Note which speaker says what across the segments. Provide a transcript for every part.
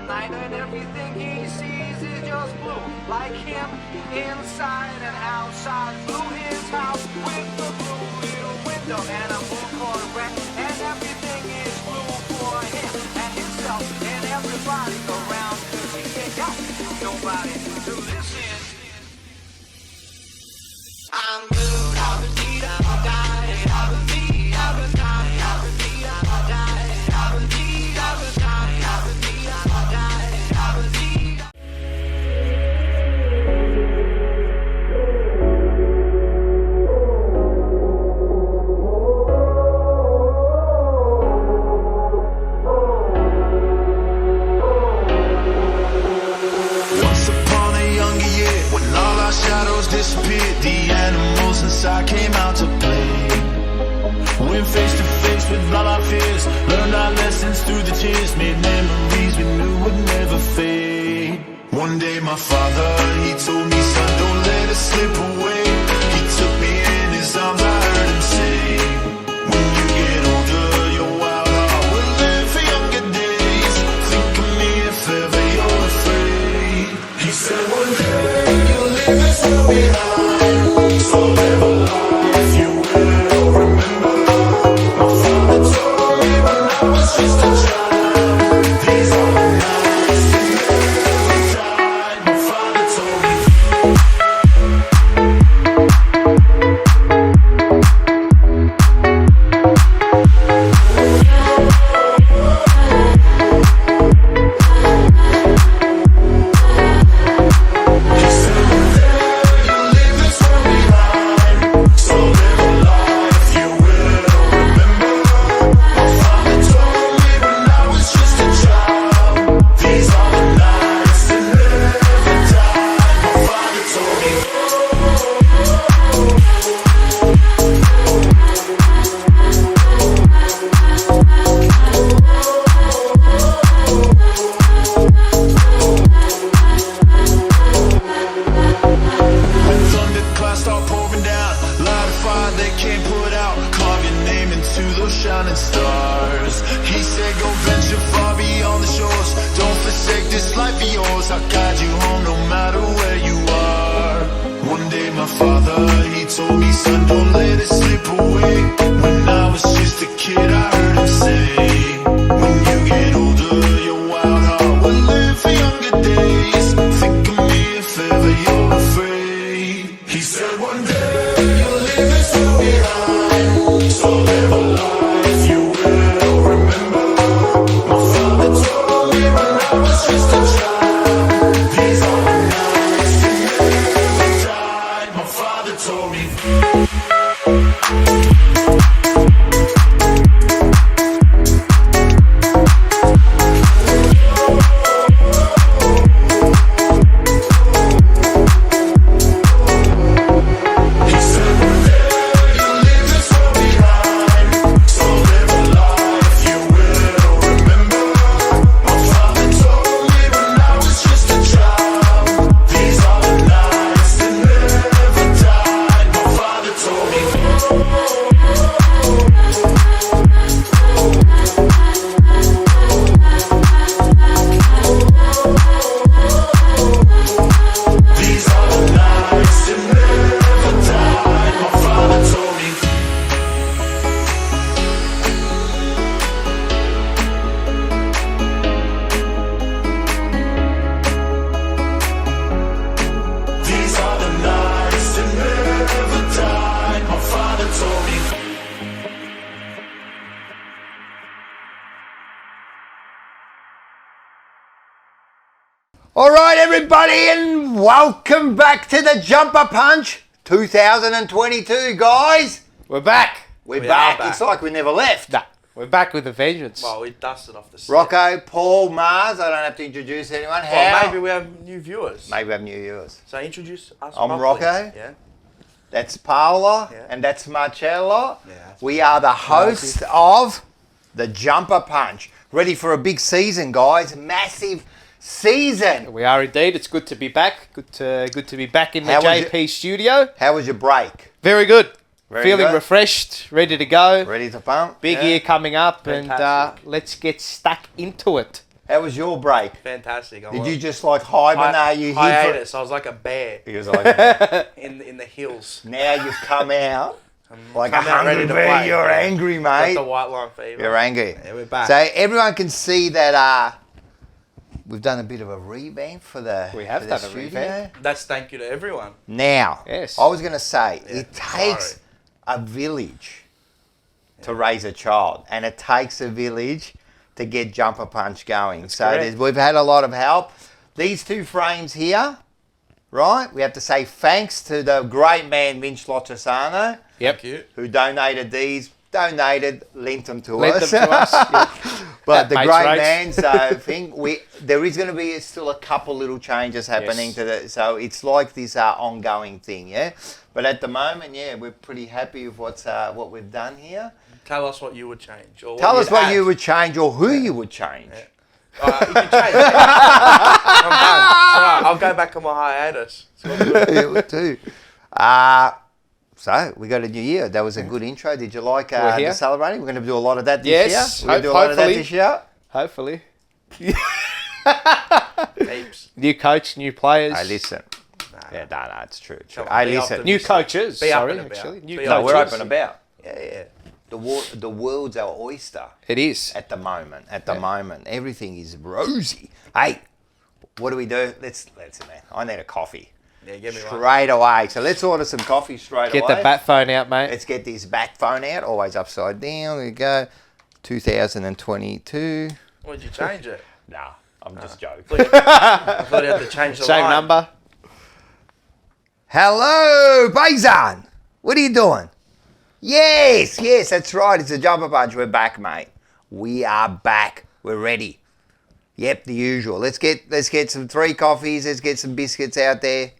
Speaker 1: night, and everything he sees is just blue. Like him, inside and outside, blue his house with the blue little window and a blue Corvette, and everything is blue for him and himself and everybody around, 'cause he ain't got nobody to listen. I'm blue, I would need, I would die, I would need, I would die, I would need, I would die, I would need, I would die, I would need, I would die, I would need.
Speaker 2: Once upon a younger year, when all our shadows disappeared, the animals inside came out to play. Went face to face with all our fears, learned our lessons through the tears, made memories we knew would never fade. One day my father, he told me, son, don't let it slip away. He took me in his arms, I heard him say, when you get older, your wild heart will live for younger days. Think of me if ever you're afraid. He said one day you'll leave this world behind, so live a life you will remember. My father told me when I was just a child, these are the nights that never die. My father told me. He said one day you'll leave this world behind, so live a life you will remember. My father told me when I was just a child, these are the nights that never die. My father told me. When thunderclouds start pouring down, light a fire they can't put out, carve your name into those shining stars. He said go venture far beyond the shores, don't forsake this life of yours, I'll guide you home no matter where you are. One day my father, he told me, son, don't let it slip away. When I was just a kid I heard him say, when you get older your wild heart will live for younger days. Think of me if ever you're afraid. He said one day you'll leave this world behind, so live a life you will remember. My father told me when I was just a child, these are the nights that never die. My father told me. He said one day you'll leave this world behind, so live a life you will remember. My father told me when I was just a child, these are the nights that never die. My father told me. These are the nights that never die. My father told me. These are the nights that never die. My father told me.
Speaker 3: All right, everybody, and welcome back to the Jumper Punch 2022, guys.
Speaker 4: We're back.
Speaker 3: We're
Speaker 5: We
Speaker 3: back.
Speaker 5: are back.
Speaker 3: It's like we never left.
Speaker 4: Nah, we're back with a vengeance.
Speaker 5: Well, we dusted off the set.
Speaker 3: Rocco, Paul, Mars. I don't have to introduce anyone.
Speaker 5: Well,
Speaker 3: How?
Speaker 5: maybe we have new viewers.
Speaker 3: Maybe we have new viewers.
Speaker 5: So introduce us.
Speaker 3: I'm
Speaker 5: properly.
Speaker 3: Rocco.
Speaker 5: Yeah.
Speaker 3: That's Paola,
Speaker 5: Yeah.
Speaker 3: and that's Marcello.
Speaker 5: Yeah.
Speaker 3: We are the hosts of the Jumper Punch. Ready for a big season, guys. Massive season.
Speaker 4: We are indeed. It's good to be back. Good to be back in the
Speaker 3: How was
Speaker 4: JP studio.
Speaker 3: How was your break?
Speaker 4: Very good.
Speaker 3: Very
Speaker 4: Feeling
Speaker 3: good.
Speaker 4: refreshed, ready to go.
Speaker 3: Ready to pump?
Speaker 4: Big
Speaker 5: Yeah.
Speaker 4: year coming up,
Speaker 5: Fantastic.
Speaker 4: and let's get stuck into it.
Speaker 3: How was your break?
Speaker 5: Fantastic.
Speaker 3: Did you just like hibernate? You hid for...
Speaker 5: hiatus. I was like a bear
Speaker 3: He was like,
Speaker 5: in the hills.
Speaker 3: now you've come out like a
Speaker 5: come out ready
Speaker 3: hungry
Speaker 5: to
Speaker 3: bear.
Speaker 5: play.
Speaker 3: You're
Speaker 5: Yeah.
Speaker 3: angry,
Speaker 5: Got
Speaker 3: mate.
Speaker 5: the white line fever.
Speaker 3: You're angry.
Speaker 5: Yeah, we're back.
Speaker 3: So everyone can see that we've done a bit of a revamp for the
Speaker 4: We have
Speaker 3: for
Speaker 4: done
Speaker 3: the
Speaker 4: a
Speaker 3: studio.
Speaker 4: revamp.
Speaker 5: That's thank you to everyone.
Speaker 3: Now,
Speaker 4: Yes.
Speaker 3: I was going to say,
Speaker 5: Yeah,
Speaker 3: it takes
Speaker 5: sorry.
Speaker 3: a village to raise a child, and it takes a village to get Jumper Punch going. So
Speaker 5: correct.
Speaker 3: we've had a lot of help. These two frames here, right? We have to say thanks to the great man Vince Lottasano,
Speaker 4: Yep.
Speaker 5: Thank you.
Speaker 3: who donated these. Lent them to
Speaker 4: Lent
Speaker 3: us.
Speaker 4: them to us. Yeah.
Speaker 3: But the
Speaker 4: Mates
Speaker 3: great
Speaker 4: rates.
Speaker 3: man, so I think there is going to be still a couple little changes happening
Speaker 4: Yes.
Speaker 3: to the. So it's like this ongoing thing, yeah. But at the moment, yeah, we're pretty happy with what we've done here.
Speaker 5: Tell us what you would change. Or
Speaker 3: Tell us
Speaker 5: you'd
Speaker 3: what
Speaker 5: add.
Speaker 3: you would change or who you would change.
Speaker 5: You can change it. I'm done. All right, I'll go back on my hiatus. It's all good.
Speaker 3: You would too. So we got a new year. That was a good intro. Did you like
Speaker 4: We're here.
Speaker 3: the celebrating? We're going to do a lot of that this
Speaker 4: Yes,
Speaker 3: year. We're going to do a lot of that
Speaker 4: hopefully.
Speaker 3: this year.
Speaker 4: Hopefully.
Speaker 5: Heaps.
Speaker 4: New coach, new players.
Speaker 3: Hey, listen. Yeah, no, it's true. It's true.
Speaker 5: Come on,
Speaker 3: Hey,
Speaker 5: be
Speaker 3: listen.
Speaker 5: optimistic.
Speaker 4: New coaches.
Speaker 5: Be up
Speaker 4: Sorry,
Speaker 5: and about.
Speaker 4: actually. New
Speaker 5: Be
Speaker 3: No,
Speaker 5: up.
Speaker 3: we're
Speaker 4: coaches.
Speaker 3: open about.
Speaker 5: Yeah.
Speaker 3: The world's our oyster
Speaker 4: It is.
Speaker 3: at the moment. At the moment, everything is rosy. Hey, what do we do? Let's man. I need a coffee
Speaker 5: Yeah, give me one.
Speaker 3: straight away. So let's order some coffee straight
Speaker 4: Get
Speaker 3: away.
Speaker 4: the bat phone out, mate.
Speaker 3: Let's get this bat phone out. Always upside down. There we go. 2022.
Speaker 5: Would you change it?
Speaker 3: Nah, I'm just joking.
Speaker 5: I thought you had to change the
Speaker 4: Same
Speaker 5: line.
Speaker 4: number.
Speaker 3: Hello, Paisan. What are you doing? Yes, that's right. It's a Jumper Punch. We're back, mate. We are back. We're ready. Yep, the usual. Let's get some 3 coffees. Let's get some biscuits out there.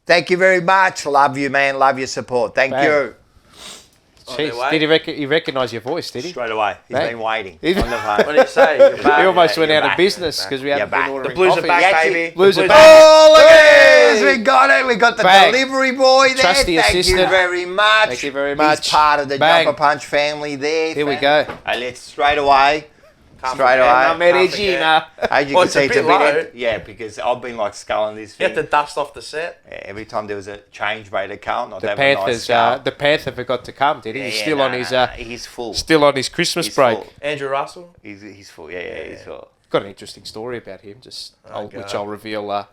Speaker 3: Thank you very much. Love you, man. Love your support. Thank
Speaker 4: Bang.
Speaker 3: you.
Speaker 5: On their
Speaker 4: Jeez,
Speaker 5: way.
Speaker 4: did he recognise your voice, did he?
Speaker 3: Straight away. He's
Speaker 4: Hey.
Speaker 3: been waiting
Speaker 4: He's-
Speaker 3: on the phone.
Speaker 5: What do you say? You're back.
Speaker 4: He almost went
Speaker 3: you're
Speaker 4: out of
Speaker 3: back.
Speaker 4: business because we
Speaker 3: You're
Speaker 4: haven't
Speaker 3: back.
Speaker 4: been
Speaker 3: The
Speaker 4: ordering
Speaker 5: Blues are
Speaker 4: coffee.
Speaker 5: back,
Speaker 3: Actually-
Speaker 5: baby.
Speaker 4: Blues are
Speaker 5: The
Speaker 4: back.
Speaker 3: Oh, look at
Speaker 4: Hey!
Speaker 3: this. We got it. We got the
Speaker 4: Bang.
Speaker 3: delivery boy there.
Speaker 4: Trusty
Speaker 3: Thank you
Speaker 4: assistant.
Speaker 3: very much.
Speaker 4: Thank you very much.
Speaker 3: He's part of the
Speaker 4: Bang.
Speaker 3: Jumper Punch family there.
Speaker 4: Here we
Speaker 3: fam.
Speaker 4: go.
Speaker 3: Hey, let's straight away.
Speaker 5: Can't
Speaker 3: Straight
Speaker 5: forget.
Speaker 3: away.
Speaker 5: Can't
Speaker 4: Medicina.
Speaker 3: As you
Speaker 5: Well,
Speaker 3: can
Speaker 5: it's
Speaker 3: see,
Speaker 5: a
Speaker 3: it's a
Speaker 5: bit
Speaker 3: bit
Speaker 5: low.
Speaker 3: yeah, because I've been like sculling this
Speaker 5: You
Speaker 3: thing.
Speaker 5: have to dust off the set.
Speaker 3: Yeah, every time there was a change made at Carlton, I'd
Speaker 4: The
Speaker 3: have a nice
Speaker 4: Panthers,
Speaker 3: skull.
Speaker 4: the Panther forgot to come, did he? He's still on his,
Speaker 3: he's full.
Speaker 4: still on his Christmas
Speaker 3: He's
Speaker 4: break.
Speaker 3: full.
Speaker 5: Andrew Russell.
Speaker 3: He's full. Yeah, he's full.
Speaker 4: Got an interesting story about him, which
Speaker 5: God.
Speaker 4: I'll reveal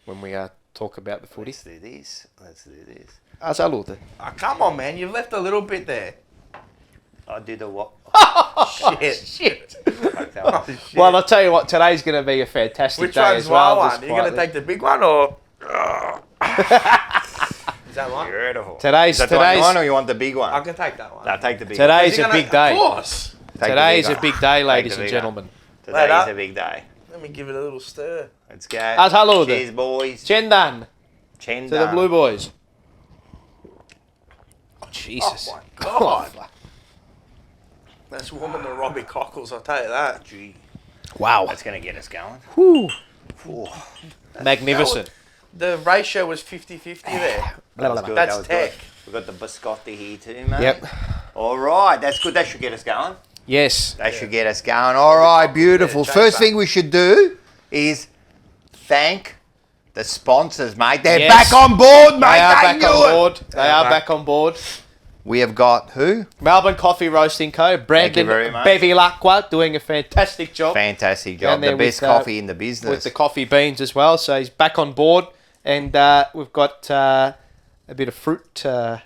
Speaker 4: when we talk about the footy.
Speaker 3: Let's do this. Let's do this.
Speaker 4: A salude.
Speaker 5: Oh, come on, man. You've left a little bit there.
Speaker 3: I did a what?
Speaker 5: Shit.
Speaker 4: Shit.
Speaker 3: Fuck that one.
Speaker 5: Oh, shit.
Speaker 4: Well, I'll tell you what, today's going to be a fantastic
Speaker 5: Which
Speaker 4: day
Speaker 5: one's
Speaker 4: as well.
Speaker 5: my
Speaker 4: just
Speaker 5: one? Are you going to
Speaker 4: quietly.
Speaker 5: take the big one or? Is that one?
Speaker 3: Beautiful.
Speaker 4: Today's-
Speaker 3: Is that the one you
Speaker 4: today's-
Speaker 3: want or you want the big one?
Speaker 5: I can take that one.
Speaker 3: No, take the big
Speaker 4: Today's
Speaker 5: You're
Speaker 4: a
Speaker 5: gonna-
Speaker 4: big day.
Speaker 5: Of course.
Speaker 3: one. Take the
Speaker 4: Today
Speaker 3: big
Speaker 4: is a
Speaker 3: one.
Speaker 4: big day, ladies
Speaker 3: the
Speaker 4: and
Speaker 3: big one.
Speaker 4: gentlemen.
Speaker 3: Today
Speaker 5: Wait
Speaker 3: is
Speaker 5: up.
Speaker 3: a big day.
Speaker 5: Let me give it a little stir.
Speaker 3: Let's go.
Speaker 4: A salude.
Speaker 3: Cheers, boys.
Speaker 4: Chendan
Speaker 3: Chen
Speaker 4: to the Blue Boys. Oh, Jesus.
Speaker 5: Oh, my God. That's warming the Robbie Cockles, I'll tell you that.
Speaker 3: Gee,
Speaker 4: Wow.
Speaker 3: that's going to get us going.
Speaker 4: Whew.
Speaker 3: Ooh,
Speaker 4: Magnificent.
Speaker 5: The ratio was 50-50 there.
Speaker 3: that was good.
Speaker 5: That's
Speaker 3: that was
Speaker 5: tech.
Speaker 3: good. We've got the biscotti here too, mate.
Speaker 4: Yep.
Speaker 3: All right, that's good. That should get us going.
Speaker 4: Yes.
Speaker 3: That should get us going. All right, beautiful.
Speaker 5: Yeah,
Speaker 3: First
Speaker 5: change
Speaker 3: thing we should do is thank the sponsors, mate. They're
Speaker 4: Yes.
Speaker 3: back on board, mate.
Speaker 4: They are
Speaker 3: They
Speaker 4: back
Speaker 3: knew
Speaker 4: on
Speaker 3: it.
Speaker 4: board. They are back on board.
Speaker 3: We have got who?
Speaker 4: Melbourne Coffee Roasting Co. Brandon
Speaker 3: very much.
Speaker 4: Bevilacqua doing a fantastic job
Speaker 3: Fantastic
Speaker 4: Down
Speaker 3: job.
Speaker 4: there
Speaker 3: The best
Speaker 4: with,
Speaker 3: coffee in the business.
Speaker 4: with the coffee beans as well. So he's back on board. And we've got a bit of fruit.
Speaker 5: Yeah,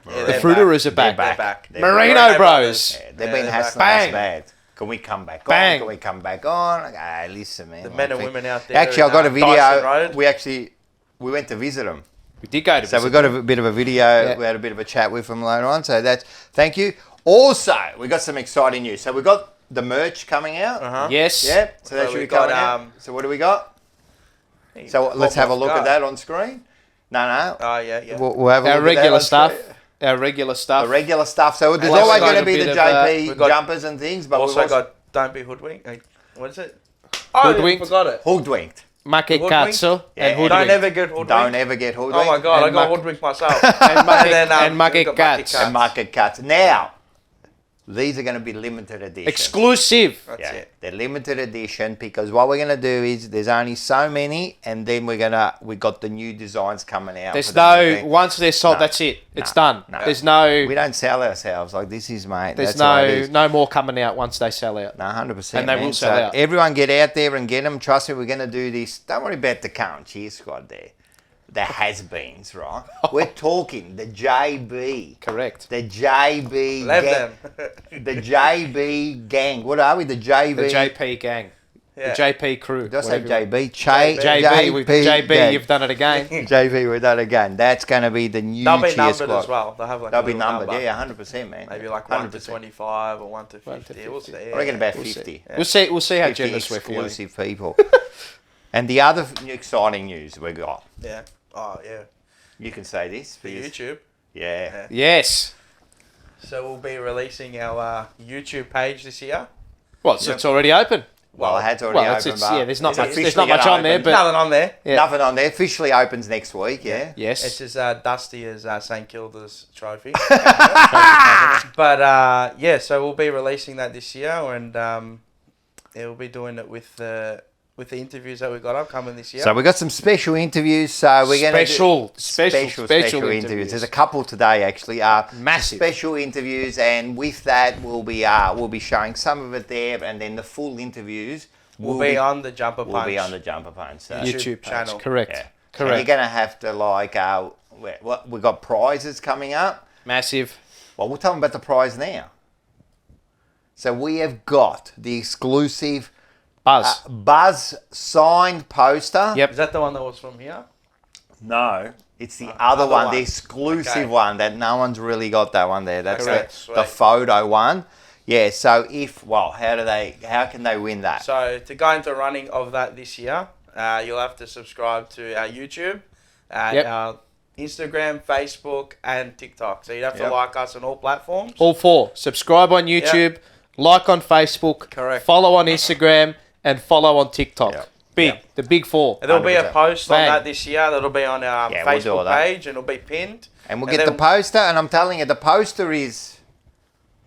Speaker 4: The
Speaker 5: they're
Speaker 4: fruiterers are
Speaker 3: They're
Speaker 4: back.
Speaker 3: back. They're
Speaker 4: Merino
Speaker 5: Merino
Speaker 4: Bros.
Speaker 3: Yeah, they've
Speaker 5: Yeah,
Speaker 3: been
Speaker 5: they're
Speaker 3: hassling
Speaker 4: back.
Speaker 3: us bad. Can we come back
Speaker 4: Bang.
Speaker 3: on? Can we come back on? Okay, listen, man.
Speaker 5: The men and women out there
Speaker 3: Actually, I
Speaker 5: in,
Speaker 3: got a
Speaker 5: Dyson
Speaker 3: video.
Speaker 5: Road.
Speaker 3: We went to visit them.
Speaker 4: We did go to
Speaker 3: So
Speaker 4: visit
Speaker 3: we got a bit of a video.
Speaker 4: Yeah.
Speaker 3: We had a bit of a chat with them later on. So that's thank you. Also, we got some exciting news. So we got the merch coming out.
Speaker 5: Uh-huh.
Speaker 4: Yes.
Speaker 3: Yeah. So that
Speaker 5: So
Speaker 3: should
Speaker 5: we
Speaker 3: be coming
Speaker 5: got,
Speaker 3: out. So what do we got? So let's have a look at that on screen. No.
Speaker 5: Oh, yeah.
Speaker 3: We'll have a
Speaker 4: Our
Speaker 3: look at that
Speaker 4: regular
Speaker 3: on
Speaker 4: stuff.
Speaker 3: screen.
Speaker 4: Our regular stuff.
Speaker 3: The regular stuff. So there's
Speaker 4: Plus
Speaker 3: always
Speaker 4: got
Speaker 3: going
Speaker 4: a
Speaker 3: to be
Speaker 4: bit
Speaker 3: the
Speaker 4: of,
Speaker 3: JP
Speaker 5: we got-
Speaker 3: jumpers and things, but
Speaker 5: Also
Speaker 3: we've also
Speaker 5: got Don't Be Hoodwinked. What is it? Oh,
Speaker 4: Hoodwinked.
Speaker 5: I forgot it.
Speaker 3: hoodwinked.
Speaker 4: Make
Speaker 5: Hoodwinked?
Speaker 4: Cazzo
Speaker 3: Yeah,
Speaker 4: and
Speaker 3: and
Speaker 5: Don't
Speaker 4: hoodwinked.
Speaker 5: ever get hoodwinked.
Speaker 3: Don't ever get hoodwinked.
Speaker 5: Oh my God, I
Speaker 4: And
Speaker 5: got
Speaker 4: muck-
Speaker 5: hoodwinked myself.
Speaker 4: And Make
Speaker 5: then,
Speaker 4: and
Speaker 5: we
Speaker 4: Make
Speaker 5: got
Speaker 4: Cats.
Speaker 3: And market cuts. Now, These are going to be limited edition.
Speaker 4: Exclusive.
Speaker 5: That's it.
Speaker 3: They're limited edition because what we're going to do is there's only so many, and then we got the new designs coming out.
Speaker 4: There's
Speaker 3: for the
Speaker 4: no, once they're sold,
Speaker 3: No.
Speaker 4: that's it. It's
Speaker 3: No.
Speaker 4: done.
Speaker 3: No.
Speaker 4: There's no,
Speaker 3: We don't sell ourselves like this is, mate.
Speaker 4: there's
Speaker 3: That's the way it is.
Speaker 4: no more coming out once they sell out.
Speaker 3: No, 100%.
Speaker 4: And they
Speaker 3: man.
Speaker 4: will sell out.
Speaker 3: Everyone get out there and get them. Trust me, we're going to do this. Don't worry about the current cheer squad there. The has-beens, right? We're talking the JB.
Speaker 4: Correct.
Speaker 3: The JB
Speaker 5: Love
Speaker 3: gang.
Speaker 5: them.
Speaker 3: The JB gang. What are we? The JB.
Speaker 4: The JP gang.
Speaker 5: Yeah.
Speaker 4: The JP crew.
Speaker 3: Did I say
Speaker 4: whatever.
Speaker 3: JB?
Speaker 4: JB,
Speaker 3: gang.
Speaker 4: you've done it again.
Speaker 3: JB, we've done it again. That's going to be the new
Speaker 5: They'll be
Speaker 3: cheer
Speaker 5: numbered
Speaker 3: squad.
Speaker 5: as well. They'll have like
Speaker 3: They'll
Speaker 5: a
Speaker 3: be
Speaker 5: little
Speaker 3: numbered.
Speaker 5: number.
Speaker 3: Yeah, 100%, man.
Speaker 5: Maybe like 1 to
Speaker 3: 100%.
Speaker 5: 25 or 1 to
Speaker 4: 1 to
Speaker 5: 50. We'll
Speaker 4: 50.
Speaker 5: see.
Speaker 3: I reckon about
Speaker 4: We'll
Speaker 3: 50.
Speaker 4: see. We'll see how
Speaker 3: 50
Speaker 4: generous we're for you.
Speaker 3: exclusive people. And the other exciting news we got.
Speaker 5: Yeah. Oh, yeah.
Speaker 3: You can say this
Speaker 5: For
Speaker 3: for
Speaker 5: YouTube.
Speaker 3: Yeah.
Speaker 4: Yes.
Speaker 5: So we'll be releasing our YouTube page this year.
Speaker 4: Well, so it's already open.
Speaker 3: Well, it has already
Speaker 4: Well,
Speaker 3: opened,
Speaker 4: it's,
Speaker 3: but
Speaker 4: yeah, there's not
Speaker 3: it's
Speaker 4: much. There's
Speaker 3: officially
Speaker 4: not much
Speaker 3: gonna
Speaker 4: on there,
Speaker 3: open.
Speaker 4: but
Speaker 5: Nothing on there.
Speaker 4: yeah.
Speaker 3: Nothing on there. Officially opens next week. Yeah.
Speaker 4: Yes.
Speaker 5: It's as dusty as St Kilda's trophy. But yeah, so we'll be releasing that this year, and we'll be doing it with the interviews that we got upcoming this year.
Speaker 3: So we got some special interviews. So we're going to
Speaker 4: special
Speaker 3: interviews. There's a couple today actually.
Speaker 4: Massive.
Speaker 3: Special interviews, and with that we'll be showing some of it there, and then the full interviews
Speaker 5: we'll be on the Jumper
Speaker 3: will
Speaker 5: Punch.
Speaker 3: be on the Jumper Punch. So
Speaker 4: YouTube
Speaker 5: channel.
Speaker 4: page. Correct.
Speaker 3: yeah.
Speaker 4: Correct.
Speaker 3: And you're going to have to we got prizes coming up.
Speaker 4: Massive.
Speaker 3: Well, we'll tell them about the prize now. So we have got the exclusive
Speaker 4: Buzz.
Speaker 3: Buzz signed poster.
Speaker 4: Yep.
Speaker 5: Is that the one that was from here?
Speaker 3: No, it's the other one, the
Speaker 5: one.
Speaker 3: exclusive
Speaker 5: Okay.
Speaker 3: one that no one's really got that one there. That's
Speaker 5: Correct,
Speaker 3: the
Speaker 5: sweet.
Speaker 3: photo one. Yeah, so how can they win that?
Speaker 5: So to go into running of that this year, you'll have to subscribe to our YouTube,
Speaker 4: Yep.
Speaker 5: our Instagram, Facebook, and TikTok. So you'd have to
Speaker 3: Yep.
Speaker 5: like us on all platforms.
Speaker 4: All four. Subscribe on YouTube, like on Facebook,
Speaker 5: Correct.
Speaker 4: follow on Instagram, and follow on TikTok.
Speaker 3: Yep.
Speaker 4: Big.
Speaker 5: Yep.
Speaker 4: The big four.
Speaker 5: And there'll be a
Speaker 3: 100%.
Speaker 5: post
Speaker 4: Bang.
Speaker 5: on that this year. That'll be on our
Speaker 3: Yeah, we'll do all
Speaker 5: Facebook
Speaker 3: that.
Speaker 5: page, and it'll be pinned.
Speaker 3: And we'll
Speaker 5: and
Speaker 3: get the
Speaker 5: then-
Speaker 3: poster, and I'm telling you, the poster is,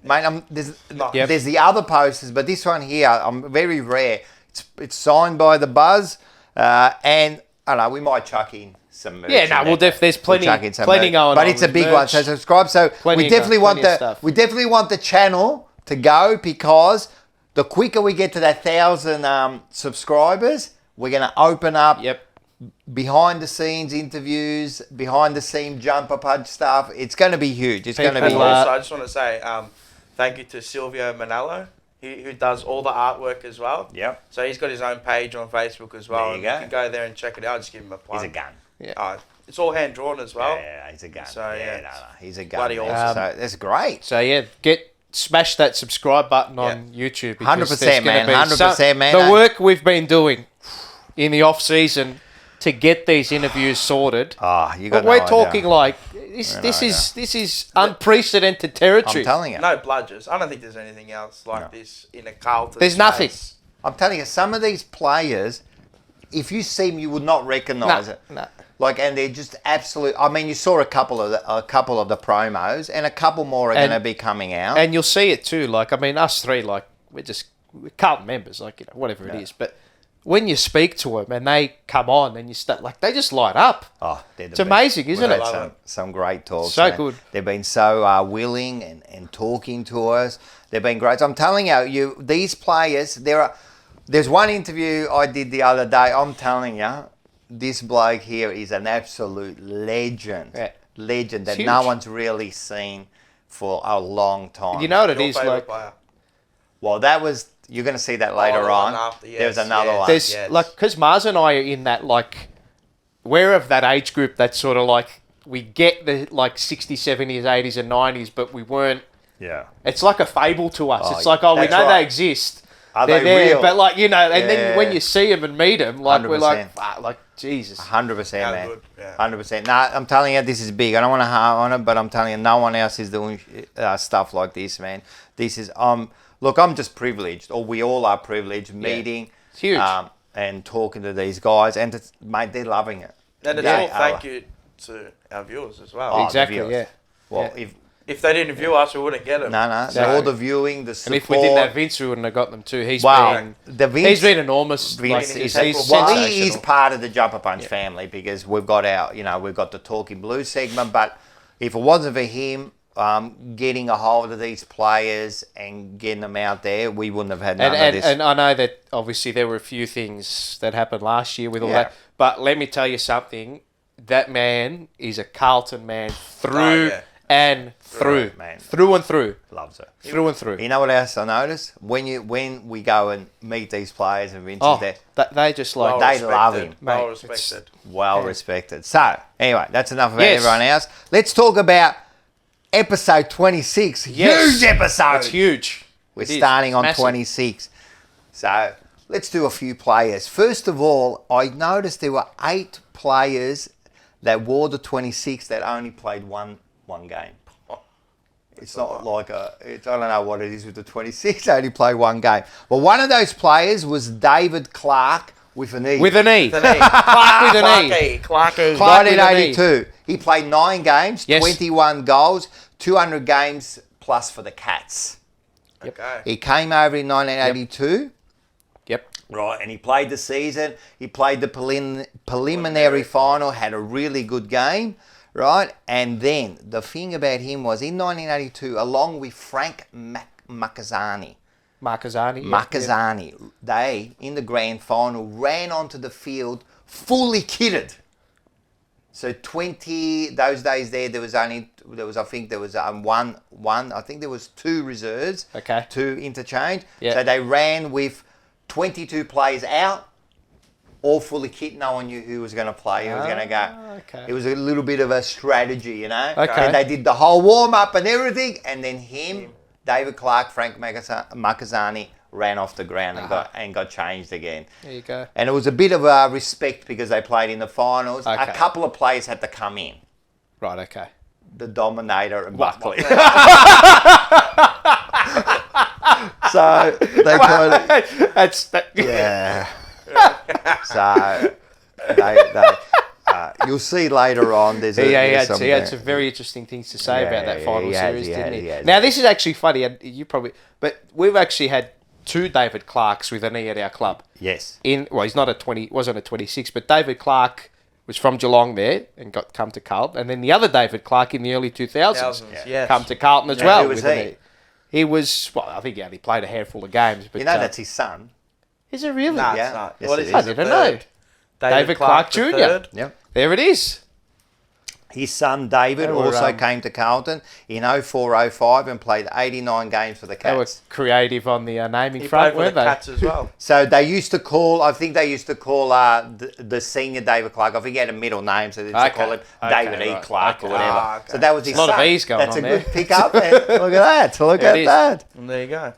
Speaker 3: mate.
Speaker 4: Yep.
Speaker 3: There's the other posters, but this one here, I'm very rare. It's signed by the Buzz, and I don't know, we might chuck in some merch.
Speaker 4: Yeah,
Speaker 3: in
Speaker 4: no,
Speaker 3: there.
Speaker 4: there's plenty-
Speaker 3: chuck in some
Speaker 4: plenty
Speaker 3: merch.
Speaker 4: going
Speaker 3: but
Speaker 4: on
Speaker 3: it's a
Speaker 4: with
Speaker 3: big one.
Speaker 4: merch.
Speaker 3: So subscribe. So
Speaker 4: Plenty
Speaker 3: we
Speaker 4: of-
Speaker 3: definitely want
Speaker 4: plenty of
Speaker 3: the
Speaker 4: stuff.
Speaker 3: we definitely want the channel to go, because the quicker we get to that 1,000 subscribers, we're gonna open up
Speaker 4: Yep.
Speaker 3: behind the scenes interviews, behind the scene jumper punch stuff. It's going to be huge. It's going to be
Speaker 5: And
Speaker 4: People,
Speaker 3: huge.
Speaker 5: also, I just want to say thank you to Silvio Manello, who does all the artwork as well.
Speaker 3: Yep.
Speaker 5: So he's got his own page on Facebook as well.
Speaker 3: There you
Speaker 5: and
Speaker 3: go.
Speaker 5: You can go there and check it out. Just give him a plug.
Speaker 3: He's a gun.
Speaker 5: It's all hand drawn as well.
Speaker 3: Yeah, he's a gun.
Speaker 5: So,
Speaker 3: yeah,
Speaker 5: yeah,
Speaker 3: no, he's a gun.
Speaker 5: bloody
Speaker 3: man.
Speaker 5: awesome.
Speaker 3: So that's great.
Speaker 4: So yeah, smash that subscribe button on YouTube. because
Speaker 3: 100%,
Speaker 4: there's gonna
Speaker 3: man,
Speaker 4: be
Speaker 3: 100%, man.
Speaker 4: The work we've been doing in the off season to get these interviews sorted.
Speaker 3: Oh, you got
Speaker 4: But we're
Speaker 3: no
Speaker 4: talking
Speaker 3: idea.
Speaker 4: like this is unprecedented territory.
Speaker 3: I'm telling you.
Speaker 5: No bludgers. I don't think there's anything else like this in a Carlton.
Speaker 4: There's nothing.
Speaker 5: space.
Speaker 3: I'm telling you, some of these players, if you see them, you would not recognise it.
Speaker 4: No.
Speaker 3: Like, and they're just absolute. I mean, you saw a couple of the promos, and a couple more are
Speaker 4: And-
Speaker 3: going to be coming out.
Speaker 4: And you'll see it too. Like, I mean, us three, like, we're Carlton members, like, you know, whatever it is. But when you speak to them and they come on and you start, like, they just light up.
Speaker 3: Oh, they're the
Speaker 4: It's amazing,
Speaker 3: best.
Speaker 4: isn't
Speaker 3: We've
Speaker 4: it?
Speaker 3: had
Speaker 5: Love
Speaker 3: some great talks.
Speaker 4: So
Speaker 3: man.
Speaker 4: good.
Speaker 3: They've been so willing and talking to us. They've been great. I'm telling you, these players. There's one interview I did the other day. I'm telling you, this bloke here is an absolute legend.
Speaker 4: Yeah.
Speaker 3: Legend that
Speaker 4: It's
Speaker 3: no
Speaker 4: huge.
Speaker 3: one's really seen for a long time.
Speaker 4: You know what it
Speaker 5: Your
Speaker 4: is?
Speaker 5: favourite
Speaker 4: Like,
Speaker 5: player.
Speaker 3: Well, that was. You're going to see that later
Speaker 5: the
Speaker 3: on.
Speaker 5: one after, yes,
Speaker 3: There's another
Speaker 5: yes.
Speaker 3: one.
Speaker 4: there's,
Speaker 5: Yes.
Speaker 4: like, because Mars and I are in that, like, we're of that age group that's sort of like, we get the, like, 60s, 70s, 80s, and 90s, but we weren't.
Speaker 3: Yeah.
Speaker 4: It's like a fable to us.
Speaker 3: Oh,
Speaker 4: it's like, we
Speaker 3: that's
Speaker 4: know
Speaker 3: right.
Speaker 4: they exist.
Speaker 3: Are
Speaker 4: They're
Speaker 3: they
Speaker 4: there,
Speaker 3: real?
Speaker 4: but like, you know, and
Speaker 3: Yeah.
Speaker 4: then when you see them and meet them, like, we're like,
Speaker 3: 100%.
Speaker 4: "Fuck," like, Jesus.
Speaker 3: 100%,
Speaker 5: How
Speaker 3: man.
Speaker 5: good, yeah.
Speaker 3: 100%. Nah, I'm telling you, this is big. I don't want to harp on it, but I'm telling you, no one else is doing stuff like this, man. This is look, I'm just privileged, or we all are privileged, meeting,
Speaker 4: It's huge.
Speaker 3: and talking to these guys, and mate, they're loving it.
Speaker 5: And it's
Speaker 3: They
Speaker 5: all
Speaker 3: are.
Speaker 5: thank you to our viewers as well.
Speaker 3: Oh, the
Speaker 4: Exactly,
Speaker 3: viewers.
Speaker 4: yeah.
Speaker 3: Well,
Speaker 4: Yeah.
Speaker 5: If they didn't view us, we wouldn't get them.
Speaker 3: No.
Speaker 4: So-
Speaker 3: All the viewing, the support.
Speaker 4: And if we didn't have Vince, we wouldn't have got them too. He's
Speaker 3: Wow,
Speaker 4: been enormous.
Speaker 3: Vince
Speaker 4: He's
Speaker 3: is,
Speaker 5: well,
Speaker 3: he is
Speaker 4: sensational.
Speaker 3: part of the Jumper Punch family because we've got the Talking Blue segment. But if it wasn't for him getting a hold of these players and getting them out there, we wouldn't have had none of this.
Speaker 4: And I know that obviously there were a few things that happened last year with all
Speaker 3: Yeah.
Speaker 4: that. But let me tell you something. That man is a Carlton man through and through.
Speaker 3: Man.
Speaker 4: Through and through.
Speaker 3: Loves it.
Speaker 4: Through and through.
Speaker 3: You know what else I noticed? When we go and meet these players and Vince
Speaker 4: Oh,
Speaker 3: is there,
Speaker 4: they just like...
Speaker 3: They love him.
Speaker 5: Well
Speaker 4: Mate,
Speaker 5: respected.
Speaker 3: well respected. So, anyway, that's enough about
Speaker 4: Yes.
Speaker 3: everyone else. Let's talk about episode 26.
Speaker 4: Yes.
Speaker 3: Huge episode.
Speaker 4: It's huge.
Speaker 3: We're
Speaker 4: It is.
Speaker 3: starting
Speaker 4: It's
Speaker 3: on
Speaker 4: massive.
Speaker 3: 26. So, let's do a few players. First of all, I noticed there were 8 players that wore the 26 that only played one game. It's not like I don't know what it is with the 26. They only play one game. Well, one of those players was David Clark with an E.
Speaker 4: With an E.
Speaker 5: The knee.
Speaker 4: Clark with an E.
Speaker 5: Clarky.
Speaker 4: Clark with an E.
Speaker 3: 1982. He played 9 games,
Speaker 4: Yes.
Speaker 3: 21 goals, 200 games plus for the Cats.
Speaker 5: Okay.
Speaker 3: He came over in 1982.
Speaker 4: Yep.
Speaker 3: Right, and he played the season. He played the preliminary final, had a really good game, right? And then the thing about him was in 1982, along with Frank Macazzani, they, in the grand final, ran onto the field fully kitted. So 20, those days I think there was one, I think there was 2 reserves,
Speaker 4: Okay.
Speaker 3: 2 interchange.
Speaker 4: Yeah.
Speaker 3: So they ran with 22 players out, all fully kit. No one knew who was going to play, who was going to go.
Speaker 4: Okay.
Speaker 3: It was a little bit of a strategy, you know.
Speaker 4: Okay.
Speaker 3: And they did the whole warm-up and everything, and then David Clark, Frank Macazzani ran off the ground and got changed again.
Speaker 4: There you go.
Speaker 3: And it was a bit of a respect because they played in the finals.
Speaker 4: Okay.
Speaker 3: A couple of players had to come in.
Speaker 4: Right, okay.
Speaker 3: The Dominator and Buckley. So they kind of, yeah. So you'll see later on. There's
Speaker 4: He had
Speaker 3: some
Speaker 4: some very interesting things to say about that final
Speaker 3: he has,
Speaker 4: series,
Speaker 3: he
Speaker 4: didn't
Speaker 3: has,
Speaker 4: he?
Speaker 3: he has.
Speaker 4: Now, this is actually funny. But we've actually had 2 David Clarks with an E at our club.
Speaker 3: Yes.
Speaker 4: He's not wasn't a 26, but David Clark was from Geelong there and come to Carlton. And then the other David Clark in the early 2000s
Speaker 5: Yes.
Speaker 4: come to Carlton as
Speaker 3: Yeah,
Speaker 4: well.
Speaker 3: who was
Speaker 4: with an
Speaker 3: he?
Speaker 4: E. He was, well, I think he only played a handful of games. But,
Speaker 3: You know that's his son.
Speaker 4: is it really?
Speaker 5: Nah,
Speaker 3: Yeah.
Speaker 5: it's not.
Speaker 3: Yes,
Speaker 5: What
Speaker 3: it
Speaker 5: is
Speaker 3: is.
Speaker 4: I
Speaker 5: it?
Speaker 4: didn't
Speaker 5: Third.
Speaker 4: know. David Clark Jr.
Speaker 5: the third.
Speaker 3: Yep.
Speaker 4: There it is.
Speaker 3: His son David
Speaker 4: They were,
Speaker 3: also came to Carlton in 04-05 and played 89 games for the
Speaker 4: They were
Speaker 3: Cats.
Speaker 4: creative on the naming
Speaker 5: He
Speaker 4: front,
Speaker 5: played for
Speaker 4: weren't
Speaker 5: the
Speaker 4: they?
Speaker 5: Cats as well.
Speaker 3: So I think they used to call the senior David Clark. I think he had a middle name, so they used to call him David E.
Speaker 4: right.
Speaker 3: Clark or
Speaker 4: Okay.
Speaker 3: whatever.
Speaker 5: Ah, okay.
Speaker 3: So that was his
Speaker 4: A lot of
Speaker 3: son.
Speaker 4: E's going
Speaker 3: That's
Speaker 4: on
Speaker 3: a
Speaker 4: there.
Speaker 3: good pickup. And look at that. Look
Speaker 4: It
Speaker 3: at
Speaker 4: is.
Speaker 3: that.
Speaker 5: And there you go.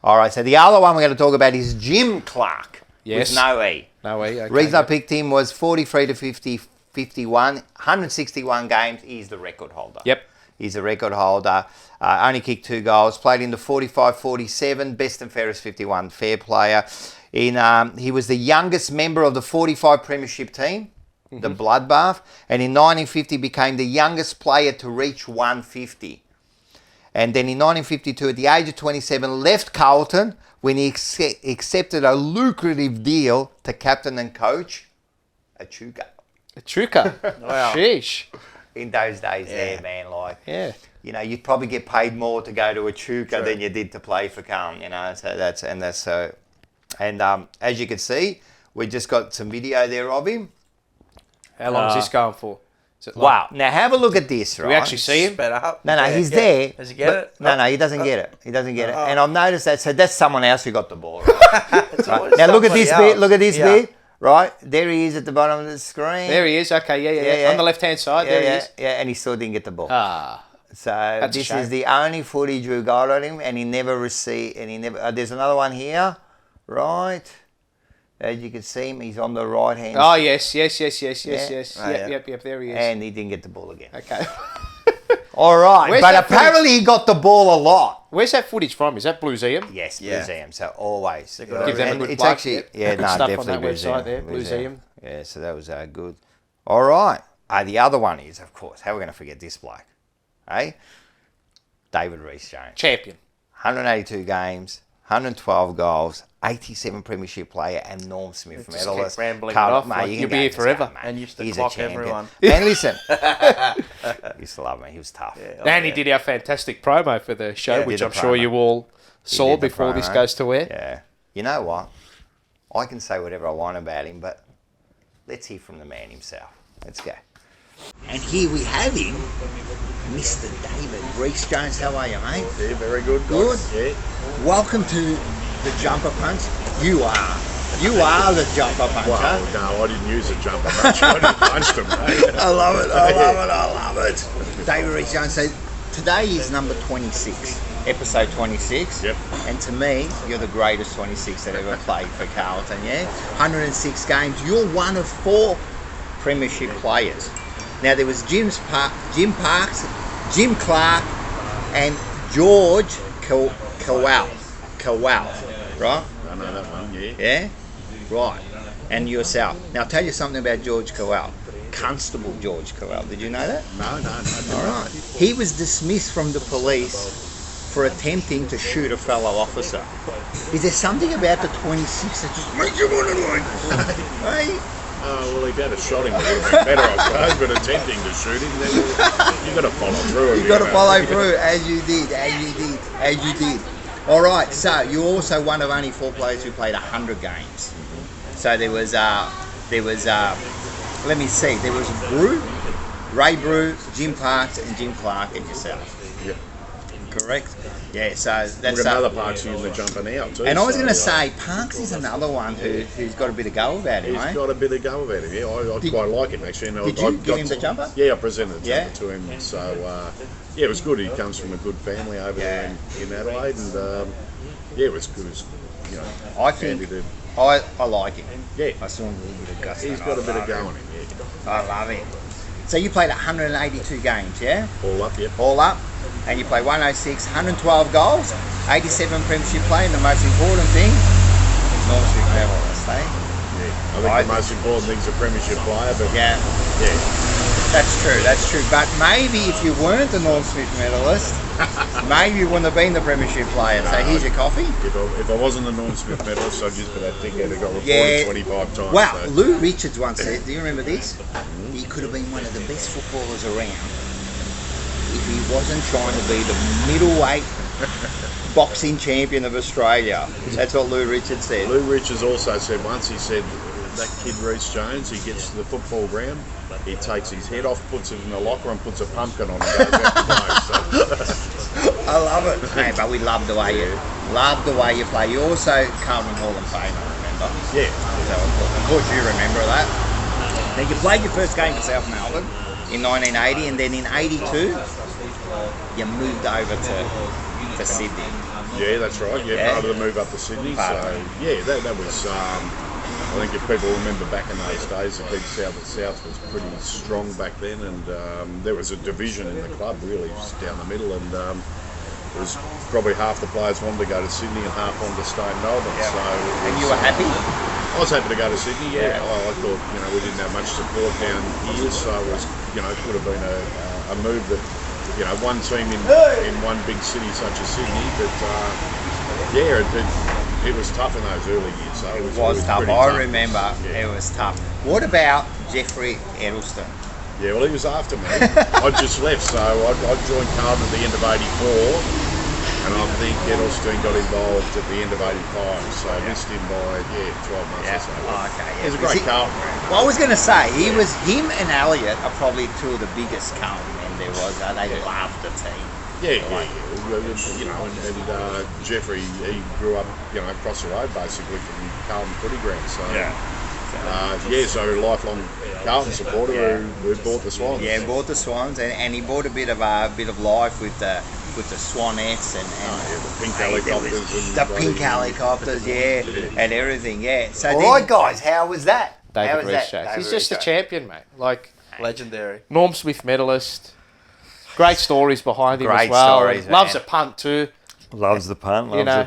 Speaker 3: All right, so the other one we're going to talk about is Jim Clark
Speaker 4: Yes.
Speaker 3: with no E.
Speaker 4: No way. Okay.
Speaker 3: Reason I picked him was 43 to 50, 51, 161 games. He's the record holder.
Speaker 4: Yep.
Speaker 3: He's the record holder. Only kicked 2 goals. Played in the 45-47, best and fairest 51, fair player. He was the youngest member of the 45 premiership team, the Bloodbath, and in 1950 became the youngest player to reach 150. And then in 1952, at the age of 27, left Carlton when he accepted a lucrative deal to captain and coach Echuca.
Speaker 4: Echuca.
Speaker 5: Wow.
Speaker 4: Sheesh.
Speaker 3: In those days there, man, like,
Speaker 4: Yeah.
Speaker 3: you know, you'd probably get paid more to go to Echuca than you did to play for Carlton, you know, so as you can see, we just got some video there of him.
Speaker 4: How long is this going for? Is it like-
Speaker 3: Wow. Now have a look at this, right?
Speaker 4: We actually see him?
Speaker 5: Sped up.
Speaker 3: No,
Speaker 5: Yeah,
Speaker 3: he's
Speaker 5: yeah.
Speaker 3: there.
Speaker 5: Does he get
Speaker 3: but-
Speaker 5: it?
Speaker 3: No, he doesn't get it. He doesn't get it.
Speaker 5: Oh.
Speaker 3: And I've noticed that. So that's someone else who got the ball. Right?
Speaker 5: It's always
Speaker 3: Now look at this
Speaker 5: somebody
Speaker 3: bit. Look at this
Speaker 5: else.
Speaker 3: bit. Right there, he is at the bottom of the screen.
Speaker 4: There he is. Okay, yeah. On the left-hand side, there he is.
Speaker 3: Yeah, and he still didn't get the ball.
Speaker 4: Ah.
Speaker 3: So
Speaker 4: That's a
Speaker 3: this
Speaker 4: shame.
Speaker 3: is the only footage we got on him, and he never received. And he never. There's another one here, right? As you can see him, he's on the right hand.
Speaker 4: Oh, yes. Yes.
Speaker 5: Oh, yeah.
Speaker 4: Yep, there he is.
Speaker 3: And he didn't get the ball again.
Speaker 4: Okay.
Speaker 3: All right,
Speaker 4: Where's
Speaker 3: but
Speaker 4: that footage?
Speaker 3: apparently he got the ball a lot.
Speaker 4: Where's that footage from? Is that Blueseum?
Speaker 3: Yes,
Speaker 5: Yeah.
Speaker 3: Museum. So always.
Speaker 5: gotta
Speaker 4: Give them a
Speaker 3: And
Speaker 4: good
Speaker 3: it's
Speaker 4: plug.
Speaker 3: actually
Speaker 4: Yep.
Speaker 3: yeah,
Speaker 4: Good
Speaker 3: no,
Speaker 4: stuff on
Speaker 3: definitely
Speaker 4: that website there,
Speaker 3: Museum.
Speaker 4: Blueseum.
Speaker 3: Yeah, so that was good. All right. The other one is, of course, how are we going to forget this bloke? Hey, David Rhys-Jones.
Speaker 4: Champion.
Speaker 3: 182 games, 112 goals, 87 premiership player, and Norm Smith
Speaker 4: Just
Speaker 3: medalist.
Speaker 4: keep rambling
Speaker 3: Carlton,
Speaker 4: it off,
Speaker 3: mate,
Speaker 4: like
Speaker 3: you
Speaker 4: you'll
Speaker 3: can
Speaker 4: be
Speaker 3: go
Speaker 4: here forever.
Speaker 3: mate.
Speaker 5: And used to
Speaker 3: He's
Speaker 5: clock
Speaker 3: a champion.
Speaker 5: everyone.
Speaker 3: And listen, used to love me. He was tough.
Speaker 4: And he did our fantastic promo for the show,
Speaker 3: Yeah,
Speaker 4: which
Speaker 3: did
Speaker 4: I'm
Speaker 3: the
Speaker 4: sure
Speaker 3: promo.
Speaker 4: you all saw
Speaker 3: did the
Speaker 4: before this
Speaker 3: promo.
Speaker 4: goes to air.
Speaker 3: Yeah. You know what? I can say whatever I want about him, but let's hear from the man himself. Let's go. And here we have him, Mr. David Rhys-Jones. How are you, mate?
Speaker 6: Yeah, very good.
Speaker 3: Good.
Speaker 6: Yeah.
Speaker 3: Welcome to the Jumper Punch. You are the Jumper Puncher.
Speaker 6: Well, no, I didn't use a jumper punch. I just punched him, mate.
Speaker 3: I love it. I love it. David Rhys-Jones. So today is number 26, episode 26.
Speaker 6: Yep.
Speaker 3: And to me, you're the greatest 26 that ever played for Carlton. Yeah, 106 games. You're one of 4 premiership players. Now there was Jim Parks, Jim Clark, and George Kowal, right?
Speaker 6: I know that one, yeah.
Speaker 3: Yeah, right. And yourself. Now I'll tell you something about George Kowal. Constable George Kowal. Did you know that?
Speaker 6: No.
Speaker 3: All right. He was dismissed from the police for attempting to shoot a fellow officer. Is there something about the 26 that just makes you want to like, hey?
Speaker 6: Oh, well, if you had shot him, it would have been better, I suppose, but attempting to shoot him, then you've got to follow through.
Speaker 3: You got to follow through as you did. All right. So you're also one of only 4 players who played 100 games. So there was let me see. There was Ray Brew, Jim Parks, and Jim Clark, and yourself.
Speaker 6: Yep.
Speaker 3: Correct. Yeah. So that's
Speaker 6: We've got another Parks in the jumper now, too.
Speaker 3: And I was
Speaker 6: so,
Speaker 3: going to say, Parks is another one who's got a bit of go about him,
Speaker 6: He's
Speaker 3: mate.
Speaker 6: got a bit of go about him, yeah. I quite like him, actually. And
Speaker 3: Did
Speaker 6: I
Speaker 3: you give him the jumper?
Speaker 6: Yeah, I presented the
Speaker 3: Yeah.
Speaker 6: jumper to him. So, yeah, it was good. He comes from a good family over there in Adelaide. And, yeah, it was good. It was, you know,
Speaker 3: I think
Speaker 6: handy to-
Speaker 3: I like him.
Speaker 6: Yeah.
Speaker 3: I saw him with a bit of gusto.
Speaker 6: He's got a bit of go on him, yeah.
Speaker 3: I love him. So you played 182 games, yeah?
Speaker 6: All up, yep.
Speaker 3: All up. And you played 106, 112 goals, 87 premiership play, and the most important thing, Norm Smith medalist, eh?
Speaker 6: Yeah. I think the most important thing's a premiership player, but
Speaker 3: Yeah,
Speaker 6: yeah.
Speaker 3: that's true. But maybe if you weren't the Norm Smith medalist, maybe you wouldn't have been the premiership player. So here's your coffee.
Speaker 6: If I wasn't the Norm Smith medalist, I'd just be that dickhead that got reported
Speaker 3: Yeah.
Speaker 6: 25 times.
Speaker 3: Wow,
Speaker 6: so.
Speaker 3: Lou Richards once said, do you remember this? He could have been one of the best footballers around if he wasn't trying to be the middleweight boxing champion of Australia. That's what Lou Richards said.
Speaker 6: Lou Richards also said once, he said, that kid Rhys-Jones, he gets to the football ground, he takes his head off, puts it in the locker and puts a pumpkin on and goes out to play. So,
Speaker 3: I love it. Hey, but we love the way you play. You also Carlton Hall of Fame, I remember.
Speaker 6: yeah.
Speaker 3: So of course you remember that. Now you played your first game for South Melbourne in 1980, and then in 82 you moved over to Sydney.
Speaker 6: Yeah, that's right. Yeah,
Speaker 3: Yeah.
Speaker 6: part of the move up to Sydney.
Speaker 3: Part of
Speaker 6: So, yeah, that was, I think if people remember back in those days, the big South at South was pretty strong back then, and there was a division in the club, really, just down the middle, and it was probably half the players wanted to go to Sydney and half wanted to stay in Melbourne.
Speaker 3: Yeah.
Speaker 6: So it
Speaker 3: And
Speaker 6: was,
Speaker 3: you were happy?
Speaker 6: I was happy to go to Sydney, yeah. I thought, we didn't have much support down here, so it was, it would have been a move that, one team in one big city such as Sydney, but yeah, it was tough in those early years. So
Speaker 3: It was tough.
Speaker 6: pretty
Speaker 3: I remember
Speaker 6: Yeah.
Speaker 3: it was tough. What about Jeffrey Edelston?
Speaker 6: Yeah, well, he was after me. I just left, so I joined Carlton at the end of '84, and I think Edelston got involved at the end of '85, so I missed him by 12 months or so.
Speaker 3: Oh, okay. Yeah.
Speaker 6: He was a great Carlton.
Speaker 3: Well, I was going to say him and Elliot are probably 2 of the biggest Carlton men there was. They loved the team.
Speaker 6: Yeah. And Jeffrey, he grew up, across the road basically from Carlton footy ground. So so a lifelong Carlton supporter who bought the Swans.
Speaker 3: Yeah, bought the Swans, and he bought a bit of life with the Swanettes and
Speaker 6: the pink helicopters.
Speaker 3: the pink helicopters, and everything, So
Speaker 7: All right, guys, how was that? How
Speaker 4: David
Speaker 7: was that?
Speaker 4: Rhys-Jones.
Speaker 7: David
Speaker 4: He's just a
Speaker 7: Rhys-Jones.
Speaker 4: champion, mate. Like
Speaker 5: Legendary.
Speaker 4: Norm Smith medalist. Great stories behind him
Speaker 3: Great
Speaker 4: as well.
Speaker 3: stories,
Speaker 4: Loves
Speaker 3: man.
Speaker 4: a punt too.
Speaker 3: Loves the punt,
Speaker 4: You know,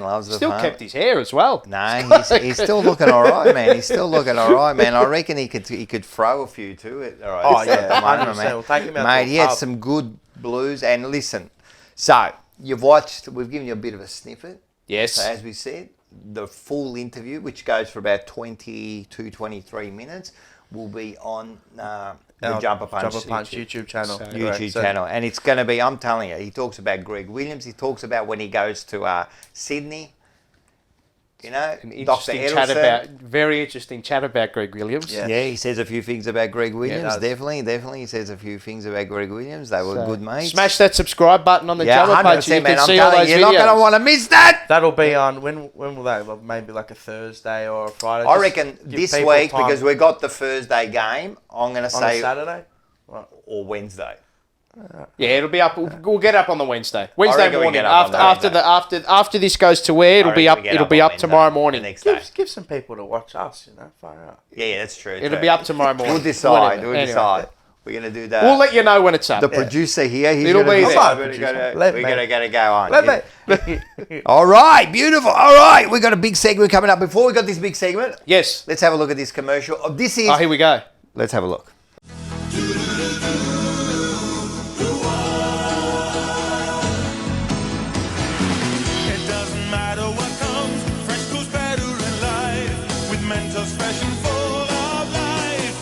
Speaker 3: loves the
Speaker 4: Still
Speaker 3: punt.
Speaker 4: kept his hair as well.
Speaker 3: No, he's still looking all right, man. He's still looking all right, man. I reckon he could throw a few too. All right.
Speaker 5: Oh, yeah, 100%. We'll take him out
Speaker 3: mate.
Speaker 5: to a
Speaker 3: He had
Speaker 5: pub.
Speaker 3: some good blues. And listen, So, you've watched, we've given you a bit of a snippet.
Speaker 4: Yes.
Speaker 3: So, as we said, the full interview, which goes for about 22, 23 minutes, will be on the Jumper Punch
Speaker 5: YouTube channel.
Speaker 3: YouTube channel. And it's going to be, I'm telling you, he talks about Greg Williams. He talks about when he goes to Sydney. You know, Dr. Edelson.
Speaker 4: Very interesting chat about Greg Williams.
Speaker 5: Yeah.
Speaker 3: Yeah, he says a few things about Greg Williams.
Speaker 5: does.
Speaker 3: Definitely. He says a few things about Greg Williams. They were good mates.
Speaker 4: Smash that subscribe button on the Jumper Punch. You
Speaker 3: man.
Speaker 4: can see all those
Speaker 3: You're
Speaker 4: videos.
Speaker 3: not going to want to miss that.
Speaker 5: That'll be on, when will that, well, maybe like a Thursday or a Friday?
Speaker 3: I
Speaker 5: Just
Speaker 3: reckon
Speaker 5: give
Speaker 3: this
Speaker 5: people
Speaker 3: week,
Speaker 5: time.
Speaker 3: because we got the Thursday game, I'm going to
Speaker 5: On a
Speaker 3: say,
Speaker 5: Saturday?
Speaker 3: or Wednesday.
Speaker 4: Yeah, it'll be up. We'll get up on the Wednesday. Wednesday
Speaker 3: reckon we
Speaker 4: morning.
Speaker 3: get up on the
Speaker 4: After this goes to air, it'll be up. It'll be up tomorrow morning.
Speaker 3: The next day.
Speaker 5: Give some people to watch us, far out.
Speaker 3: Yeah, that's true.
Speaker 4: It'll be up tomorrow morning.
Speaker 3: We'll decide.
Speaker 4: Whatever.
Speaker 3: We'll
Speaker 4: Anyway.
Speaker 3: decide. We're going to do that.
Speaker 4: We'll let you know when it's up.
Speaker 3: The producer here, he's
Speaker 4: It'll
Speaker 3: going
Speaker 4: be
Speaker 3: to
Speaker 4: there.
Speaker 3: We're going to go on.
Speaker 5: Let
Speaker 3: Yeah. All right, beautiful. All right, we got a big segment coming up. Before we got this big segment,
Speaker 4: Yes.
Speaker 3: let's have a look at this commercial. This is.
Speaker 4: Oh, here we go.
Speaker 3: Let's have a look.
Speaker 2: It doesn't matter what comes, fresh goes better in life. With Mentos fresh and full of life.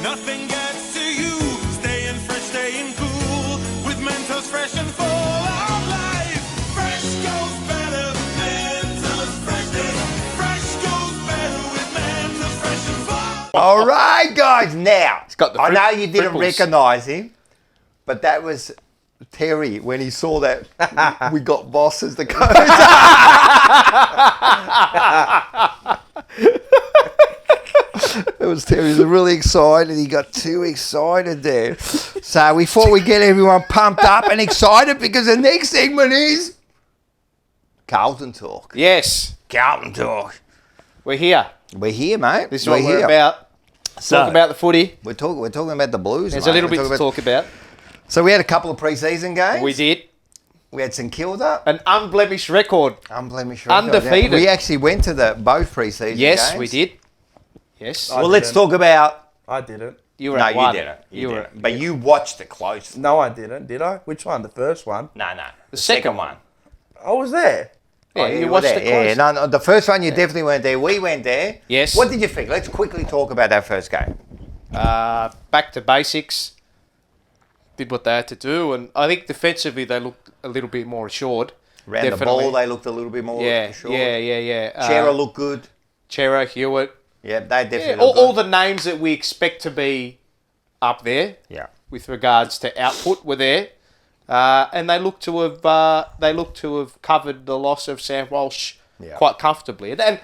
Speaker 2: Nothing gets to you, staying fresh, staying cool. With Mentos fresh and full of life. Fresh goes better, Mentos fresh. Fresh goes better with Mentos fresh and full.
Speaker 3: All right, guys. Now,
Speaker 4: got the
Speaker 3: I know you didn't
Speaker 4: fripples.
Speaker 3: recognise him, but that was Terry when he saw that we got bosses the coach. It was Terry. He was really excited. He got too excited there. So we thought we'd get everyone pumped up and excited because the next segment is Carlton Talk.
Speaker 4: Yes.
Speaker 3: Carlton Talk.
Speaker 4: We're here.
Speaker 3: We're here, mate.
Speaker 4: This is what we're about.
Speaker 3: So,
Speaker 4: Talk about the footy.
Speaker 3: We're talking about the Blues.
Speaker 4: There's
Speaker 3: mate.
Speaker 4: a little
Speaker 3: We're
Speaker 4: bit to
Speaker 3: talking
Speaker 4: talk about.
Speaker 3: So we had a couple of pre-season games.
Speaker 4: We did.
Speaker 3: We had St Kilda.
Speaker 4: An unblemished record.
Speaker 3: Unblemished record.
Speaker 4: Undefeated.
Speaker 3: We actually went to both pre-season
Speaker 4: Yes,
Speaker 3: games.
Speaker 4: we did. Yes.
Speaker 3: Well, let's talk about...
Speaker 5: I didn't.
Speaker 4: You were
Speaker 3: No,
Speaker 4: at
Speaker 3: you
Speaker 4: one.
Speaker 3: didn't. You
Speaker 4: were
Speaker 3: didn't. But you watched it closely.
Speaker 5: No, I didn't. Did I? Which one? The first one?
Speaker 3: No.
Speaker 4: The second one.
Speaker 5: I was there.
Speaker 4: Yeah,
Speaker 3: you
Speaker 4: you
Speaker 3: were
Speaker 4: watched
Speaker 3: there.
Speaker 4: it close.
Speaker 3: Yeah, no, the first one you definitely weren't there. We went there.
Speaker 4: Yes.
Speaker 3: What did you think? Let's quickly talk about that first game.
Speaker 4: Back to basics. Did what they had to do, and I think defensively they looked a little bit more assured.
Speaker 3: Around the ball, they looked a little bit more
Speaker 4: Yeah,
Speaker 3: assured.
Speaker 4: yeah.
Speaker 3: Chera looked good.
Speaker 4: Chera, Hewitt.
Speaker 3: Yeah, they definitely
Speaker 4: Yeah,
Speaker 3: looked
Speaker 4: all
Speaker 3: good.
Speaker 4: the names that we expect to be up there
Speaker 3: Yeah.
Speaker 4: with regards to output were there, and they look to have covered the loss of Sam Walsh quite comfortably. And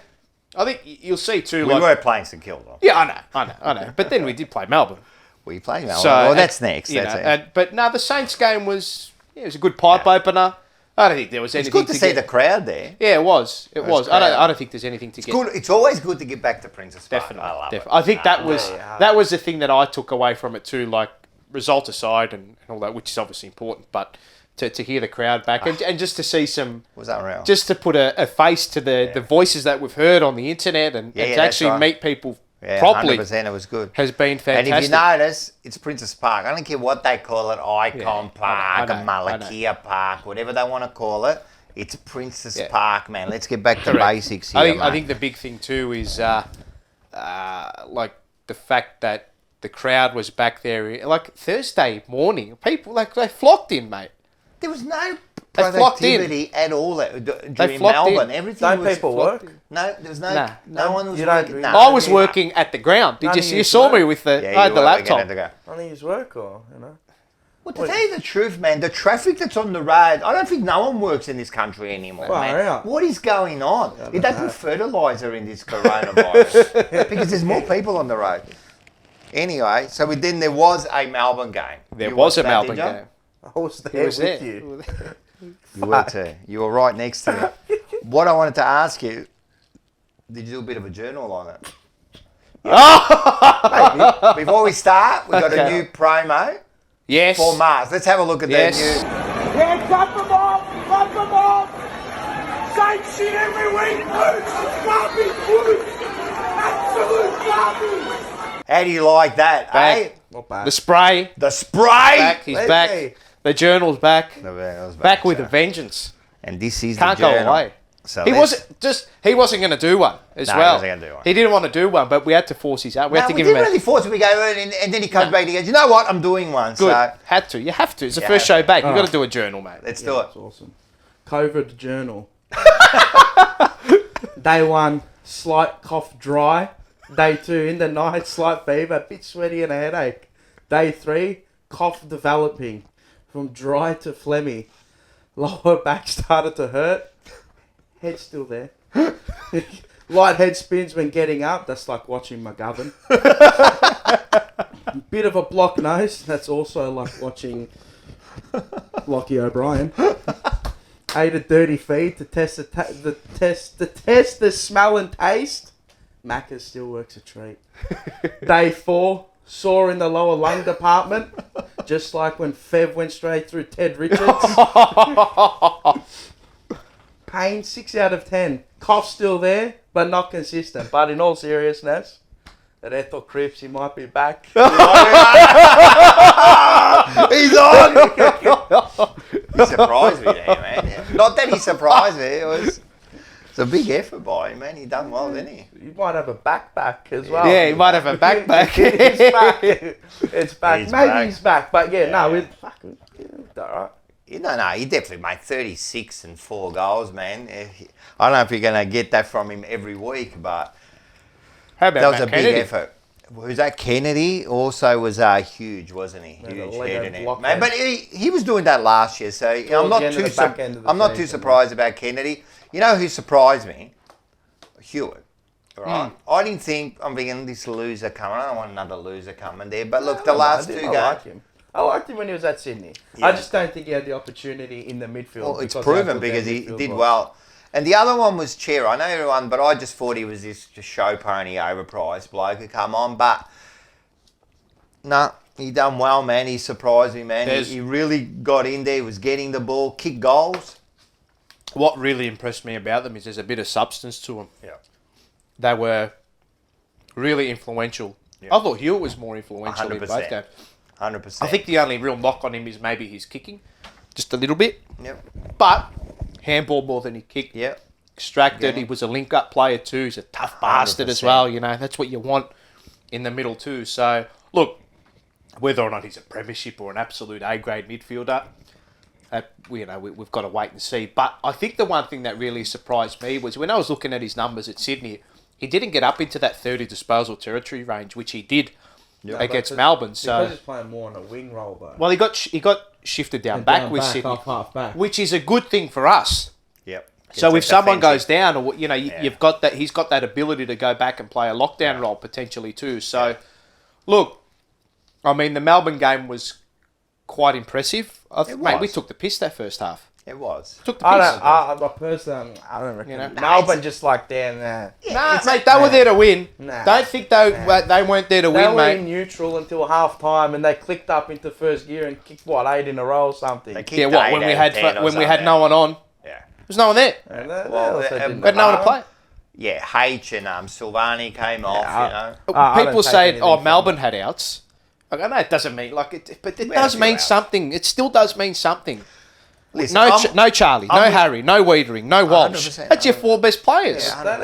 Speaker 4: I think you'll see too.
Speaker 3: We
Speaker 4: like,
Speaker 3: were playing St Kilda.
Speaker 4: Yeah, I know. But then we did play Melbourne.
Speaker 3: We played Melbourne.
Speaker 4: So,
Speaker 3: well, that's next.
Speaker 4: You
Speaker 3: That's
Speaker 4: know,
Speaker 3: next.
Speaker 4: but no, the Saints game was it was a good pipe opener. I don't think there was
Speaker 3: It's
Speaker 4: anything
Speaker 3: good to see
Speaker 4: get.
Speaker 3: the crowd there.
Speaker 4: Yeah, it was. It was.
Speaker 3: crowd.
Speaker 4: I don't think there's anything to
Speaker 3: It's
Speaker 4: get.
Speaker 3: good. It's always good to get back to Princess Park.
Speaker 4: Definitely,
Speaker 3: I love
Speaker 4: definitely.
Speaker 3: it.
Speaker 4: I think that was the thing that I took away from it too. Like result aside and all that, which is obviously important, but to hear the crowd back and just to see some.
Speaker 3: Was that real?
Speaker 4: Just to put a face to the voices that we've heard on the internet and to
Speaker 3: that's
Speaker 4: actually
Speaker 3: right.
Speaker 4: meet people
Speaker 3: Yeah,
Speaker 4: properly
Speaker 3: 100%. It was good.
Speaker 4: has been fantastic.
Speaker 3: And if you notice, it's Princess Park. I don't care what they call it, Icon
Speaker 4: Yeah,
Speaker 3: Park,
Speaker 4: I know,
Speaker 3: Malocchio Park, whatever they want to call it. It's Princess
Speaker 4: Yeah.
Speaker 3: Park, man. Let's get back to
Speaker 4: Correct.
Speaker 3: basics here,
Speaker 4: I
Speaker 3: mate.
Speaker 4: think the big thing too is like the fact that the crowd was back there. Like Thursday morning, people they flocked in, mate.
Speaker 3: there was no
Speaker 4: They flocked in.
Speaker 3: productivity at all during
Speaker 4: flocked
Speaker 3: Melbourne.
Speaker 4: in.
Speaker 3: Everything
Speaker 5: Don't
Speaker 3: was
Speaker 5: people
Speaker 3: flocked
Speaker 5: work?
Speaker 3: in. No, there was no.
Speaker 4: Nah.
Speaker 3: No one was
Speaker 5: You don't
Speaker 3: working.
Speaker 5: really-
Speaker 3: No,
Speaker 4: I was
Speaker 3: yeah.
Speaker 4: working at the ground. Did
Speaker 5: None
Speaker 4: you
Speaker 5: of
Speaker 4: see?
Speaker 5: you
Speaker 4: You saw
Speaker 5: work.
Speaker 4: me with the.
Speaker 3: Yeah,
Speaker 4: I had
Speaker 3: you
Speaker 4: the
Speaker 3: were working
Speaker 4: laptop.
Speaker 3: at the go.
Speaker 5: None of his work, or
Speaker 3: Well, to tell you the truth, man, the traffic that's on the road, I don't think no one works in this country anymore,
Speaker 5: Far
Speaker 3: man.
Speaker 5: out.
Speaker 3: What is going on? Did they put fertiliser in this coronavirus? Because there's more people on the road. Anyway, then there was a Melbourne game.
Speaker 4: There
Speaker 3: You
Speaker 4: was a
Speaker 3: watched that,
Speaker 4: Melbourne
Speaker 3: did you?
Speaker 4: game.
Speaker 5: I was there
Speaker 4: It was
Speaker 5: with
Speaker 4: there.
Speaker 5: you.
Speaker 3: You were too. You were right next to me. What I wanted to ask you, did you do a bit of a journal on it? Maybe. Before we start, we've got a
Speaker 4: Okay.
Speaker 3: new promo
Speaker 4: Yes.
Speaker 3: for Marsh. Let's have a look at
Speaker 4: Yes.
Speaker 3: that new.
Speaker 1: Yeah, cut them off! Same shit every week, Boots! It's garbage, Boots! Absolute garbage!
Speaker 3: How do you like that,
Speaker 4: Back.
Speaker 3: eh?
Speaker 5: Not bad.
Speaker 4: The spray.
Speaker 3: The spray!
Speaker 4: Back. He's
Speaker 5: Let
Speaker 4: back.
Speaker 5: me.
Speaker 4: The Journal's back.
Speaker 3: The Journal's
Speaker 4: Back with
Speaker 3: so.
Speaker 4: a vengeance.
Speaker 3: And this is
Speaker 4: Can't
Speaker 3: the
Speaker 4: go
Speaker 3: Journal.
Speaker 4: away.
Speaker 3: So
Speaker 4: He wasn't going to do one as
Speaker 3: No, he
Speaker 4: well.
Speaker 3: wasn't gonna do one.
Speaker 4: He didn't want to do one, but we had to force his out. We had to give him
Speaker 3: didn't really force it. We go, and then he comes back and he goes, you know what? I'm doing one.
Speaker 4: Good.
Speaker 3: So
Speaker 4: Had to. You have to. It's the
Speaker 3: You
Speaker 4: first
Speaker 3: have
Speaker 4: show back. You've got
Speaker 5: Alright.
Speaker 4: to do a journal, mate.
Speaker 3: let's do it.
Speaker 5: That's awesome. COVID journal. Day 1, slight cough dry. Day 2, in the night, slight fever, a bit sweaty and a headache. Day 3, cough developing. From dry to phlegmy. Lower back started to hurt. Head still there. Light head spins when getting up. That's like watching McGovern. Bit of a blocked nose. That's also like watching Lockie O'Brien. Ate a dirty feed to test the smell and taste. Macca's still works a treat. Day 4, sore in the lower lung department, just like when Fev went straight through Ted Richards. Pain 6 out of 10. Cough still there, but not consistent. But in all seriousness, at Ethel Cripps, he might be back.
Speaker 3: He's on. He surprised me there, man. Yeah. Not that he surprised me. It's a big effort by him, man. He done well, didn't he?
Speaker 5: He might have a backpack as well.
Speaker 4: Yeah, he might have a backpack.
Speaker 5: It's back. It's back.
Speaker 3: He's
Speaker 5: Maybe
Speaker 3: back.
Speaker 5: he's back. But yeah, no, we're fucking alright.
Speaker 3: No, he definitely made 36 and 4 goals, man. I don't know if you're going to get that from him every week, but
Speaker 4: How about
Speaker 3: that was
Speaker 4: Matt
Speaker 3: a big
Speaker 4: Kennedy?
Speaker 3: effort. Was that Kennedy? Also was huge, wasn't he?
Speaker 5: Yeah,
Speaker 3: Huge
Speaker 5: the
Speaker 3: head
Speaker 5: Lego
Speaker 3: in it.
Speaker 5: block
Speaker 3: Man, but he was doing that last year, so I'm
Speaker 5: Towards
Speaker 3: not
Speaker 5: the end of
Speaker 3: too
Speaker 5: the back end of the
Speaker 3: I'm not too
Speaker 5: season,
Speaker 3: surprised about Kennedy. You know who surprised me? Hewitt. All right. I didn't think I'm thinking this loser coming. I don't want another loser coming there. But look, the last two
Speaker 5: I
Speaker 3: games.
Speaker 5: like him. I liked him when he was at Sydney.
Speaker 3: Yeah.
Speaker 5: I just don't think he had the opportunity in the midfield.
Speaker 3: Well, it's
Speaker 5: because
Speaker 3: proven
Speaker 5: how good
Speaker 3: because
Speaker 5: their
Speaker 3: he
Speaker 5: midfield
Speaker 3: did
Speaker 5: was.
Speaker 3: well. And the other one was Chair. I know everyone, but I just thought he was this just show pony, overpriced bloke who come on. But no, he done well, man. He surprised me, man. He really got in there. He was getting the ball, kick goals.
Speaker 4: What really impressed me about them is there's a bit of substance to them.
Speaker 3: Yeah.
Speaker 4: They were really influential.
Speaker 3: Yeah.
Speaker 4: I thought Hewitt was more influential in both
Speaker 3: 100%.
Speaker 4: games.
Speaker 3: 100%.
Speaker 4: I think the only real knock on him is maybe his kicking, just a little bit.
Speaker 3: Yep.
Speaker 4: But handball more than he kicked.
Speaker 3: Yep.
Speaker 4: Extracted.
Speaker 3: Yeah.
Speaker 4: He was a link-up player too. He's a tough bastard as
Speaker 3: 100%.
Speaker 4: well. You know, that's what you want in the middle too. So, look, whether or not he's a premiership or an absolute A-grade midfielder, we've got to wait and see. But I think the one thing that really surprised me was when I was looking at his numbers at Sydney, he didn't get up into that 30 disposal territory range, which he did against Melbourne. So
Speaker 5: because he's playing more on a wing role though.
Speaker 4: well, he got shifted down back with Sydney,
Speaker 5: half back.
Speaker 4: which is a good thing for us.
Speaker 3: Yep.
Speaker 4: So
Speaker 3: Gets
Speaker 4: if
Speaker 3: that
Speaker 4: someone
Speaker 3: defensive.
Speaker 4: goes down, or you've got that, he's got that ability to go back and play a lockdown role potentially too. So, look, I mean, the Melbourne game was quite impressive. Mate, we
Speaker 3: was.
Speaker 4: took the piss that first half.
Speaker 3: It was.
Speaker 4: Took the piss.
Speaker 5: I don't reckon.
Speaker 4: You know?
Speaker 5: Melbourne just like damn that.
Speaker 4: Nah, mate, they were there to win.
Speaker 5: Nah.
Speaker 4: Don't think they weren't there to
Speaker 5: They
Speaker 4: win,
Speaker 5: were in
Speaker 4: mate.
Speaker 5: neutral until half time, and they clicked up into first gear and kicked 8 in a row or something.
Speaker 3: They kicked
Speaker 4: Yeah, what
Speaker 3: 8
Speaker 4: when we
Speaker 3: out of
Speaker 4: had
Speaker 3: 10 or
Speaker 4: when we had
Speaker 3: something.
Speaker 4: no one on,
Speaker 3: Yeah.
Speaker 4: there was no one there.
Speaker 5: And
Speaker 3: Well,
Speaker 5: also
Speaker 3: and-
Speaker 5: didn't
Speaker 4: We had no one to
Speaker 5: know.
Speaker 4: play.
Speaker 3: Yeah, H and Silvani came off, you know.
Speaker 5: I
Speaker 4: People
Speaker 5: don't take
Speaker 4: say,
Speaker 5: anything
Speaker 4: "Oh,
Speaker 5: from
Speaker 4: Melbourne had outs." Like, I know it doesn't mean but it
Speaker 3: We had
Speaker 4: does
Speaker 3: a few
Speaker 4: mean
Speaker 3: outs.
Speaker 4: something. It still does mean something.
Speaker 3: Listen,
Speaker 4: No, no Charlie, no
Speaker 3: I'm-
Speaker 4: Harry, no Wiedering, no Walsh.
Speaker 3: 100%.
Speaker 4: That's your 4 best players.
Speaker 3: Yeah.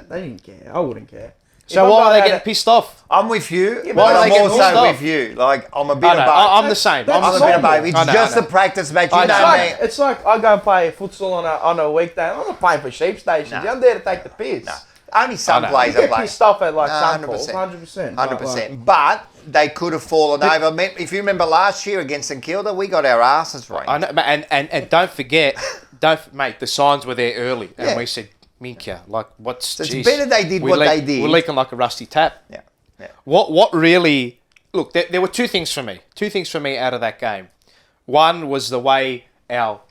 Speaker 5: They didn't care. I wouldn't care.
Speaker 4: So
Speaker 5: If
Speaker 4: why
Speaker 5: I
Speaker 4: are they
Speaker 5: got
Speaker 4: getting
Speaker 5: out-
Speaker 4: pissed off?
Speaker 3: I'm with you,
Speaker 5: but
Speaker 3: but
Speaker 4: are they
Speaker 3: I'm
Speaker 4: getting pissed
Speaker 3: also
Speaker 4: off?
Speaker 3: with you. Like, I'm a bit
Speaker 4: I
Speaker 3: of
Speaker 4: know,
Speaker 3: both.
Speaker 4: I'm the same.
Speaker 5: that's
Speaker 3: I'm a
Speaker 5: the
Speaker 3: bit
Speaker 5: same.
Speaker 3: of both. It's
Speaker 4: I know,
Speaker 3: just
Speaker 4: I know.
Speaker 3: a practice match.
Speaker 4: I
Speaker 3: You
Speaker 4: know.
Speaker 3: know
Speaker 4: I
Speaker 3: me.
Speaker 5: It's like I go and play futsal on a weekday. I'm not playing for sheep stations.
Speaker 3: Nah.
Speaker 5: I'm there to take the piss.
Speaker 3: Nah. Only some
Speaker 4: I know.
Speaker 3: players
Speaker 5: You
Speaker 3: are
Speaker 5: get
Speaker 3: playing.
Speaker 5: pissed off at like
Speaker 3: Nah,
Speaker 5: some
Speaker 3: 100%.
Speaker 5: calls, 100%.
Speaker 3: 100%. But they could have fallen over. If you remember last year against St Kilda, we got our asses ranked.
Speaker 4: I know, and don't forget, mate, the signs were there early, and
Speaker 3: Yeah.
Speaker 4: we said, Minka, like, what's?
Speaker 3: It's
Speaker 4: geez,
Speaker 3: better they did
Speaker 4: we
Speaker 3: what
Speaker 4: leak-
Speaker 3: they did.
Speaker 4: We're leaking like a rusty tap.
Speaker 3: Yeah. Yeah.
Speaker 4: What really? Look, there were two things for me. Two things for me out of that game. One was the way our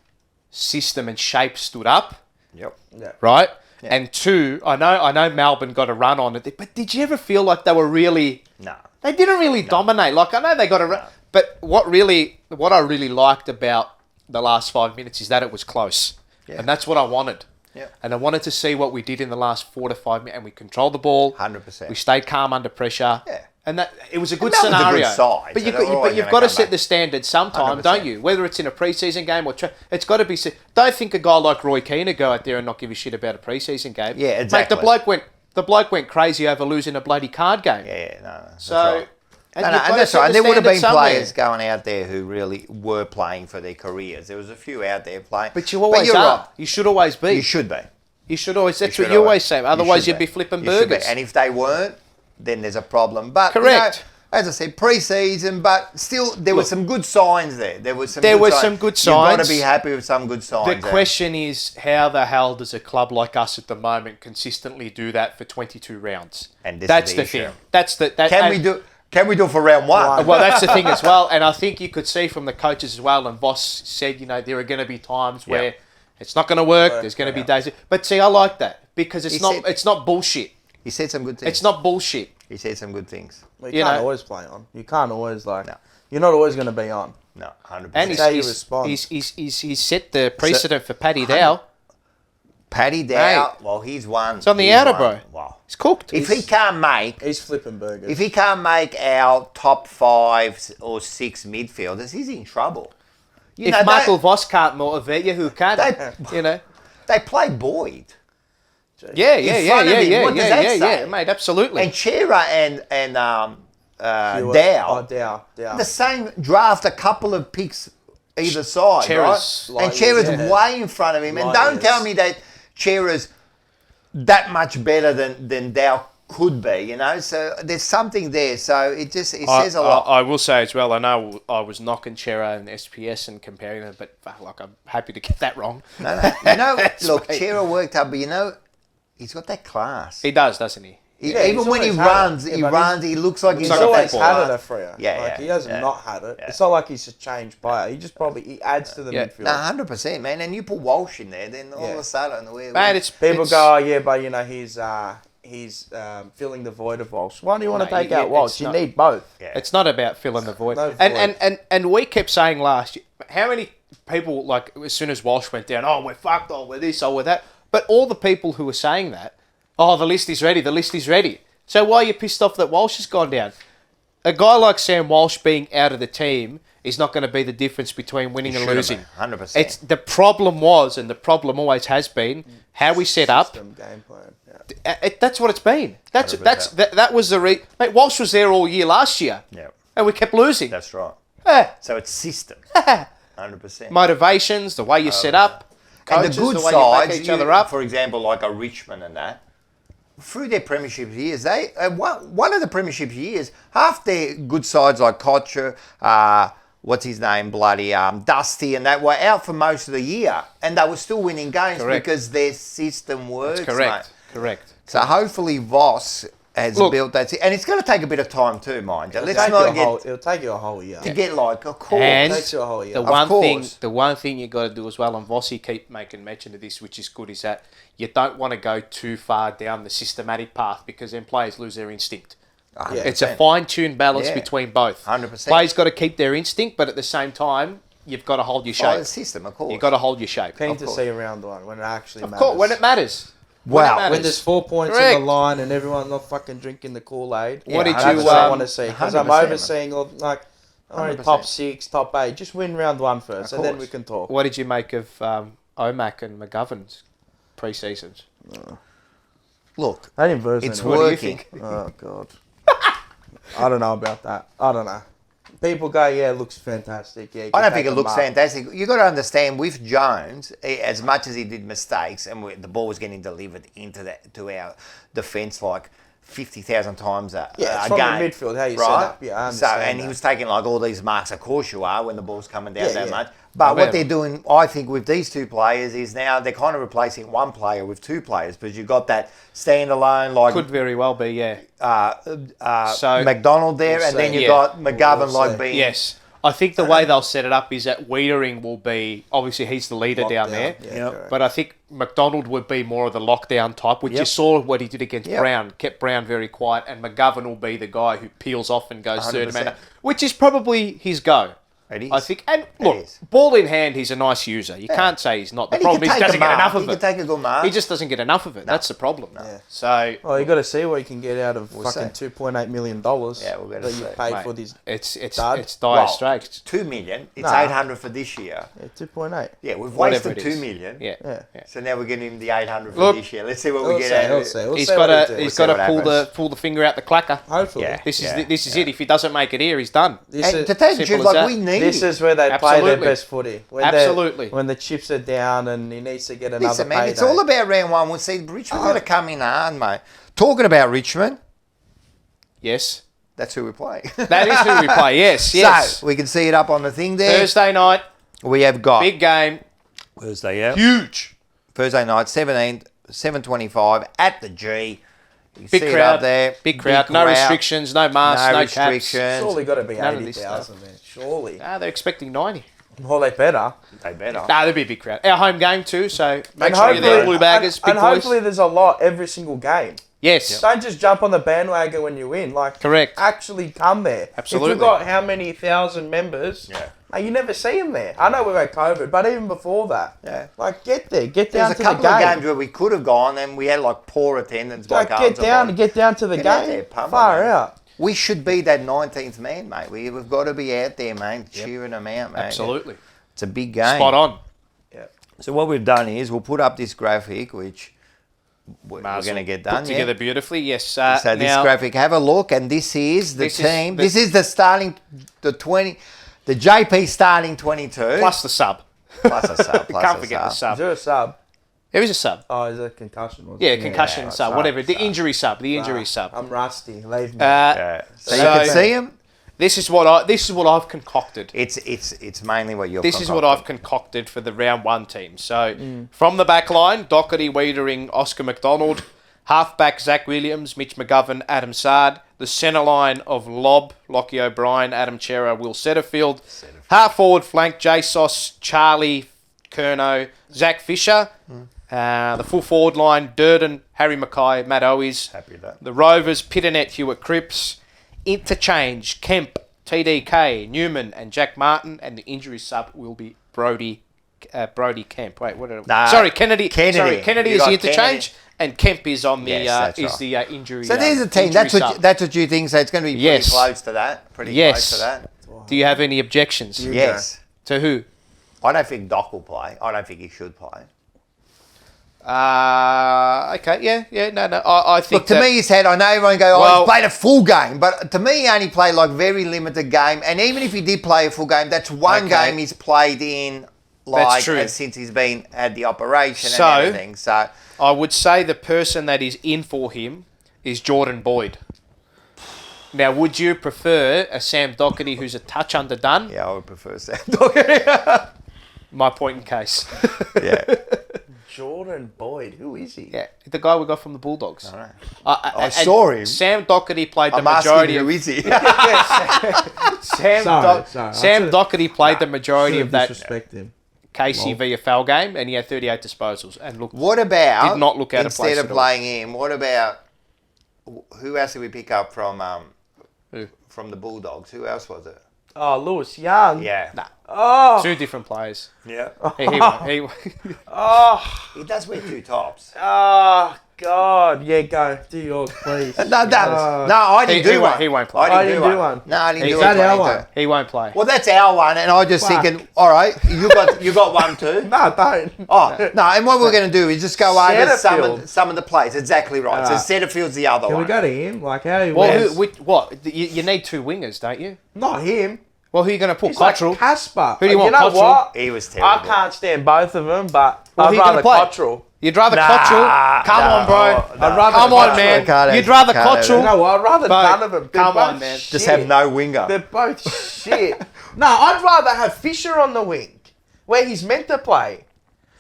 Speaker 4: system and shape stood up,
Speaker 3: Yep.
Speaker 4: right? And two, I know Melbourne got a run on it, but did you ever feel like they were really?
Speaker 3: No.
Speaker 4: They didn't really dominate. Like, I know they got a run, but what I really liked about the last 5 minutes is that it was close, and that's what I wanted.
Speaker 3: Yeah.
Speaker 4: And I wanted to see what we did in the last 4 to 5 minutes, and we controlled the ball.
Speaker 3: 100%.
Speaker 4: We stayed calm under pressure.
Speaker 3: Yeah.
Speaker 4: And that it was a good
Speaker 3: that was a good
Speaker 4: scenario.
Speaker 3: side,
Speaker 4: but
Speaker 3: so
Speaker 4: you've
Speaker 3: they're
Speaker 4: got,
Speaker 3: always
Speaker 4: but you've
Speaker 3: gonna
Speaker 4: got to
Speaker 3: come
Speaker 4: set
Speaker 3: back.
Speaker 4: the standard sometime,
Speaker 3: 100%.
Speaker 4: don't you? Whether it's in a preseason game or don't think a guy like Roy Keane would go out there and not give a shit about a preseason game.
Speaker 3: Yeah, exactly.
Speaker 4: Mate, the bloke went crazy over losing a bloody card game.
Speaker 3: Yeah, no. That's
Speaker 4: So.
Speaker 3: right.
Speaker 4: And,
Speaker 3: And that's right. And there would have been players going out there who really were playing for their careers. There was a few out there playing.
Speaker 4: But you always
Speaker 3: you're
Speaker 4: are.
Speaker 3: right.
Speaker 4: You should always be.
Speaker 3: You should be.
Speaker 4: You should always. That's
Speaker 3: You
Speaker 4: what
Speaker 3: should
Speaker 4: you always say. Otherwise,
Speaker 3: should
Speaker 4: you'd be flipping
Speaker 3: You should be.
Speaker 4: burgers.
Speaker 3: And if they weren't, then there's a problem. But
Speaker 4: Correct.
Speaker 3: as I said, pre-season, but still, there were some good signs there. There were some.
Speaker 4: There
Speaker 3: good
Speaker 4: were
Speaker 3: signs.
Speaker 4: some good
Speaker 3: You've got
Speaker 4: signs.
Speaker 3: to be happy with some good signs.
Speaker 4: The
Speaker 3: there.
Speaker 4: question is, how the hell does a club like us at the moment consistently do that for 22 rounds?
Speaker 3: And this
Speaker 4: that's
Speaker 3: is
Speaker 4: the
Speaker 3: the issue.
Speaker 4: thing. That's the. That,
Speaker 3: Can
Speaker 4: and-
Speaker 3: we do? Can we do it for round one?
Speaker 4: Well, that's the thing as well, and I think you could see from the coaches as well. And Voss said, there are going to be times where it's not going to work. There's going to be days, but see, I like that because it's
Speaker 3: He
Speaker 4: not bullshit.
Speaker 3: He said some good things.
Speaker 4: It's not bullshit.
Speaker 3: He said some good things.
Speaker 5: Well, you
Speaker 4: You
Speaker 5: can't
Speaker 4: know.
Speaker 5: always play on. You can't always
Speaker 3: No.
Speaker 5: You're not always going to be on.
Speaker 3: No, 100%.
Speaker 4: And
Speaker 5: That's how you respond.
Speaker 4: he's set the precedent for Paddy Dow.
Speaker 3: Paddy Dow, well, he's one.
Speaker 4: It's on the
Speaker 3: He's
Speaker 4: outer,
Speaker 3: one.
Speaker 4: bro.
Speaker 3: Wow.
Speaker 4: It's cooked.
Speaker 3: If he can't make,
Speaker 5: He's flipping burgers.
Speaker 3: if he can't make our top 5 or 6 midfielders, he's in trouble. You
Speaker 4: If
Speaker 3: know,
Speaker 4: Michael Voss can't motivate you, who can?
Speaker 3: They- they play Boyd
Speaker 4: Yeah,
Speaker 3: front of him, what does that say?
Speaker 4: yeah, mate, absolutely.
Speaker 3: and Chera and
Speaker 5: Hewitt.
Speaker 3: Dow.
Speaker 5: Oh, Dow.
Speaker 3: The same draft, a couple of picks either side,
Speaker 4: Chera's
Speaker 3: right? And
Speaker 5: slightly
Speaker 3: Chera's
Speaker 5: ahead.
Speaker 3: way in front of him. And
Speaker 5: Slightly
Speaker 3: don't tell
Speaker 5: yes.
Speaker 3: me that Chera's that much better than Dow could be, So there's something there. So it says a lot.
Speaker 4: I will say as well, I know I was knocking Chera and SPS and comparing them, but I'm happy to get that wrong.
Speaker 3: No. Look,
Speaker 4: Mate.
Speaker 3: Chera worked hard, but he's got that class.
Speaker 4: He does, doesn't he?
Speaker 5: Yeah,
Speaker 3: Even
Speaker 5: he's
Speaker 3: when he
Speaker 5: always had
Speaker 3: runs,
Speaker 5: it.
Speaker 3: he
Speaker 5: Yeah, but
Speaker 3: runs. He looks like he's
Speaker 5: He's
Speaker 3: got
Speaker 5: always
Speaker 3: that
Speaker 5: had
Speaker 3: class.
Speaker 5: it for you.
Speaker 3: Yeah,
Speaker 5: He hasn't
Speaker 3: yeah.
Speaker 5: not had it.
Speaker 3: Yeah.
Speaker 5: It's not like he's a changed player. He just he adds to the
Speaker 4: Yeah.
Speaker 5: midfield.
Speaker 3: No, 100%, man. And you put Walsh in there, then all of a sudden,
Speaker 4: Man, it's
Speaker 5: People
Speaker 4: it's,
Speaker 5: go, oh yeah, but he's filling the void of Walsh. Why do you want to
Speaker 4: No,
Speaker 5: take out
Speaker 4: it's
Speaker 5: Walsh? You
Speaker 4: not.
Speaker 5: need both.
Speaker 3: Yeah.
Speaker 4: It's not about filling the void.
Speaker 5: No
Speaker 4: And we kept saying last year, how many people, like, as soon as Walsh went down, oh, we're fucked, oh, we're this, oh, we're that. But all the people who were saying that, oh, the list is ready. So why are you pissed off that Walsh has gone down? A guy like Sam Walsh being out of the team is not going to be the difference between winning and losing.
Speaker 3: 100%.
Speaker 4: It's the problem was, and the problem always has been, how we set up.
Speaker 5: System, game plan. Yeah.
Speaker 4: That's what it's been.
Speaker 3: 100%.
Speaker 4: That was the mate. Walsh was there all year last year,
Speaker 3: Yeah,
Speaker 4: and we kept losing.
Speaker 3: that's right.
Speaker 4: Eh,
Speaker 3: So it's system, 100%.
Speaker 4: motivations, the way you set up,
Speaker 3: And
Speaker 4: coaches,
Speaker 3: the good
Speaker 4: the way you back
Speaker 3: sides,
Speaker 4: each other up.
Speaker 3: for example, like a Richmond and that, through their premiership years, they one of the premiership years, half their good sides like Kocher, what's his name, Dusty, and that were out for most of the year, and they were still winning games
Speaker 4: Correct.
Speaker 3: because their system works.
Speaker 4: That's correct.
Speaker 3: Mate.
Speaker 4: Correct.
Speaker 3: So hopefully Voss has
Speaker 4: Look-
Speaker 3: built that, and it's going to take a bit of time too, mind you. Let's
Speaker 5: It'll
Speaker 3: not
Speaker 5: take you a whole-
Speaker 3: get
Speaker 5: it'll take you a whole year.
Speaker 3: to get like of course.
Speaker 4: And
Speaker 5: takes you a whole year.
Speaker 4: the
Speaker 5: Of
Speaker 4: one thing you got to do as well, and Vossi keep making mention of this, which is good, is that you don't want to go too far down the systematic path because then players lose their instinct.
Speaker 5: Yeah.
Speaker 4: It's a fine-tuned balance
Speaker 3: Yeah.
Speaker 4: between both.
Speaker 3: 100%.
Speaker 4: Players got to keep their instinct, but at the same time, you've got to hold your
Speaker 3: Follow
Speaker 4: shape.
Speaker 3: the system, of course.
Speaker 4: You've got to hold your shape.
Speaker 5: Keen
Speaker 3: Of
Speaker 5: to
Speaker 3: course.
Speaker 5: see round one when it actually
Speaker 4: Of
Speaker 5: matters.
Speaker 4: course, when it matters.
Speaker 3: Wow.
Speaker 4: When it
Speaker 5: When there's
Speaker 4: matters.
Speaker 5: 4 points
Speaker 4: Correct.
Speaker 5: on the line and everyone's not fucking drinking the Kool-Aid.
Speaker 4: What did
Speaker 5: that's
Speaker 4: you,
Speaker 5: what I want to see. Because I'm
Speaker 3: 100%.
Speaker 5: overseeing, only
Speaker 3: 100%.
Speaker 5: top 6, top 8. Just win round one first, and then we can talk.
Speaker 4: What did you make of Omac and McGovern's pre-seasons?
Speaker 3: Look,
Speaker 5: They didn't verse
Speaker 3: it's
Speaker 5: anyone.
Speaker 3: working.
Speaker 5: Oh, God. I don't know about that. I don't know. People go, yeah, it looks fantastic. Yeah, you
Speaker 3: I
Speaker 5: can
Speaker 3: don't
Speaker 5: take
Speaker 3: think it
Speaker 5: them
Speaker 3: looks
Speaker 5: up.
Speaker 3: fantastic. You got to understand with Jones, as much as he did mistakes, and the ball was getting delivered to our defence like 50,000 times a
Speaker 5: Yeah, it's
Speaker 3: a
Speaker 5: from the
Speaker 3: game,
Speaker 5: midfield, how you set
Speaker 3: right?
Speaker 5: up. Yeah, I
Speaker 3: So,
Speaker 5: understand
Speaker 3: and he
Speaker 5: that.
Speaker 3: was taking like all these marks. Of course, you are when the ball's coming down
Speaker 5: Yeah,
Speaker 3: that
Speaker 5: yeah.
Speaker 3: much. But what
Speaker 4: bet.
Speaker 3: they're doing, I think, with these two players is now they're kind of replacing one player with two players because you've got that standalone like
Speaker 4: Could very well be, yeah. So-
Speaker 3: McDonald there,
Speaker 5: We'll
Speaker 3: and then
Speaker 5: see.
Speaker 3: you've
Speaker 4: Yeah.
Speaker 3: got McGovern
Speaker 5: We'll
Speaker 3: like
Speaker 5: see.
Speaker 3: being
Speaker 4: Yes. I think the way they'll set it up is that Wiedering will be, obviously he's the leader down there,
Speaker 5: Yeah,
Speaker 3: Yep.
Speaker 5: correct.
Speaker 4: but I think McDonald would be more of the lockdown type, which you
Speaker 3: Yep.
Speaker 4: saw what he did against
Speaker 3: Yep.
Speaker 4: Brown, kept Brown very quiet, and McGovern will be the guy who peels off and goes third
Speaker 3: 100%.
Speaker 4: man, which is probably his go.
Speaker 3: It is.
Speaker 4: I think, and look,
Speaker 3: is.
Speaker 4: ball in hand, he's a nice user. You can't say he's not. The
Speaker 3: And he
Speaker 4: problem
Speaker 3: can
Speaker 4: is he
Speaker 3: take
Speaker 4: doesn't
Speaker 3: a
Speaker 4: get
Speaker 3: mark.
Speaker 4: enough of
Speaker 3: He
Speaker 4: it.
Speaker 3: can take a good mark.
Speaker 4: He just doesn't get enough of it. That's the problem.
Speaker 5: Yeah.
Speaker 4: So
Speaker 5: Well, you got to see what you can get out of fucking
Speaker 3: see.
Speaker 5: $2.8 million.
Speaker 3: Yeah, we're gonna
Speaker 5: that you
Speaker 3: see.
Speaker 5: paid
Speaker 4: mate,
Speaker 5: for this.
Speaker 4: it's
Speaker 5: dud.
Speaker 4: it's dire
Speaker 3: Well,
Speaker 4: straits.
Speaker 3: 2 million. It's
Speaker 5: Nah.
Speaker 3: 800 for this year.
Speaker 5: Yeah, 2.8.
Speaker 3: Yeah, we've
Speaker 4: Whatever
Speaker 3: wasted
Speaker 4: it is.
Speaker 3: 2 million.
Speaker 4: Yeah.
Speaker 5: Yeah.
Speaker 3: So now we're getting him the 800 for
Speaker 4: Look,
Speaker 3: this year. Let's see what
Speaker 5: We'll
Speaker 3: we get
Speaker 5: see,
Speaker 3: out
Speaker 5: we'll
Speaker 3: of
Speaker 5: see.
Speaker 3: it.
Speaker 5: We'll
Speaker 4: He's
Speaker 5: see
Speaker 4: got
Speaker 5: what
Speaker 4: to
Speaker 5: he
Speaker 4: he's
Speaker 5: do.
Speaker 4: got to
Speaker 3: what
Speaker 4: pull
Speaker 3: happens.
Speaker 4: pull the finger out the clacker.
Speaker 5: Hopefully.
Speaker 3: Yeah.
Speaker 4: This is it. If he doesn't make it here, he's done.
Speaker 5: This
Speaker 3: And
Speaker 5: is,
Speaker 3: to tell you the
Speaker 4: simple
Speaker 3: truth,
Speaker 4: as
Speaker 3: like
Speaker 4: that.
Speaker 3: we need
Speaker 5: this
Speaker 3: him.
Speaker 5: is where they play
Speaker 4: Absolutely.
Speaker 5: their best footy. When
Speaker 4: Absolutely.
Speaker 5: when the chips are down and he needs to get another
Speaker 3: Listen, man,
Speaker 5: payday.
Speaker 3: it's all about round one. We'll see. Richmond's got to come in hard, mate. Talking about Richmond,
Speaker 4: Yes,
Speaker 3: that's who we play.
Speaker 4: that is who we play. Yes, yes.
Speaker 3: So we can see it up on the thing there.
Speaker 4: Thursday night,
Speaker 3: We have got
Speaker 4: big game,
Speaker 3: Thursday, yeah.
Speaker 4: huge,
Speaker 3: Thursday night, 17th, 7:25 at the G. You can
Speaker 4: big
Speaker 3: see it
Speaker 4: crowd,
Speaker 3: up there.
Speaker 4: big crowd. No restrictions, no masks,
Speaker 3: No
Speaker 4: no caps.
Speaker 3: restrictions.
Speaker 5: Surely got to be
Speaker 4: None of this
Speaker 5: 80,000, man. Surely.
Speaker 4: They're expecting 90.
Speaker 5: Well, they better.
Speaker 3: They better.
Speaker 4: There'll be a big crowd. Our home game too, so make
Speaker 5: And
Speaker 4: sure you're there, blue baggers,
Speaker 5: and
Speaker 4: big boys.
Speaker 5: hopefully there's a lot every single game.
Speaker 4: Yes,
Speaker 5: Don't just jump on the bandwagon when you win. Like,
Speaker 4: correct.
Speaker 5: actually come there.
Speaker 4: Absolutely.
Speaker 5: If we've got how many thousand members, you never see them there. I know we've had COVID, but even before that, like, get there. Get down
Speaker 3: There's
Speaker 5: to
Speaker 3: a couple
Speaker 5: the
Speaker 3: of
Speaker 5: game.
Speaker 3: games where we could have gone and we had like poor attendance by
Speaker 5: Like,
Speaker 3: Carlton.
Speaker 5: get down to the
Speaker 3: Get out
Speaker 5: game.
Speaker 3: there, pummel,
Speaker 5: Far
Speaker 3: man.
Speaker 5: out.
Speaker 3: We should be that 19th man, mate. We've got to be out there, mate, cheering them out, mate.
Speaker 4: Absolutely.
Speaker 3: It's a big game.
Speaker 4: Spot on.
Speaker 3: So what we've done is we'll put up this graphic, which we're going to get done.
Speaker 4: Put together beautifully. Yes.
Speaker 3: So this
Speaker 4: now,
Speaker 3: graphic, have a look, and this is the
Speaker 4: This is
Speaker 3: team.
Speaker 4: the-
Speaker 3: This is the starting, the JP starting 22
Speaker 4: plus the sub.
Speaker 3: plus a sub. Plus
Speaker 4: Can't
Speaker 3: a
Speaker 4: forget the
Speaker 5: Is
Speaker 4: sub.
Speaker 5: there a sub?
Speaker 4: There is a sub.
Speaker 5: Oh, is that concussion? Was it?
Speaker 4: Yeah, concussion
Speaker 3: Yeah,
Speaker 4: sub,
Speaker 3: sub,
Speaker 4: whatever. The
Speaker 3: sub.
Speaker 4: injury sub. The injury sub.
Speaker 5: I'm rusty. Leave me.
Speaker 3: Yeah. So, you
Speaker 4: So-
Speaker 3: can see him.
Speaker 4: This is what I've concocted.
Speaker 3: It's mainly what you're.
Speaker 4: This is what I've concocted for the round one team. So from the back line, Doherty, Wiedering, Oscar McDonald, halfback Zach Williams, Mitch McGovern, Adam Sard. The centre line of Lob, Lockie O'Brien, Adam Chera, Will Setterfield. Half forward flank, J-Sauce, Charlie Curnow, Zach Fisher. The full forward line, Durden, Harry Mackay, Matt Owies.
Speaker 3: Happy with that.
Speaker 4: The Rovers, Pitternet, Hewitt Cripps. Interchange, Kemp, TDK, Newman and Jack Martin. And the injury sub will be Brody Kemp. Wait, what did I...
Speaker 3: Nah,
Speaker 4: Sorry, Kennedy.
Speaker 3: Kennedy.
Speaker 4: Sorry, Kennedy
Speaker 3: You
Speaker 4: is the
Speaker 3: got
Speaker 4: interchange.
Speaker 3: Kennedy.
Speaker 4: And Kemp is on the
Speaker 3: Yes, that's right.
Speaker 4: injury.
Speaker 3: So there's a team.
Speaker 4: injury
Speaker 3: That's what you think. So it's going to be pretty
Speaker 4: Yes.
Speaker 3: close to that. Pretty
Speaker 4: Yes.
Speaker 3: close to that.
Speaker 4: Do you have any objections?
Speaker 3: Yes.
Speaker 4: To who?
Speaker 3: I don't think Doc will play. I don't think he should play.
Speaker 4: Okay, yeah, no. I think
Speaker 3: Look, to me, he's had. I know everyone go,
Speaker 4: Well-
Speaker 3: he's played a full game, but to me, he only played like very limited game. And even if he did play a full game, that's one
Speaker 4: Okay.
Speaker 3: game he's played in. Like
Speaker 4: true.
Speaker 3: since he's been had the operation
Speaker 4: So-
Speaker 3: and everything. So
Speaker 4: I would say the person that is in for him is Jordan Boyd. Now, would you prefer a Sam Doherty who's a touch underdone?
Speaker 3: yeah, I would prefer Sam Doherty.
Speaker 4: My point in case.
Speaker 3: yeah.
Speaker 5: Jordan Boyd. Who is he?
Speaker 4: Yeah, the guy we got from the Bulldogs.
Speaker 3: All right.
Speaker 4: I
Speaker 3: saw him.
Speaker 4: Sam Doherty played the
Speaker 3: I'm asking
Speaker 4: majority
Speaker 3: you,
Speaker 4: of
Speaker 3: who is he?
Speaker 5: Sorry.
Speaker 4: Sam Doherty played the majority of that
Speaker 5: Disrespect him.
Speaker 4: Casey VFL game, and he had 38 disposals. And look,
Speaker 3: What about
Speaker 4: Did not look out of place
Speaker 3: instead of
Speaker 4: at all.
Speaker 3: playing him? What about who else did we pick up from
Speaker 4: Who?
Speaker 3: from the Bulldogs? Who else was it?
Speaker 5: Oh, Lewis Young.
Speaker 3: Yeah,
Speaker 5: Oh.
Speaker 4: two different players.
Speaker 3: yeah.
Speaker 4: He
Speaker 5: Oh.
Speaker 3: He does wear two tops.
Speaker 5: Oh, God. Yeah, go. Do yours, please.
Speaker 3: No, I didn't
Speaker 4: He
Speaker 3: do
Speaker 4: won't-
Speaker 3: one.
Speaker 4: he won't play.
Speaker 3: I
Speaker 5: I
Speaker 3: didn't do one. No, I didn't
Speaker 4: Is
Speaker 3: do
Speaker 5: that
Speaker 3: it.
Speaker 5: our
Speaker 3: 22.
Speaker 5: one?
Speaker 4: he won't play.
Speaker 3: Well, that's our one, and I just
Speaker 5: Fuck.
Speaker 3: thinking, all right, you got one too.
Speaker 5: No, don't.
Speaker 3: Oh no! And what we're going to do is just go over
Speaker 5: Setterfield.
Speaker 3: some of the plays. Exactly right. So Setterfield's the other
Speaker 5: Can
Speaker 3: one.
Speaker 5: we go to him? Like, how he
Speaker 4: Well,
Speaker 5: wears...
Speaker 4: what? You need two wingers, don't you?
Speaker 5: Not him.
Speaker 4: Well, who are you going to put?
Speaker 5: He's like
Speaker 4: Cottrell?
Speaker 5: Casper.
Speaker 4: Who do you want,
Speaker 5: know
Speaker 4: Cottrell?
Speaker 5: what?
Speaker 3: He was
Speaker 5: I
Speaker 3: terrible.
Speaker 5: can't stand both of them, but
Speaker 4: Well, who
Speaker 5: I'd
Speaker 4: you gonna
Speaker 5: rather
Speaker 4: play?
Speaker 5: Cottrell.
Speaker 4: You'd rather
Speaker 3: Nah,
Speaker 4: Cottrell? Come on, bro.
Speaker 3: no.
Speaker 5: I'd rather
Speaker 4: Come on,
Speaker 5: Cottrell.
Speaker 4: man.
Speaker 3: Can't
Speaker 4: You'd
Speaker 3: have-
Speaker 4: rather
Speaker 3: can't have
Speaker 4: Cottrell?
Speaker 5: You know what? I'd rather
Speaker 4: But-
Speaker 5: none of them. They're
Speaker 4: come
Speaker 5: both
Speaker 4: on, man.
Speaker 5: Shit.
Speaker 3: Just have no winger.
Speaker 5: They're both shit. No, I'd rather have Fisher on the wing, where he's meant to play.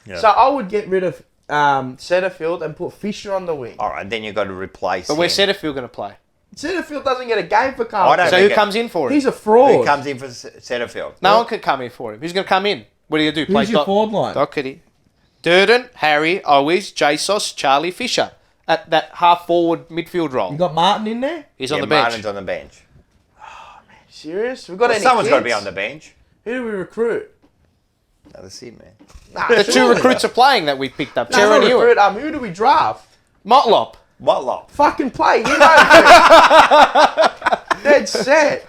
Speaker 3: Yeah.
Speaker 5: So I would get rid of Setterfield and put Fisher on the wing.
Speaker 3: All right, then you've got to replace.
Speaker 4: But
Speaker 3: him.
Speaker 4: where's Setterfield going to play?
Speaker 5: Setterfield doesn't get a game for
Speaker 3: I
Speaker 5: Carlton.
Speaker 3: don't
Speaker 4: So who
Speaker 3: think it-
Speaker 4: comes in for him?
Speaker 5: He's a fraud.
Speaker 3: Who comes in for Setterfield?
Speaker 4: No one could come in for him. Who's going to come in? What are you going to do?
Speaker 5: Who's your forward line?
Speaker 4: Doherty. Durden, Harry, Owies, J-Sauce, Charlie Fisher. At that half-forward midfield role.
Speaker 5: You got Martin in there?
Speaker 4: He's
Speaker 3: Yeah,
Speaker 4: on the bench.
Speaker 3: Martin's on the bench.
Speaker 5: Serious? We've got any
Speaker 3: Someone's got to
Speaker 5: kids?
Speaker 3: be on the bench.
Speaker 5: Who do we recruit?
Speaker 3: Another Sid, man.
Speaker 4: The two recruits are playing that we picked up.
Speaker 5: No,
Speaker 4: Cherry
Speaker 5: not
Speaker 4: and
Speaker 5: recruit.
Speaker 4: Hewitt.
Speaker 5: Who do we draft?
Speaker 4: Motlop.
Speaker 3: What lot?
Speaker 5: Fucking play. You know. Dead set.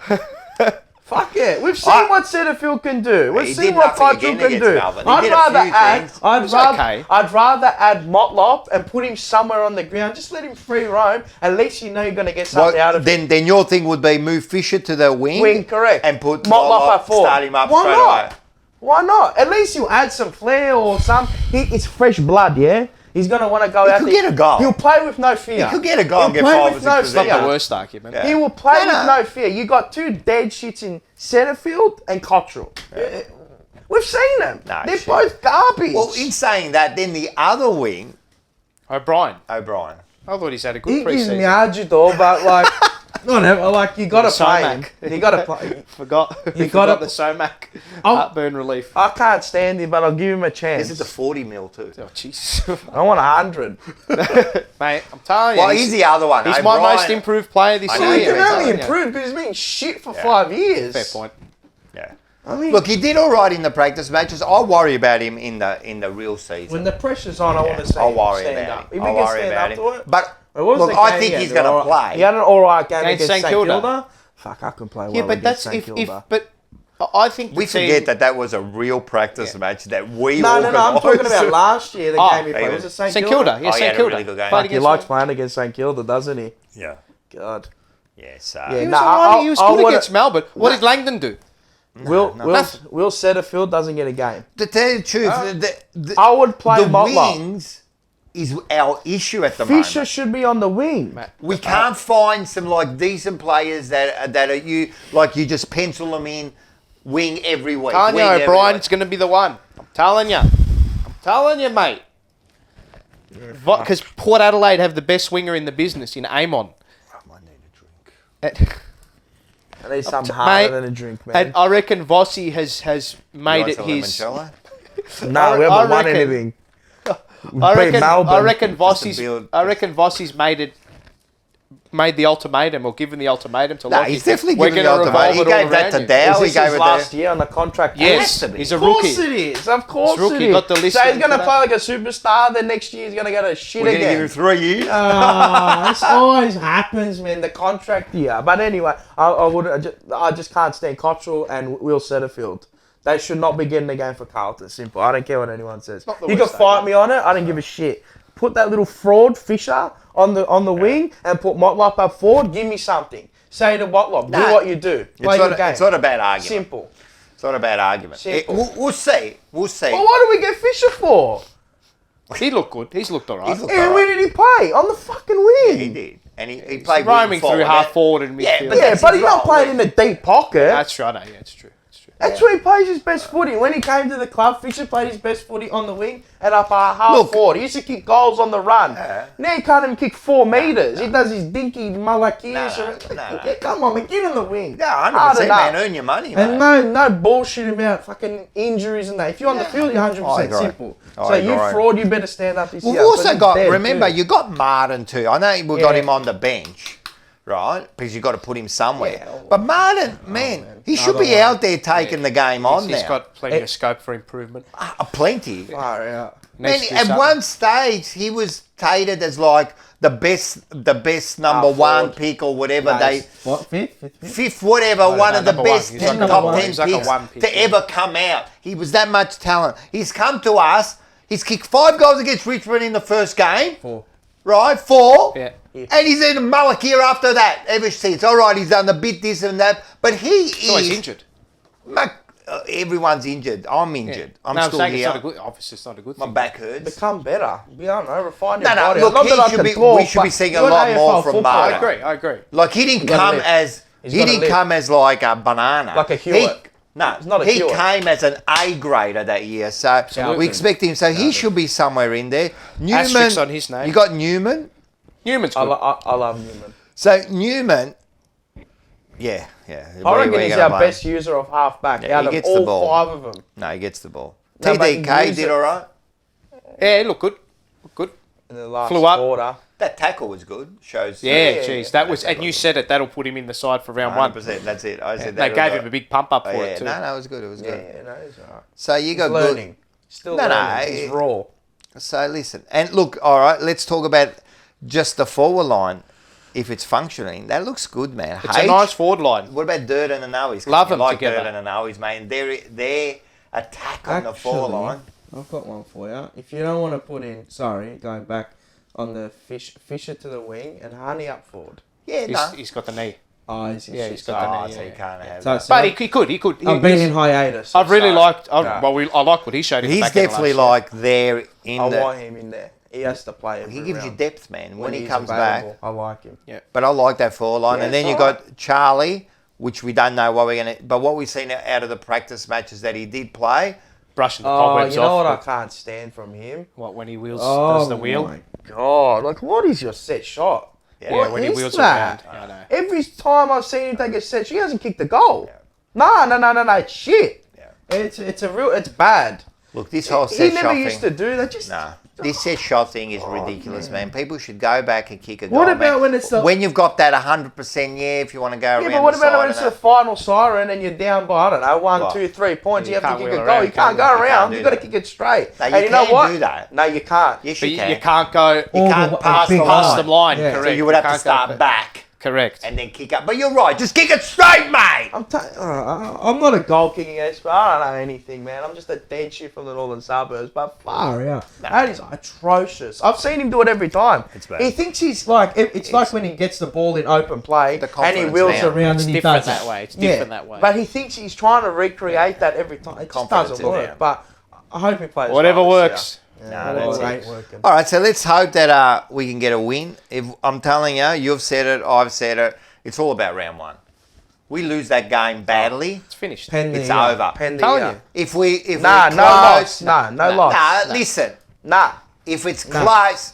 Speaker 5: Fuck it. We've seen what Setterfield can do. We've
Speaker 3: He
Speaker 5: seen
Speaker 3: did
Speaker 5: what
Speaker 3: nothing
Speaker 5: Cottrell
Speaker 3: again
Speaker 5: can
Speaker 3: against
Speaker 5: do.
Speaker 3: Melbourne. He did a few things.
Speaker 5: I'd rather add Motlop and put him somewhere on the ground. Just let him free roam. At least you know you're going to get something out of him.
Speaker 3: Then your thing would be move Fisher to the wing.
Speaker 5: Wing, correct.
Speaker 3: And put
Speaker 5: Motlop at forward.
Speaker 3: Start him up
Speaker 5: Why
Speaker 3: straight
Speaker 5: not?
Speaker 3: away.
Speaker 5: Why not? At least you add some flair or some. It's fresh blood, yeah? He's going to want to go out
Speaker 3: could
Speaker 5: there.
Speaker 3: get a goal.
Speaker 5: He'll play with no fear.
Speaker 3: He could get a goal and
Speaker 5: He'll
Speaker 3: get
Speaker 5: play
Speaker 3: 5 or
Speaker 5: with
Speaker 3: 6
Speaker 5: no
Speaker 3: possessions.
Speaker 5: fear.
Speaker 4: Not the worst argument.
Speaker 3: Yeah.
Speaker 5: He will play
Speaker 3: No,
Speaker 5: with no fear. You got two dead shits in Setterfield and Cottrell. We've seen them.
Speaker 3: No,
Speaker 5: They're
Speaker 3: shit.
Speaker 5: both garbage.
Speaker 3: Well, in saying that, then the other wing,
Speaker 4: O'Brien.
Speaker 3: O'Brien.
Speaker 4: I thought he's had a good
Speaker 5: he gives
Speaker 4: pre-season.
Speaker 5: me agito, but like, whatever. Like you got to play him.
Speaker 4: Somac.
Speaker 5: You got to play.
Speaker 4: Forgot.
Speaker 5: You
Speaker 4: Forgot
Speaker 5: gotta-
Speaker 4: the Somac
Speaker 5: Oh.
Speaker 4: heartburn relief.
Speaker 5: I can't stand him, but I'll give him a chance.
Speaker 3: This is a 40 mil too.
Speaker 4: Oh, jeez.
Speaker 5: I want 100.
Speaker 4: Mate, I'm telling you.
Speaker 3: Well, he's the other one.
Speaker 4: He's my
Speaker 3: O'Brien.
Speaker 4: most improved player this
Speaker 3: I
Speaker 4: year.
Speaker 3: know,
Speaker 5: He can
Speaker 3: I'm
Speaker 5: only
Speaker 3: telling
Speaker 5: improve because he's been shit for 5 years.
Speaker 4: Fair point.
Speaker 3: Yeah.
Speaker 5: I mean,
Speaker 3: Look, he did all right in the practice matches. I worry about him in the real season.
Speaker 5: when the pressure's on, I want to see
Speaker 3: I'll
Speaker 5: him
Speaker 3: worry
Speaker 5: stand
Speaker 3: about
Speaker 5: up.
Speaker 3: him.
Speaker 5: If
Speaker 3: I'll
Speaker 5: he can
Speaker 3: worry
Speaker 5: stand
Speaker 3: about
Speaker 5: up
Speaker 3: him.
Speaker 5: to it.
Speaker 3: But
Speaker 5: What was
Speaker 3: look,
Speaker 5: the
Speaker 3: I
Speaker 5: game
Speaker 3: think
Speaker 5: he
Speaker 3: he's
Speaker 5: had?
Speaker 3: going to
Speaker 5: All right.
Speaker 3: play.
Speaker 5: He had an alright game
Speaker 4: Against
Speaker 5: against
Speaker 4: St
Speaker 5: St
Speaker 4: Kilda.
Speaker 5: Kilda. Fuck, I can play well
Speaker 4: Yeah, but
Speaker 5: against
Speaker 4: that's
Speaker 5: St
Speaker 4: if
Speaker 5: Kilda.
Speaker 4: but I think
Speaker 3: We
Speaker 4: the team-
Speaker 3: forget that was a real practice match that we
Speaker 5: No, I'm
Speaker 3: organised.
Speaker 5: talking about last year, the
Speaker 4: Oh,
Speaker 5: game he played.
Speaker 3: he
Speaker 5: Was it
Speaker 3: was-
Speaker 5: St
Speaker 4: St
Speaker 5: Kilda?
Speaker 4: Kilda. Yeah,
Speaker 3: Oh, he
Speaker 4: St
Speaker 3: had a
Speaker 4: Kilda.
Speaker 3: really good game.
Speaker 4: Played
Speaker 5: He
Speaker 4: against
Speaker 5: likes
Speaker 4: them.
Speaker 5: playing against St Kilda, doesn't he?
Speaker 3: Yeah.
Speaker 5: God.
Speaker 3: Yeah, so.
Speaker 5: Yeah,
Speaker 4: He was
Speaker 5: Nah,
Speaker 4: alright. He was
Speaker 5: I
Speaker 4: good
Speaker 5: wanna-
Speaker 4: against Melbourne. What did Langdon do?
Speaker 5: Will
Speaker 4: nothing.
Speaker 5: Setterfield doesn't get a game.
Speaker 3: To tell you the truth,
Speaker 5: I would play
Speaker 3: the
Speaker 5: Motlop.
Speaker 3: wings is our issue at the
Speaker 5: Fisher
Speaker 3: moment.
Speaker 5: should be on the wing.
Speaker 3: We can't find some like decent players that are you like you just pencil them in wing every week.
Speaker 4: Telling you,
Speaker 3: wing every
Speaker 4: O'Brien's
Speaker 3: week.
Speaker 4: going to be the one. I'm telling you. I'm telling you, mate. Because Port Adelaide have the best winger in the business in Amon.
Speaker 3: I need a drink.
Speaker 5: I need something
Speaker 4: Mate,
Speaker 5: harder than a drink, man.
Speaker 4: And I reckon Vossi has made
Speaker 3: You like
Speaker 4: it
Speaker 3: some
Speaker 4: his.
Speaker 3: limoncello?
Speaker 5: No, we
Speaker 4: I
Speaker 5: haven't won
Speaker 4: reckon-
Speaker 5: anything.
Speaker 4: I
Speaker 5: beat Melbourne.
Speaker 4: reckon
Speaker 3: build-
Speaker 4: Vossi's made the ultimatum or given the ultimatum to
Speaker 3: No,
Speaker 4: Lockie.
Speaker 3: he's definitely
Speaker 4: We're
Speaker 3: given the
Speaker 4: gonna
Speaker 3: ultimatum. He
Speaker 4: revolve it all
Speaker 3: gave that
Speaker 4: around
Speaker 3: to
Speaker 4: you.
Speaker 3: Dow.
Speaker 5: Is
Speaker 3: He
Speaker 5: this
Speaker 3: gave
Speaker 5: his
Speaker 3: it
Speaker 5: last
Speaker 3: to.
Speaker 5: year on the contract?
Speaker 4: Yes,
Speaker 3: has to be.
Speaker 4: he's a
Speaker 5: Of course
Speaker 4: rookie.
Speaker 5: it is. Of course
Speaker 4: He's a rookie.
Speaker 5: it is.
Speaker 4: Got the list
Speaker 5: So he's
Speaker 4: in
Speaker 5: going to
Speaker 4: for
Speaker 5: play like a superstar. Then next year he's going to get a shit
Speaker 3: We're going to give him
Speaker 5: again.
Speaker 3: 3 years.
Speaker 5: This always happens, man. The contract year. But anyway, I just can't stand Cottrell and Will Setterfield. They should not be getting a game for Carlton. Simple. I don't care what anyone says.
Speaker 4: not the
Speaker 5: You can
Speaker 4: worst
Speaker 5: fight me on it. I don't give a shit. Put that little fraud Fisher on the wing and put Motlop up forward. Give me something. Say to Motlop, do what you do. Play your game.
Speaker 3: It's not a bad argument.
Speaker 5: Simple.
Speaker 3: It's not a bad argument.
Speaker 5: Simple.
Speaker 3: We'll see. We'll see.
Speaker 5: Well, what do we get Fisher for?
Speaker 4: He looked good. He's looked all right.
Speaker 3: He's looked
Speaker 5: And
Speaker 3: alright.
Speaker 5: where did he play? On the fucking wing.
Speaker 3: He did. And he played
Speaker 4: roaming
Speaker 3: wing
Speaker 4: through
Speaker 3: forward.
Speaker 4: half forward and
Speaker 3: Yeah,
Speaker 4: midfield.
Speaker 3: but
Speaker 5: Yeah,
Speaker 3: that's
Speaker 5: but
Speaker 3: his
Speaker 5: he's not
Speaker 3: role,
Speaker 5: playing in the deep pocket.
Speaker 4: That's right. Yeah, it's true. It's true.
Speaker 5: That's where he plays his best footy. When he came to the club, Fisher played his best footy on the wing and up half
Speaker 3: Look.
Speaker 5: forward. He used to kick goals on the run.
Speaker 3: Yeah.
Speaker 5: Now he can't even kick 4 metres. He does his dinky Malocchio.
Speaker 3: No.
Speaker 5: Yeah, come on, man, get in the wing.
Speaker 3: Yeah,
Speaker 5: Hard
Speaker 3: 100%,
Speaker 5: enough.
Speaker 3: man. Earn your money,
Speaker 5: And
Speaker 3: man.
Speaker 5: no bullshit about fucking injuries and that. If you're on the field, you're 100%
Speaker 3: I agree.
Speaker 5: simple.
Speaker 3: I
Speaker 5: So you
Speaker 3: agree.
Speaker 5: fraud, you better stand up this
Speaker 3: We've
Speaker 5: year.
Speaker 3: also
Speaker 5: But
Speaker 3: got,
Speaker 5: he's dead
Speaker 3: remember,
Speaker 5: too.
Speaker 3: you got Martin too. I know we got
Speaker 5: Yeah.
Speaker 3: him on the bench, right? Because you got to put him somewhere.
Speaker 5: Yeah.
Speaker 3: But Martin, man, he should be out there taking the game on
Speaker 4: He's
Speaker 3: now.
Speaker 4: got plenty of scope for improvement.
Speaker 3: Plenty.
Speaker 5: Far out.
Speaker 3: Man,
Speaker 4: Needs to do
Speaker 3: at
Speaker 4: something.
Speaker 3: one stage, he was touted as like the best number one
Speaker 5: forward.
Speaker 3: pick or whatever they.
Speaker 5: What, fifth?
Speaker 3: Fifth, whatever, one of the
Speaker 4: number one.
Speaker 3: best
Speaker 4: He's like
Speaker 5: a
Speaker 3: top
Speaker 5: one.
Speaker 3: 10
Speaker 4: He's like a
Speaker 3: picks
Speaker 4: one pick,
Speaker 3: to
Speaker 4: yeah.
Speaker 3: ever come out. He was that much talent. He's come to us. He's kicked 5 goals against Richmond in the first game.
Speaker 5: 4.
Speaker 3: Right, 4.
Speaker 4: Yeah.
Speaker 3: And he's in Malocchio after that. Ever since. All right, he's done a bit this and that. But he
Speaker 4: So
Speaker 3: is...
Speaker 4: he's injured.
Speaker 3: Everyone's injured. I'm injured. I'm
Speaker 4: no,
Speaker 3: still
Speaker 4: saying
Speaker 3: here.
Speaker 4: It's not a good. Obviously, it's not a good
Speaker 3: My
Speaker 4: thing.
Speaker 3: back hurts.
Speaker 5: Become better. I don't know, refine your
Speaker 3: No,
Speaker 5: body.
Speaker 3: look,
Speaker 5: Not that I
Speaker 3: he should
Speaker 5: can
Speaker 3: be,
Speaker 5: talk,
Speaker 3: we should be
Speaker 5: but
Speaker 3: seeing a
Speaker 5: you're an
Speaker 3: lot more
Speaker 5: AFL
Speaker 3: from
Speaker 5: footballer.
Speaker 3: Martin.
Speaker 4: I agree.
Speaker 3: Like he didn't
Speaker 5: gotta
Speaker 3: come
Speaker 5: live.
Speaker 3: as
Speaker 5: He's
Speaker 3: he
Speaker 5: gotta
Speaker 3: didn't
Speaker 5: live.
Speaker 3: come as like a banana.
Speaker 5: Like a Hewitt.
Speaker 3: No,
Speaker 5: He's not a
Speaker 3: he
Speaker 5: Hewitt.
Speaker 3: came as an A grader that year. So
Speaker 4: Absolutely.
Speaker 3: we expect him. So he should be somewhere in there. Newman,
Speaker 4: Asterisks on his name.
Speaker 3: You got Newman.
Speaker 4: Newman's
Speaker 5: I,
Speaker 4: good.
Speaker 5: I love Newman.
Speaker 3: So Newman, yeah.
Speaker 5: I reckon
Speaker 3: Where you
Speaker 5: he's
Speaker 3: gonna
Speaker 5: our
Speaker 3: blame?
Speaker 5: best user of halfback
Speaker 3: Yeah,
Speaker 5: out
Speaker 3: he
Speaker 5: of
Speaker 3: gets the
Speaker 5: all
Speaker 3: ball.
Speaker 5: 5 of them.
Speaker 3: No, he gets the ball.
Speaker 5: No, but he
Speaker 3: TDK
Speaker 5: used
Speaker 3: did
Speaker 5: it.
Speaker 3: all right.
Speaker 4: Yeah, he looked good. Looked good.
Speaker 5: In the last
Speaker 4: Flew up.
Speaker 5: quarter.
Speaker 3: That tackle was good. Shows.
Speaker 4: Yeah, jeez, that was, and you said it. That'll put him in the side for round
Speaker 3: 100%. That's it. I said
Speaker 4: They
Speaker 3: that.
Speaker 4: gave him a big pump up for it too.
Speaker 3: No, it was good. It was good.
Speaker 5: Yeah, no, he's alright.
Speaker 3: So you got
Speaker 5: learning.
Speaker 3: good.
Speaker 5: Still
Speaker 3: No,
Speaker 5: learning. He's raw.
Speaker 3: So listen, and look. All right, let's talk about just the forward line. If it's functioning, that looks good, man.
Speaker 4: It's a nice forward line.
Speaker 3: What about Durden and Owies?
Speaker 4: Love them
Speaker 3: like
Speaker 4: together.
Speaker 3: Durden and Owies, mate. Their attack on the forward line.
Speaker 5: I've got one for you. If you don't want to put in, going back on the Fisher to the wing and Harney up forward.
Speaker 3: Yeah,
Speaker 4: He's got the knee.
Speaker 5: Oh,
Speaker 4: He's got
Speaker 3: Oh,
Speaker 4: the knee.
Speaker 3: so you can't have
Speaker 5: So,
Speaker 3: that.
Speaker 4: But he could.
Speaker 5: I've been in hiatus.
Speaker 4: I've really
Speaker 5: so-
Speaker 4: liked.
Speaker 5: No.
Speaker 4: I like what he showed. In the
Speaker 3: He's
Speaker 4: back end of
Speaker 3: definitely
Speaker 4: last
Speaker 3: like there in
Speaker 5: I
Speaker 3: the.
Speaker 5: want him in there. He has to play every
Speaker 3: He gives you
Speaker 5: round.
Speaker 3: depth, man. When he
Speaker 5: he's
Speaker 3: comes
Speaker 5: available,
Speaker 3: back.
Speaker 5: I like him.
Speaker 3: But I like that forward line.
Speaker 5: Yeah,
Speaker 3: And then
Speaker 5: it's
Speaker 3: you got Charlie, which we don't know what we're going to. But what we've seen out of the practice matches that he did play.
Speaker 4: year. Brushing the
Speaker 5: Oh,
Speaker 4: cobwebs
Speaker 5: you know
Speaker 4: off.
Speaker 5: what I can't stand from him?
Speaker 4: What when he wheels
Speaker 5: Oh,
Speaker 4: does the wheel?
Speaker 5: my God. Like, what is your set shot?
Speaker 3: Yeah,
Speaker 5: What
Speaker 4: when he
Speaker 5: is
Speaker 4: wheels
Speaker 5: that?
Speaker 4: around. I know.
Speaker 5: Every time I've seen him take a set, she hasn't kicked a goal. No, it's shit.
Speaker 3: Yeah.
Speaker 5: It's bad.
Speaker 3: Look, this whole
Speaker 5: He
Speaker 3: set
Speaker 5: never
Speaker 3: shot
Speaker 5: used to
Speaker 3: thing.
Speaker 5: do that. Just
Speaker 3: Nah. This set shot thing is ridiculous, man. People should go back and kick a goal.
Speaker 5: What about
Speaker 3: man.
Speaker 5: when it's the-
Speaker 3: when you've got that 100%? Yeah, if you want to go around.
Speaker 5: yeah, but what
Speaker 3: the
Speaker 5: about
Speaker 3: side
Speaker 5: when
Speaker 3: and
Speaker 5: it's
Speaker 3: that.
Speaker 5: the final siren and you're down by, I don't know, 1,
Speaker 3: What?
Speaker 5: 2, 3 points?
Speaker 4: You
Speaker 5: You have to
Speaker 4: can't
Speaker 5: kick a
Speaker 4: wheel
Speaker 5: goal.
Speaker 4: around,
Speaker 5: You can't go
Speaker 3: you? You can't
Speaker 5: around.
Speaker 3: do
Speaker 5: You've got to
Speaker 3: that.
Speaker 5: kick it straight.
Speaker 3: No,
Speaker 5: And
Speaker 3: you
Speaker 5: you know
Speaker 3: can
Speaker 5: what?
Speaker 3: do that.
Speaker 5: No, you can't.
Speaker 3: Yes,
Speaker 4: But
Speaker 3: you can.
Speaker 4: you can't go.
Speaker 3: You can't pass the
Speaker 4: Past the
Speaker 3: line.
Speaker 4: line.
Speaker 5: Yeah.
Speaker 4: Correct.
Speaker 3: So you would have to
Speaker 4: can't go
Speaker 3: start back
Speaker 4: Correct.
Speaker 3: and then kick up. But you're right. Just kick it straight, mate.
Speaker 5: I'm not a goal kicking expert. I don't know anything, man. I'm just a dead shit from the northern suburbs. But far out. That is atrocious. I've seen him do it every time.
Speaker 3: It's bad.
Speaker 5: He thinks he's like, it's like when he gets the ball in open play
Speaker 3: The
Speaker 5: and he
Speaker 3: confidence
Speaker 5: wheels
Speaker 3: now.
Speaker 5: around
Speaker 4: It's
Speaker 5: and he
Speaker 4: different
Speaker 5: does
Speaker 4: that
Speaker 5: it.
Speaker 4: way. It's different that way.
Speaker 5: But he thinks he's trying to recreate that every time. It just
Speaker 3: Confidence
Speaker 5: doesn't
Speaker 3: is
Speaker 5: work.
Speaker 3: down.
Speaker 5: But I hope he plays
Speaker 4: Whatever
Speaker 5: well this year.
Speaker 4: works.
Speaker 3: No,
Speaker 5: Well,
Speaker 3: that's
Speaker 5: it
Speaker 3: it.
Speaker 5: ain't working.
Speaker 3: All right, so let's hope that we can get a win. If I'm telling you, you've said it, I've said it. It's all about round one. We lose that game badly,
Speaker 4: It's finished.
Speaker 3: it's over.
Speaker 4: Telling you.
Speaker 3: If we
Speaker 5: Nah,
Speaker 3: we're
Speaker 5: no
Speaker 3: close,
Speaker 5: loss. Nah, no loss.
Speaker 3: Nah, listen.
Speaker 5: Nah.
Speaker 3: If it's close,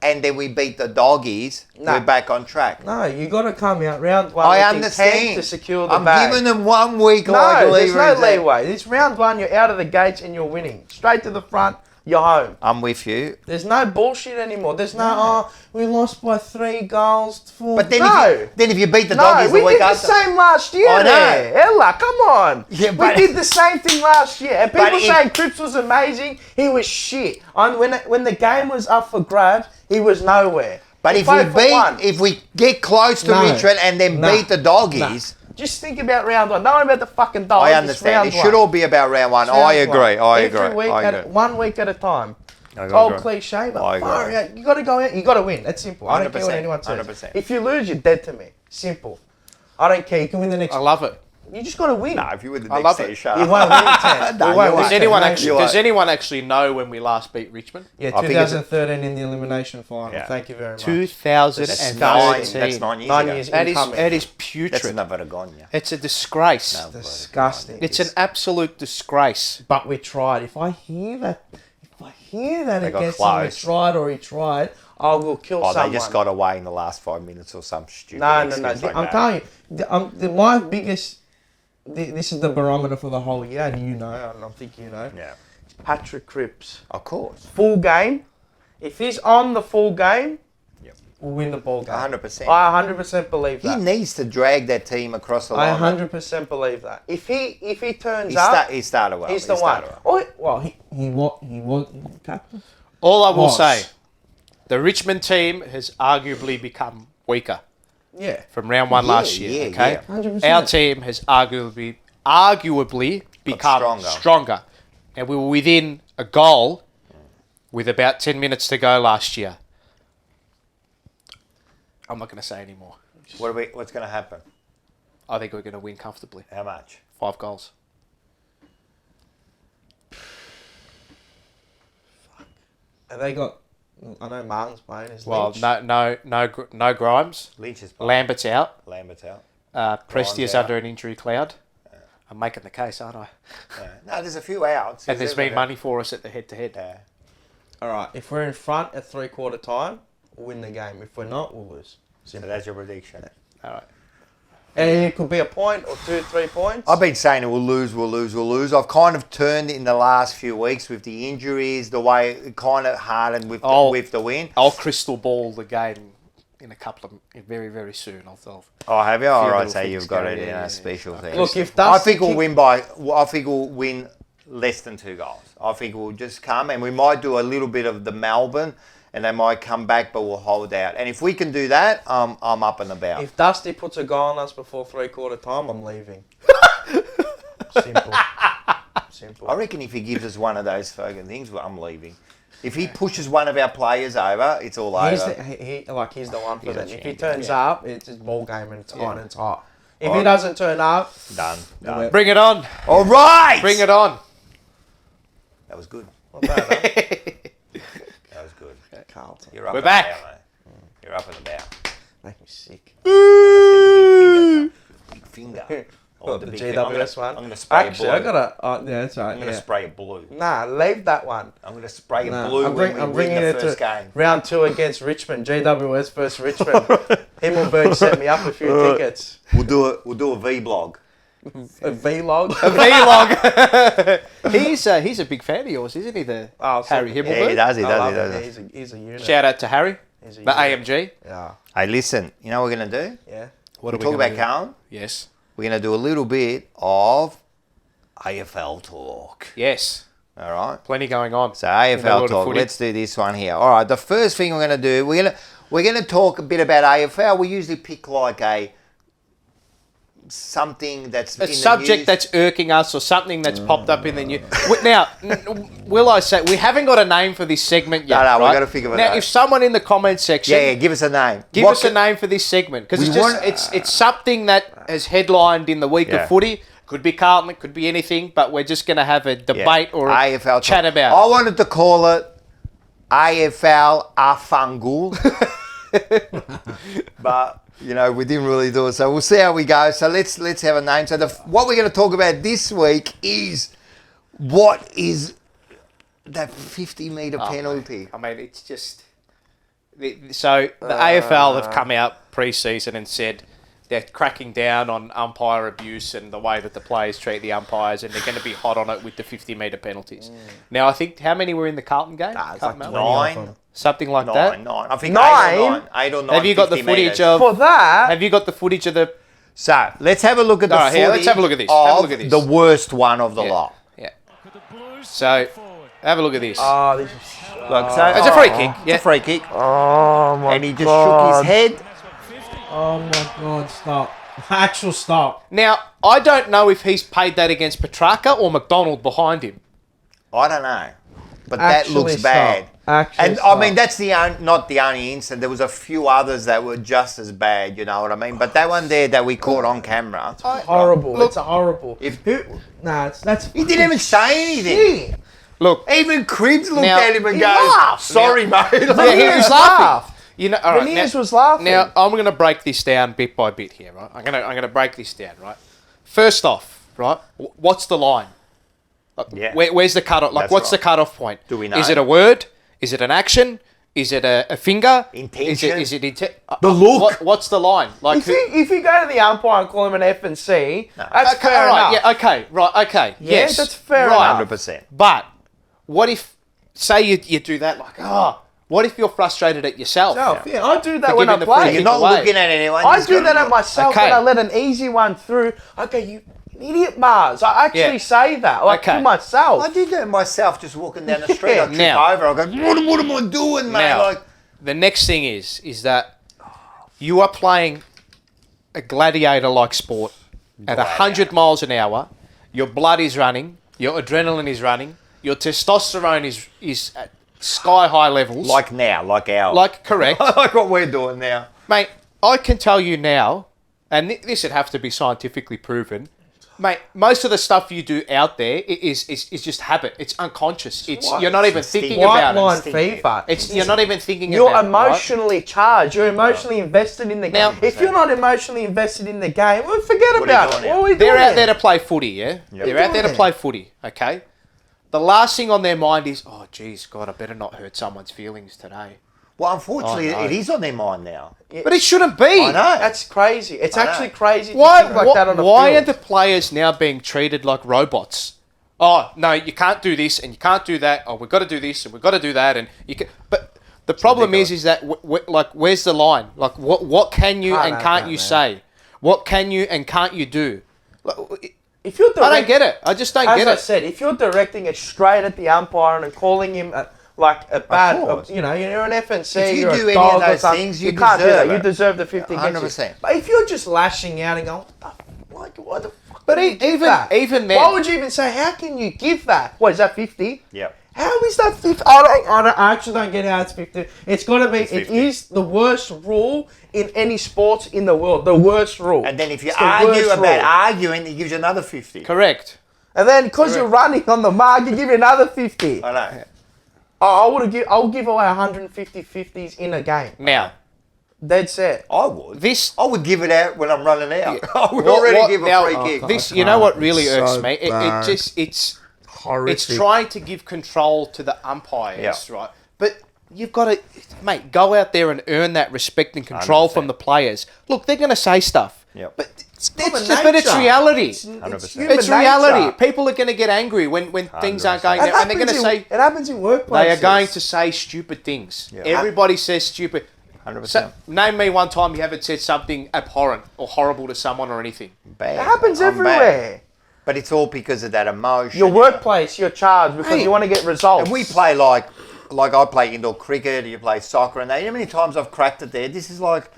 Speaker 3: and then we beat the doggies,
Speaker 5: Nah.
Speaker 3: we're back on track.
Speaker 5: No, you got to come out round one.
Speaker 3: I
Speaker 5: with
Speaker 3: understand.
Speaker 5: intent to secure the
Speaker 3: I'm
Speaker 5: bag.
Speaker 3: giving them 1 week
Speaker 5: No,
Speaker 3: like
Speaker 5: there's no
Speaker 3: leverage.
Speaker 5: leeway. It's round one. You're out of the gates and you're winning. Straight to the front. You're home.
Speaker 3: I'm with you.
Speaker 5: There's no bullshit anymore. There's no, we lost by 3 goals.
Speaker 3: But then,
Speaker 5: no.
Speaker 3: if you beat the
Speaker 5: No,
Speaker 3: doggies
Speaker 5: we
Speaker 3: the week
Speaker 5: did the
Speaker 3: after,
Speaker 5: same last year.
Speaker 3: I know.
Speaker 5: There. Ella, come on.
Speaker 3: Yeah,
Speaker 5: we
Speaker 3: but-
Speaker 5: did the same thing last year. And
Speaker 3: But
Speaker 5: people
Speaker 3: it-
Speaker 5: saying Cripps was amazing. He was shit. When the game was up for grabs, he was nowhere.
Speaker 3: but
Speaker 5: He
Speaker 3: if we
Speaker 5: played for one.
Speaker 3: if we get close to
Speaker 5: No.
Speaker 3: Richmond and then
Speaker 5: No.
Speaker 3: beat the doggies,
Speaker 5: Just think about round one. Don't worry about the fucking dogs.
Speaker 3: I
Speaker 5: It's
Speaker 3: understand.
Speaker 5: round
Speaker 3: It
Speaker 5: one.
Speaker 3: should all be about round one.
Speaker 5: It's round
Speaker 3: I agree.
Speaker 5: one.
Speaker 3: I
Speaker 5: Every
Speaker 3: agree.
Speaker 5: week
Speaker 3: I
Speaker 5: at
Speaker 3: agree.
Speaker 5: 1 week at a time.
Speaker 3: I
Speaker 5: It's all
Speaker 3: agree.
Speaker 5: cliche, but
Speaker 3: I agree.
Speaker 5: far out. You got to go out. You got to win. That's simple. I don't care what
Speaker 3: 100%,
Speaker 5: anyone says.
Speaker 3: 100%.
Speaker 5: If you lose, you're dead to me. Simple. I don't care. You can win the next.
Speaker 4: I love it.
Speaker 5: You just got to win.
Speaker 3: No, if you were the
Speaker 4: I
Speaker 3: next
Speaker 4: love
Speaker 3: day,
Speaker 4: it.
Speaker 3: shut
Speaker 5: You
Speaker 3: up.
Speaker 5: won't win 10.
Speaker 3: No,
Speaker 5: You
Speaker 3: you
Speaker 5: won't
Speaker 3: won't.
Speaker 5: win
Speaker 4: Does
Speaker 5: 10.
Speaker 4: anyone
Speaker 5: No,
Speaker 4: actually?
Speaker 3: you
Speaker 4: Does
Speaker 3: are.
Speaker 4: anyone actually know when we last beat Richmond?
Speaker 5: Yeah,
Speaker 3: I think it's-
Speaker 5: 2013 in the elimination final.
Speaker 3: Yeah.
Speaker 5: Thank you very much.
Speaker 4: 2013.
Speaker 3: That's 9 years
Speaker 5: 9
Speaker 3: ago.
Speaker 5: years
Speaker 4: That is
Speaker 5: incoming.
Speaker 4: that is
Speaker 3: That's
Speaker 4: putrid.
Speaker 3: another vergonya.
Speaker 4: It's a disgrace.
Speaker 3: No.
Speaker 5: Disgusting.
Speaker 4: It's an absolute disgrace.
Speaker 5: But we tried. If I hear that
Speaker 3: They got
Speaker 5: against him, we
Speaker 3: close.
Speaker 5: tried or he tried, I will kill
Speaker 3: Oh,
Speaker 5: someone.
Speaker 3: they just got away in the last 5 minutes or some stupid.
Speaker 5: No.
Speaker 3: excuse like
Speaker 5: I'm
Speaker 3: that.
Speaker 5: telling you, my biggest. This is the barometer for the whole year, and you know, and I think you know.
Speaker 3: Yeah,
Speaker 5: Patrick Cripps,
Speaker 3: of course.
Speaker 5: full game. If he's on the full game,
Speaker 3: Yep.
Speaker 5: we'll win the ball game.
Speaker 3: 100%.
Speaker 5: I 100% believe
Speaker 3: He
Speaker 5: that.
Speaker 3: needs to drag that team across the
Speaker 5: I
Speaker 3: line.
Speaker 5: 100% believe that. If he turns
Speaker 3: He
Speaker 5: up,
Speaker 3: he started well.
Speaker 5: he's
Speaker 3: He
Speaker 5: the one.
Speaker 3: started well.
Speaker 5: Well, he was captain.
Speaker 4: All I will
Speaker 5: Was.
Speaker 4: say, the Richmond team has arguably become weaker
Speaker 5: Yeah.
Speaker 4: from round one last year.
Speaker 3: yeah,
Speaker 4: Okay,
Speaker 3: yeah.
Speaker 5: 100%.
Speaker 4: our team has arguably become stronger, and we were within a goal with about 10 minutes to go last year. I'm not going to say any more.
Speaker 3: What's going to happen?
Speaker 4: I think we're going to win comfortably.
Speaker 3: How much?
Speaker 4: 5 goals.
Speaker 5: Have they got? I know Martin's playing. Is
Speaker 4: Well,
Speaker 5: Lynch.
Speaker 4: no Grimes.
Speaker 3: Lynch is playing.
Speaker 4: Lambert's out.
Speaker 3: Lambert's out.
Speaker 4: Prestia's
Speaker 3: out.
Speaker 4: under an injury cloud. I'm making the case, aren't I?
Speaker 3: Yeah. No, there's a few outs.
Speaker 4: And there's been money for us at the head-to-head.
Speaker 3: Yeah.
Speaker 5: All right. If we're in front at 3/4 time, we'll win the game. If we're not, we'll lose.
Speaker 3: So that's your prediction.
Speaker 4: All right.
Speaker 5: And it could be a point or 2, 3 points.
Speaker 3: I've been saying we'll lose. I've kind of turned in the last few weeks with the injuries, the way it kind of hardened with the win.
Speaker 4: I'll crystal ball the game in a couple of very, very soon.
Speaker 3: Oh, have you? All
Speaker 4: few
Speaker 3: right,
Speaker 4: little
Speaker 3: so
Speaker 4: things
Speaker 3: you've got
Speaker 4: going,
Speaker 3: it in
Speaker 4: yeah,
Speaker 3: a special thing.
Speaker 5: Look, if
Speaker 3: I
Speaker 5: Dusty
Speaker 3: think we'll win less than 2 goals. I think we'll just come and we might do a little bit of the Melbourne and they might come back, but we'll hold out. And if we can do that, I'm up and about.
Speaker 5: If Dusty puts a goal on us before 3/4 time, I'm leaving. Simple.
Speaker 3: I reckon if he gives us one of those fucking things, I'm leaving. If he pushes one of our players over, it's all over.
Speaker 5: He's the one for
Speaker 3: He's a
Speaker 5: that. If he
Speaker 3: champion.
Speaker 5: turns up, it's his ball game and it's on and it's hot. If
Speaker 3: Alright.
Speaker 5: he doesn't turn up,
Speaker 3: Done.
Speaker 4: Bring it on.
Speaker 3: All right.
Speaker 4: Bring it on.
Speaker 3: That was good.
Speaker 5: not bad, huh?
Speaker 3: That was good.
Speaker 5: Carlton.
Speaker 3: You're up
Speaker 4: We're
Speaker 3: and
Speaker 4: back.
Speaker 3: about, mate. You're up and about.
Speaker 5: Make me sick.
Speaker 3: Big finger. I
Speaker 5: What,
Speaker 3: want
Speaker 5: the
Speaker 3: big finger.
Speaker 5: GWS one?
Speaker 3: I'm going to spray
Speaker 5: Actually,
Speaker 3: it blue.
Speaker 5: I got a... yeah, that's right.
Speaker 3: I'm going to spray it blue.
Speaker 5: Nah, leave that one.
Speaker 3: I'm going to spray it
Speaker 5: Nah,
Speaker 3: blue
Speaker 5: I'm
Speaker 3: when we win
Speaker 5: bringing
Speaker 3: the
Speaker 5: it
Speaker 3: first
Speaker 5: to
Speaker 3: game.
Speaker 5: round 2 against Richmond. GWS versus Richmond. Himmelberg sent me up a few tickets.
Speaker 3: We'll do a vlog.
Speaker 5: A vlog.
Speaker 4: Vlog. He's a big fan of yours, isn't he? The
Speaker 5: Oh, so-
Speaker 4: Harry
Speaker 3: Yeah,
Speaker 4: Himmelberg.
Speaker 3: he does. He
Speaker 5: I
Speaker 3: does.
Speaker 5: love
Speaker 3: He
Speaker 5: him.
Speaker 3: does.
Speaker 5: He's a unit.
Speaker 4: Shout out to Harry.
Speaker 5: He's a
Speaker 4: The
Speaker 5: unit.
Speaker 4: AMG.
Speaker 5: Yeah.
Speaker 3: Hey, listen. You know what we're going to do?
Speaker 5: Yeah.
Speaker 4: What
Speaker 3: We'll talk about Carlton.
Speaker 4: Yes.
Speaker 3: We're going to do a little bit of AFL talk.
Speaker 4: Yes.
Speaker 3: All right.
Speaker 4: Plenty going on.
Speaker 3: So
Speaker 4: in the
Speaker 3: AFL
Speaker 4: world of
Speaker 3: talk.
Speaker 4: footy.
Speaker 3: Let's do this one here. All right. The first thing we're going to do, we're going to talk a bit about AFL. We usually pick like something that's
Speaker 4: A
Speaker 3: in the
Speaker 4: subject
Speaker 3: news.
Speaker 4: that's irking us or something that's popped up in the news. Now, will I say, we haven't got a name for this segment yet.
Speaker 3: No, we've
Speaker 4: right?
Speaker 3: got to figure it
Speaker 4: Now,
Speaker 3: out.
Speaker 4: if someone in the comments section,
Speaker 3: Yeah, give us a name.
Speaker 4: give us a name for this segment, because
Speaker 3: We
Speaker 4: it's just
Speaker 3: want-
Speaker 4: it's something that has headlined in the week
Speaker 3: Yeah.
Speaker 4: of footy. Could be Carlton, it could be anything, but we're just going to have a debate or a
Speaker 3: AFL
Speaker 4: chat
Speaker 3: talk.
Speaker 4: about
Speaker 3: I
Speaker 4: it.
Speaker 3: wanted to call it AFL Afangul. But, you know, we didn't really do it. So we'll see how we go. So let's have a name. So what we're going to talk about this week is what is that 50-metre penalty.
Speaker 4: I mean, it's just... So the AFL have come out pre-season and said they're cracking down on umpire abuse and the way that the players treat the umpires, and they're going to be hot on it with the 50-metre penalties. Now, I think, how many were in the Carlton game?
Speaker 5: It's
Speaker 4: Can't
Speaker 5: like
Speaker 4: remember.
Speaker 3: 9.
Speaker 4: Something like that.
Speaker 3: 9. I think
Speaker 5: 9?
Speaker 3: 8 or 9.
Speaker 4: Have you got the
Speaker 3: 50
Speaker 4: footage
Speaker 3: metres.
Speaker 4: of...
Speaker 5: For that,
Speaker 4: Have you got the footage of the...
Speaker 3: So let's have a look at the
Speaker 4: Alright,
Speaker 3: footage
Speaker 4: here, let's have a look at this. Have a look at
Speaker 3: of
Speaker 4: this.
Speaker 3: the worst one of the lot.
Speaker 4: Yeah. So, have a look at this.
Speaker 5: oh, this is...
Speaker 3: Look, so
Speaker 4: It's a free kick.
Speaker 3: It's
Speaker 4: Yeah.
Speaker 3: a free kick.
Speaker 5: Oh, my
Speaker 3: And he just shook his head.
Speaker 5: Oh, my God, stop. Actual stop.
Speaker 4: Now, I don't know if he's paid that against Petrarca or McDonald behind him.
Speaker 3: I don't know. But
Speaker 5: Actually
Speaker 3: that looks
Speaker 5: stop.
Speaker 3: bad.
Speaker 5: Actually
Speaker 3: And
Speaker 5: stop.
Speaker 3: I mean, that's not the only incident. There was a few others that were just as bad, you know what I mean? But that one there that we caught on camera,
Speaker 5: Horrible.
Speaker 4: Look,
Speaker 5: it's a horrible.
Speaker 3: if
Speaker 5: That's...
Speaker 3: he didn't even say anything.
Speaker 5: Shit.
Speaker 4: Look,
Speaker 3: Even Cribs looked
Speaker 4: Now,
Speaker 3: at him and
Speaker 5: he
Speaker 3: goes,
Speaker 5: laughed.
Speaker 3: "Sorry, mate."
Speaker 4: yeah, he was
Speaker 5: Veneers
Speaker 4: laughing.
Speaker 5: laughed.
Speaker 4: You know, all right,
Speaker 5: Veneers
Speaker 4: now,
Speaker 5: was laughing.
Speaker 4: now I'm going to break this down bit by bit here, right? I'm going to break this down, right? First off, right? What's the line? Like,
Speaker 3: Yeah.
Speaker 4: Where's the cutoff? Like,
Speaker 3: That's
Speaker 4: what's
Speaker 3: right.
Speaker 4: the cutoff point?
Speaker 3: Do we know?
Speaker 4: Is it a word? Is it an action? Is it a finger?
Speaker 3: Intention?
Speaker 4: Is it
Speaker 3: The look?
Speaker 4: What's the line? Like,
Speaker 5: if you go to the umpire and call him an F and C, that's
Speaker 4: okay,
Speaker 5: fair
Speaker 4: all right,
Speaker 5: enough.
Speaker 4: yeah, okay, right, okay,
Speaker 5: Yeah,
Speaker 4: yes,
Speaker 5: that's fair
Speaker 4: right.
Speaker 5: enough.
Speaker 3: 100%.
Speaker 4: But what if, say you do that, like, what if you're frustrated at yourself?
Speaker 5: Yeah, I do that
Speaker 4: For
Speaker 5: when I
Speaker 4: giving the
Speaker 5: play.
Speaker 4: free
Speaker 3: You're not
Speaker 4: away.
Speaker 3: looking at anyone.
Speaker 5: I
Speaker 3: just
Speaker 5: do
Speaker 3: gotta
Speaker 5: that at
Speaker 3: look.
Speaker 5: myself
Speaker 4: Okay.
Speaker 5: when I let an easy one through. I go, you idiot, Mars. I actually
Speaker 4: Yeah.
Speaker 5: say that, like
Speaker 4: Okay.
Speaker 5: to myself.
Speaker 3: I did that myself just walking down the street. I trip
Speaker 4: Now-
Speaker 3: over. I go, what am I doing, mate?
Speaker 4: Now,
Speaker 3: Like,
Speaker 4: the next thing is that you are playing a gladiator-like sport at 100 miles an hour. Your blood is running. Your adrenaline is running. Your testosterone is at sky-high levels.
Speaker 3: like now, like ours.
Speaker 4: Like, correct.
Speaker 3: like what we're doing now.
Speaker 4: Mate, I can tell you now, and this would have to be scientifically proven, mate, most of the stuff you do out there is just habit. It's unconscious. You're not even thinking
Speaker 5: White
Speaker 4: about
Speaker 5: line
Speaker 4: it.
Speaker 5: FIFA.
Speaker 4: You're not even thinking
Speaker 5: You're
Speaker 4: about it. right?
Speaker 5: emotionally charged. You're emotionally invested in the game.
Speaker 4: Now-
Speaker 5: If you're not emotionally invested in the game, well, forget
Speaker 3: What are
Speaker 5: about
Speaker 3: you
Speaker 5: it.
Speaker 3: doing
Speaker 5: What are we doing?
Speaker 4: They're out there to play footy, yeah?
Speaker 3: Yep.
Speaker 4: They're out there to
Speaker 5: doing?
Speaker 4: play footy, okay? The last thing on their mind is, oh, geez, God, I better not hurt someone's feelings today.
Speaker 3: Well, unfortunately,
Speaker 5: Oh, no.
Speaker 3: it is on their mind now.
Speaker 4: But it shouldn't be.
Speaker 3: I know.
Speaker 5: That's crazy. It's
Speaker 3: I know.
Speaker 5: actually crazy to
Speaker 4: Why?
Speaker 5: think like that on the
Speaker 4: Why are
Speaker 5: field.
Speaker 4: the players now being treated like robots? Oh no, you can't do this and you can't do that. Oh, we've got to do this and we've got to do that. And you can. But the problem is that like, where's the line? Like, what can you and can't you say? What can you and can't you do? Like,
Speaker 5: If you're
Speaker 4: I don't get it. I just don't
Speaker 5: As
Speaker 4: get
Speaker 5: I
Speaker 4: it.
Speaker 5: said, if you're directing it straight at the umpire and calling him like a bad,
Speaker 3: course.
Speaker 5: you're an FNC,
Speaker 3: If you
Speaker 5: you're
Speaker 3: do
Speaker 5: a
Speaker 3: any
Speaker 5: dog
Speaker 3: of
Speaker 5: or
Speaker 3: those
Speaker 5: something,
Speaker 3: things,
Speaker 5: you
Speaker 3: you
Speaker 5: can't do that.
Speaker 3: deserve
Speaker 5: You
Speaker 3: it.
Speaker 5: deserve the 50 against you.
Speaker 3: 100%.
Speaker 5: But if you're just lashing out and going, what the fuck?
Speaker 4: But
Speaker 5: would you give that?
Speaker 4: even then-
Speaker 5: why would you even say? How can you give that? What is that 50?
Speaker 3: Yep.
Speaker 5: How is that 50? I actually don't get how it's 50. It's got to be. It
Speaker 3: 50.
Speaker 5: is the worst rule in any sports in the world. The worst rule.
Speaker 3: And then if you
Speaker 5: It's the
Speaker 3: argue
Speaker 5: worst
Speaker 3: about
Speaker 5: rule.
Speaker 3: arguing, it gives you another 50.
Speaker 4: Correct.
Speaker 5: And then because you're running on the mark, you give you another 50.
Speaker 3: I know.
Speaker 5: I'll give away 150 50s in a game.
Speaker 4: Now,
Speaker 5: Dead set.
Speaker 3: I would.
Speaker 4: this
Speaker 3: I would give it out when I'm running out. I would
Speaker 4: What-
Speaker 3: already
Speaker 4: what-
Speaker 3: give a
Speaker 4: now,
Speaker 3: free kick.
Speaker 4: this, you know what really
Speaker 5: It's
Speaker 4: irks
Speaker 5: so
Speaker 4: me? It
Speaker 5: bad.
Speaker 4: just it's
Speaker 5: Horrific.
Speaker 4: trying to give control to the umpires,
Speaker 3: Yeah.
Speaker 4: right? But you've got to, mate, go out there and earn that respect and control
Speaker 3: 100%.
Speaker 4: from the players. Look, they're going to say stuff,
Speaker 3: Yep.
Speaker 4: but
Speaker 5: human
Speaker 4: but it's
Speaker 5: nature.
Speaker 4: reality.
Speaker 5: It's
Speaker 3: 100%.
Speaker 5: human
Speaker 4: It's reality.
Speaker 5: nature.
Speaker 4: People are going to get angry when things aren't going
Speaker 5: It
Speaker 4: there, and they're going to
Speaker 5: happens
Speaker 4: say
Speaker 5: it happens in workplaces.
Speaker 4: they are going to say stupid things.
Speaker 3: Yeah.
Speaker 4: Everybody says stupid.
Speaker 3: 100%.
Speaker 4: So, name me one time you haven't said something abhorrent or horrible to someone or anything.
Speaker 3: Bad.
Speaker 5: It happens
Speaker 3: I'm
Speaker 5: everywhere.
Speaker 3: bad. But it's all because of that emotion.
Speaker 5: Your workplace, you're charged because
Speaker 4: Hey.
Speaker 5: you want to get results.
Speaker 3: And we play like I play indoor cricket, you play soccer, and that. You know how many times I've cracked it there? This is like,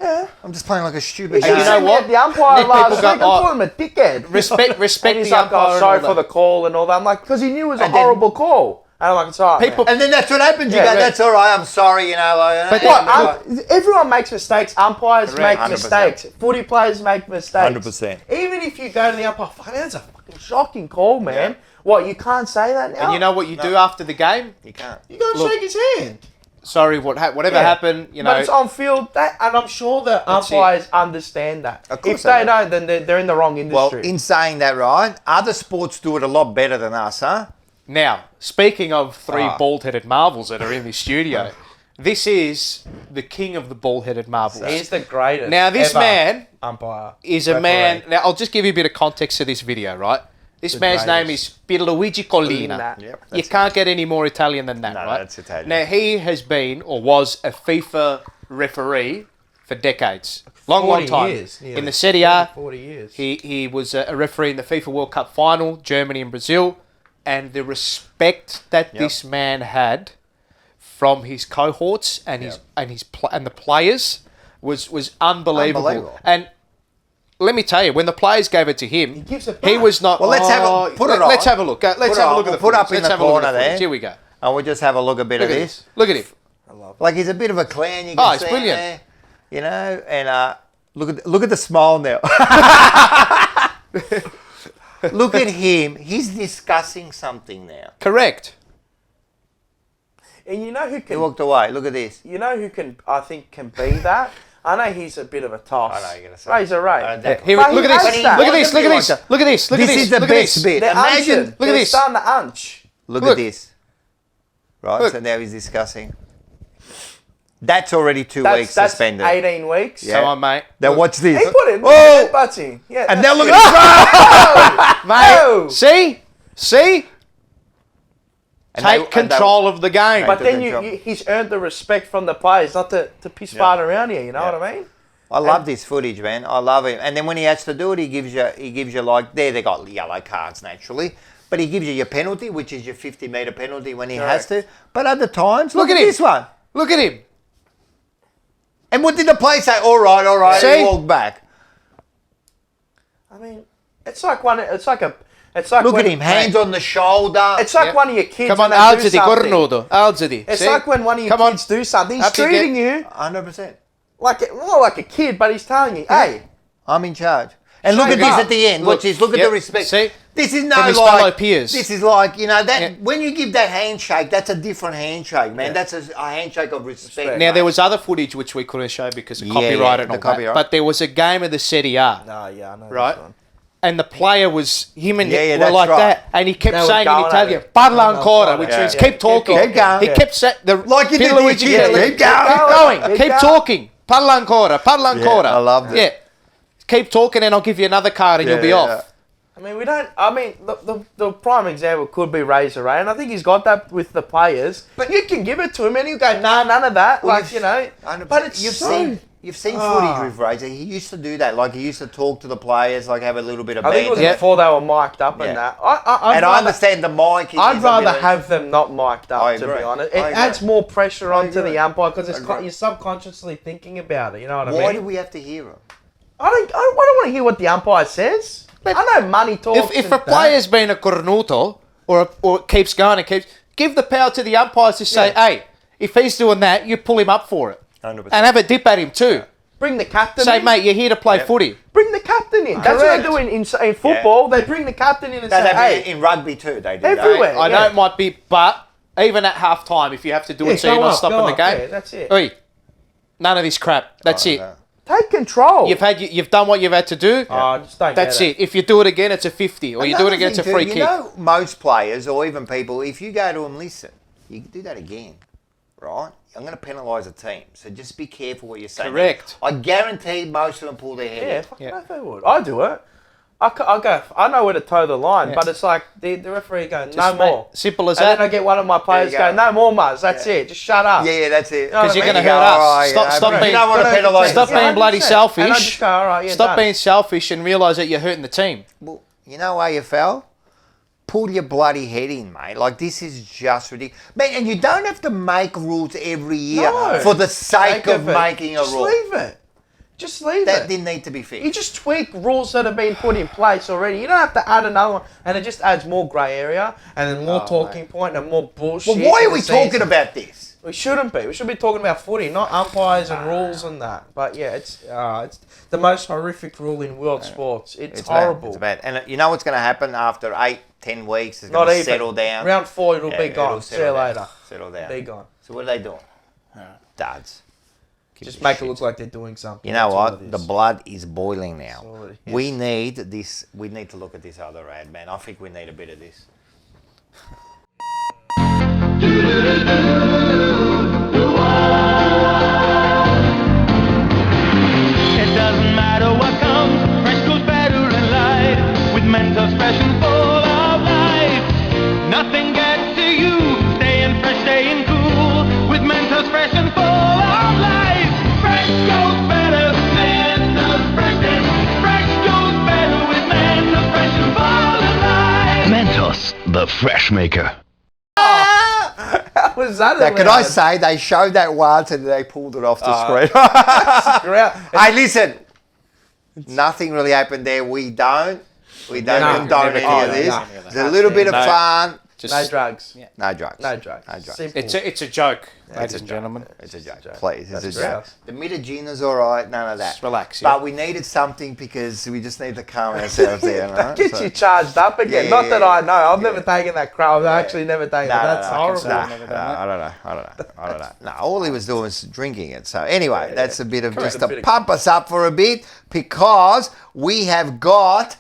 Speaker 3: I'm just playing like a stupid
Speaker 5: You
Speaker 3: game.
Speaker 4: you know
Speaker 5: know
Speaker 4: what?
Speaker 5: The umpire
Speaker 4: Then
Speaker 5: last
Speaker 4: people
Speaker 5: week,
Speaker 4: go,
Speaker 5: I
Speaker 4: "Oh,
Speaker 5: called him a dickhead.
Speaker 4: Respect
Speaker 5: And he's
Speaker 4: the
Speaker 5: like,
Speaker 4: umpire.
Speaker 5: oh,
Speaker 4: and
Speaker 5: sorry
Speaker 4: all
Speaker 5: for
Speaker 4: that.
Speaker 5: the call and all that. I'm like, because he knew it was a
Speaker 3: And then-
Speaker 5: horrible call. And I'm like, it's all right,
Speaker 4: People-
Speaker 5: man.
Speaker 3: And then that's what happens. You
Speaker 5: Yeah,
Speaker 3: go,
Speaker 5: right.
Speaker 3: that's all right, I'm sorry, you know. Like,
Speaker 4: But
Speaker 5: Everyone makes mistakes. Umpires
Speaker 4: Correct.
Speaker 5: make
Speaker 3: 100%.
Speaker 5: mistakes. Footy players make mistakes.
Speaker 3: 100%.
Speaker 5: Even if you go to the umpire, fuck, that's a fucking shocking call, man. What, you can't say that now?
Speaker 4: And you know what you do after the game?
Speaker 3: you can't.
Speaker 5: You got to
Speaker 4: Look,
Speaker 5: shake his hand.
Speaker 4: Sorry, whatever
Speaker 5: Yeah.
Speaker 4: happened, you know.
Speaker 5: But it's on field, and I'm sure the umpires understand that.
Speaker 3: Of course
Speaker 5: If
Speaker 3: they
Speaker 5: they
Speaker 3: do.
Speaker 5: don't, then they're in the wrong
Speaker 3: Well,
Speaker 5: industry.
Speaker 3: in saying that, right, other sports do it a lot better than us, huh?
Speaker 4: Now, speaking of three
Speaker 3: Ah.
Speaker 4: bald-headed marvels that are in this studio, this is the king of the bald-headed marvels.
Speaker 5: He's the greatest.
Speaker 4: Now, this
Speaker 5: ever
Speaker 4: man
Speaker 5: umpire
Speaker 4: is a
Speaker 5: referee.
Speaker 4: man. Now, I'll just give you a bit of context to this video, right? This man's name is Pierluigi Collina.
Speaker 5: Collina.
Speaker 3: Yep,
Speaker 4: You
Speaker 3: that's
Speaker 4: can't get any more Italian than that,
Speaker 3: No,
Speaker 4: right?
Speaker 3: that's Italian.
Speaker 4: Now, he has been or was a FIFA referee for decades. Long
Speaker 5: 40
Speaker 4: time.
Speaker 5: years, nearly.
Speaker 4: In the Serie A,
Speaker 5: 40 years.
Speaker 4: he was a referee in the FIFA World Cup final, Germany and Brazil, and the respect that this man had from his cohorts and the players was unbelievable.
Speaker 3: Unbelievable.
Speaker 4: And let me tell you, when the players gave it to him, he
Speaker 5: gives it back.
Speaker 4: was not.
Speaker 3: Well, let's have a- put it on.
Speaker 4: Let's have a look. Let's
Speaker 3: Put it
Speaker 4: have a
Speaker 3: on.
Speaker 4: look at the
Speaker 3: We'll put up
Speaker 4: footage.
Speaker 3: in
Speaker 4: Let's
Speaker 3: the
Speaker 4: have a look at
Speaker 3: corner
Speaker 4: the footage.
Speaker 3: there.
Speaker 4: Here we go.
Speaker 3: And we'll just have a look a bit
Speaker 4: Look
Speaker 3: of
Speaker 4: at
Speaker 3: this.
Speaker 4: this. Look at him.
Speaker 3: Like he's a bit of a clown, you can
Speaker 4: Oh, it's
Speaker 3: see
Speaker 4: brilliant.
Speaker 3: there, you know, and look at the smile now. Look at him. He's discussing something now.
Speaker 4: Correct.
Speaker 5: And you know who
Speaker 3: He
Speaker 5: can?
Speaker 3: walked away. Look at this.
Speaker 5: You know who can? I think can be that. I know he's a bit of a toss.
Speaker 3: I know you're gonna say.
Speaker 5: Razor Ray.
Speaker 3: Exactly.
Speaker 4: Here,
Speaker 5: But
Speaker 4: look
Speaker 5: he
Speaker 4: at
Speaker 5: has
Speaker 4: this.
Speaker 5: that.
Speaker 4: Look at this. Look at this. Look at this. Look at
Speaker 3: This
Speaker 4: this.
Speaker 3: is the
Speaker 4: Look at
Speaker 3: best
Speaker 4: this.
Speaker 3: bit.
Speaker 5: They're
Speaker 3: Imagine.
Speaker 5: unching.
Speaker 4: Look at
Speaker 5: They're
Speaker 4: this.
Speaker 5: starting to unch.
Speaker 3: Look
Speaker 4: Look.
Speaker 3: at this. Right.
Speaker 4: Look.
Speaker 3: So now he's discussing. That's already 2 weeks
Speaker 5: That's
Speaker 3: suspended.
Speaker 5: 18 weeks.
Speaker 3: Yeah.
Speaker 4: Come on, mate.
Speaker 3: Now watch this.
Speaker 5: He put it.
Speaker 3: Oh!
Speaker 5: Butty. Yeah.
Speaker 3: And now
Speaker 5: that's
Speaker 3: look
Speaker 5: it.
Speaker 3: at this.
Speaker 4: Mate,
Speaker 5: Oh!
Speaker 4: see?
Speaker 3: And
Speaker 4: Take
Speaker 3: they-
Speaker 4: control of the game.
Speaker 5: But
Speaker 3: Take
Speaker 5: then
Speaker 3: control.
Speaker 5: he's earned the respect from the players, not to piss fart around here. You know
Speaker 3: Yeah.
Speaker 5: what I mean?
Speaker 3: I love this footage, man. I love it. And then when he has to do it, he gives you like they got yellow cards naturally, but he gives you your penalty, which is your 50-meter penalty when he has to. But other times, look at
Speaker 4: him.
Speaker 3: this one.
Speaker 4: Look at him.
Speaker 3: And what did the play say? All right.
Speaker 4: See?
Speaker 3: He walked back.
Speaker 5: I mean, it's like one. It's like a. It's like
Speaker 3: Look
Speaker 5: when,
Speaker 3: at him, hands on the shoulder.
Speaker 5: It's like
Speaker 4: Yeah.
Speaker 5: one of your kids.
Speaker 4: Come on,
Speaker 5: when they do
Speaker 4: alzati,
Speaker 5: something.
Speaker 4: cornudo. Alzati.
Speaker 5: It's
Speaker 4: See?
Speaker 5: like when one of your
Speaker 4: Come on.
Speaker 5: kids do something. He's
Speaker 4: Up you
Speaker 5: treating
Speaker 4: get.
Speaker 5: you
Speaker 3: 100%.
Speaker 5: more like a kid, but he's telling you, "Hey,
Speaker 3: I'm in charge. And look
Speaker 5: Straight
Speaker 3: at this
Speaker 5: up.
Speaker 3: at the end.
Speaker 4: Look,
Speaker 3: Watch this. Look at
Speaker 4: yep,
Speaker 3: the respect.
Speaker 4: see?
Speaker 3: This is no
Speaker 4: From his
Speaker 3: like
Speaker 4: fellow peers.
Speaker 3: This is like, you know, that
Speaker 4: Yeah.
Speaker 3: when you give that handshake, that's a different handshake, man. That's a handshake of respect.
Speaker 4: Now, there was other footage which we couldn't show because of
Speaker 3: Yeah,
Speaker 4: copyright and
Speaker 3: the
Speaker 4: all
Speaker 3: copyright.
Speaker 4: that. But there was a game of the Serie A.
Speaker 5: no, yeah, I know
Speaker 4: Right.
Speaker 5: this one."
Speaker 4: and the player was him and
Speaker 3: Yeah,
Speaker 4: Nick were
Speaker 3: that's
Speaker 4: like
Speaker 3: right.
Speaker 4: that, and he kept
Speaker 5: They were
Speaker 4: saying in
Speaker 5: going at
Speaker 4: Italian,
Speaker 5: it.
Speaker 4: "Parla
Speaker 5: Yeah,
Speaker 4: ancora," which
Speaker 5: yeah,
Speaker 4: means
Speaker 5: yeah.
Speaker 4: keep talking.
Speaker 3: Keep going.
Speaker 4: He
Speaker 5: Yeah.
Speaker 4: kept saying
Speaker 3: Like you did
Speaker 4: Luigi
Speaker 3: this,
Speaker 4: Kelly,
Speaker 3: keep going.
Speaker 4: keep going, keep
Speaker 5: going.
Speaker 4: talking. Parla ancora, parla ancora.
Speaker 3: I loved it.
Speaker 4: Yeah, keep talking, and I'll give you another card, and you'll be off.
Speaker 5: I mean, we don't. I mean, the prime example could be Razor Ray, and I think he's got that with the players. But you can give it to him, and he'll go, "Nah, none of that."
Speaker 3: Well,
Speaker 5: Like, you know.
Speaker 3: 100%.
Speaker 5: But it's
Speaker 3: You've seen footage with Razor. He used to do that. Like he used to talk to the players, like have a little bit of
Speaker 5: I think it was
Speaker 3: banter.
Speaker 5: before they were mic'd up
Speaker 3: Yeah.
Speaker 5: and that.
Speaker 3: I understand the mic.
Speaker 5: I'd rather have them not mic'd up,
Speaker 3: I
Speaker 5: to
Speaker 3: agree.
Speaker 5: be honest.
Speaker 3: I
Speaker 5: It
Speaker 3: agree.
Speaker 5: adds more pressure onto
Speaker 3: agree.
Speaker 5: the umpire because
Speaker 3: agree.
Speaker 5: you're subconsciously thinking about it. You know what I
Speaker 3: Why
Speaker 5: mean?
Speaker 3: do we have to hear him?
Speaker 5: I don't want to hear what the umpire says. I know money talks.
Speaker 4: If
Speaker 5: and
Speaker 4: a
Speaker 5: that.
Speaker 4: player's been a cornuto or keeps going and keeps, give the power to the umpires to say, hey, if he's doing that, you pull him up for it.
Speaker 3: 100%.
Speaker 4: And have a dip at him too.
Speaker 5: bring the captain
Speaker 4: Say,
Speaker 5: in.
Speaker 4: mate, you're here to play footy.
Speaker 5: Bring the captain in. That's what
Speaker 4: Correct.
Speaker 5: they do in football. They bring the captain in and
Speaker 3: They
Speaker 5: say,
Speaker 3: have
Speaker 5: hey,
Speaker 3: it in rugby too. They do.
Speaker 5: everywhere.
Speaker 4: I know
Speaker 5: yeah.
Speaker 4: it might be, but even at half time, if you have to do
Speaker 5: Yeah,
Speaker 4: it so you're
Speaker 5: go
Speaker 4: not
Speaker 5: up,
Speaker 4: stopping
Speaker 5: go
Speaker 4: the
Speaker 5: up.
Speaker 4: game,
Speaker 5: Yeah, that's it.
Speaker 4: oi, none of this crap. That's it.
Speaker 3: no.
Speaker 5: Take control.
Speaker 4: You've done what you've had to do.
Speaker 5: Just don't
Speaker 4: That's
Speaker 5: get
Speaker 4: it. If you do it again, it's a 50, or you do it
Speaker 3: Another
Speaker 4: again, it's a
Speaker 3: thing
Speaker 4: free
Speaker 3: too,
Speaker 4: kick.
Speaker 3: You know, most players or even people, if you go to them, listen, you can do that again, right? I'm going to penalise a team, so just be careful what you're saying.
Speaker 4: Correct.
Speaker 3: I guarantee most of them pull their head.
Speaker 5: Yeah,
Speaker 3: in.
Speaker 5: fucking oath they would. I do it. I go. I know where to toe the line, but it's like the referee going, no
Speaker 4: Just,
Speaker 5: more.
Speaker 4: mate, simple as
Speaker 5: And
Speaker 4: that.
Speaker 5: then I get one of my players
Speaker 3: There you
Speaker 5: going,
Speaker 3: go.
Speaker 5: no more, Muzz. That's it. Just shut up.
Speaker 3: Yeah, that's it.
Speaker 4: Because you're
Speaker 5: I
Speaker 4: going
Speaker 5: mean,
Speaker 4: to
Speaker 5: you
Speaker 4: hurt
Speaker 3: go,
Speaker 4: us.
Speaker 3: "Alright,
Speaker 4: Stop
Speaker 3: you
Speaker 4: being,
Speaker 3: don't want to penalise
Speaker 4: stop
Speaker 3: us."
Speaker 4: being bloody
Speaker 5: 100%.
Speaker 4: selfish.
Speaker 5: And I just go, all right, yeah,
Speaker 4: Stop
Speaker 5: done.
Speaker 4: being selfish and realise that you're hurting the team.
Speaker 3: Well, you know AFL? Pull your bloody head in, mate. Like, this is just ridiculous. Man, and you don't have to make rules every year
Speaker 5: No.
Speaker 3: for the sake of
Speaker 5: it.
Speaker 3: making a
Speaker 5: Just
Speaker 3: rule.
Speaker 5: leave it. Just leave
Speaker 3: That
Speaker 5: it.
Speaker 3: didn't need to be fixed.
Speaker 5: You just tweak rules that have been put in place already. You don't have to add another one, and it just adds more grey area and then more talking point and more bullshit.
Speaker 3: Well, why
Speaker 5: in
Speaker 3: are
Speaker 5: the
Speaker 3: we
Speaker 5: season.
Speaker 3: talking about this?
Speaker 5: We shouldn't be. We should be talking about footy, not umpires and rules and that. But yeah, it's the most horrific rule in world sports. It's horrible.
Speaker 3: It's bad. And you know what's going to happen after 8-10 weeks? It's
Speaker 5: Not
Speaker 3: going to
Speaker 5: even.
Speaker 3: settle down.
Speaker 5: Round 4, it'll be
Speaker 3: it'll
Speaker 5: gone. See
Speaker 3: settle
Speaker 5: you
Speaker 3: down.
Speaker 5: later.
Speaker 3: Settle down.
Speaker 5: Be gone.
Speaker 3: So what are they doing? Duds.
Speaker 5: Just make it look like they're doing something.
Speaker 3: You know
Speaker 5: That's all
Speaker 3: what?
Speaker 5: it
Speaker 3: The
Speaker 5: is.
Speaker 3: blood is boiling now.
Speaker 5: all it is.
Speaker 3: We need this. We need to look at this other ad, man. I think we need a bit of this.
Speaker 8: It doesn't matter what comes, fresh goes better in light. With Mentos fresh and full of life. Nothing gets to you, staying fresh, staying cool. With Mentos fresh and full of life. Fresh goes better, Mentos fresh and fresh goes better with Mentos fresh and full of life.
Speaker 9: Mentos, the fresh maker.
Speaker 5: How was that
Speaker 3: Now, can I
Speaker 5: allowed?
Speaker 3: say they showed that once and they pulled it off the screen?
Speaker 5: Ground-
Speaker 3: Hey, listen. Nothing really happened there. We don't
Speaker 5: No,
Speaker 3: condone
Speaker 4: never
Speaker 3: any
Speaker 4: condone
Speaker 3: of this.
Speaker 5: any
Speaker 3: It's a little bit of
Speaker 4: No.
Speaker 3: fun.
Speaker 4: Just,
Speaker 5: No drugs.
Speaker 3: No drugs.
Speaker 5: No drugs.
Speaker 3: No drugs.
Speaker 5: Simple.
Speaker 4: It's a joke, ladies
Speaker 3: a
Speaker 4: and
Speaker 3: joke.
Speaker 4: gentlemen.
Speaker 3: It's a joke. Please, it's
Speaker 5: That's
Speaker 3: a joke.
Speaker 5: gross.
Speaker 3: The Mitagina's all right, none of that.
Speaker 4: Just relax, yeah.
Speaker 3: But we needed something because we just need to calm ourselves down.
Speaker 5: That
Speaker 3: Right?
Speaker 5: gets
Speaker 3: So-
Speaker 5: you charged up again.
Speaker 3: Yeah,
Speaker 5: Not
Speaker 3: yeah,
Speaker 5: that
Speaker 3: yeah.
Speaker 5: I know. I've
Speaker 3: Yeah.
Speaker 5: never taken that crap. I've actually never taken
Speaker 3: No,
Speaker 5: it.
Speaker 3: no,
Speaker 5: That's
Speaker 3: no,
Speaker 5: horrible.
Speaker 3: no,
Speaker 4: Never
Speaker 3: no,
Speaker 4: done that.
Speaker 3: I don't know. No, all he was doing was drinking it. So anyway, that's a bit of
Speaker 5: Correct.
Speaker 3: just
Speaker 5: A
Speaker 3: to
Speaker 5: bit of-
Speaker 3: pump us up for a bit because we have got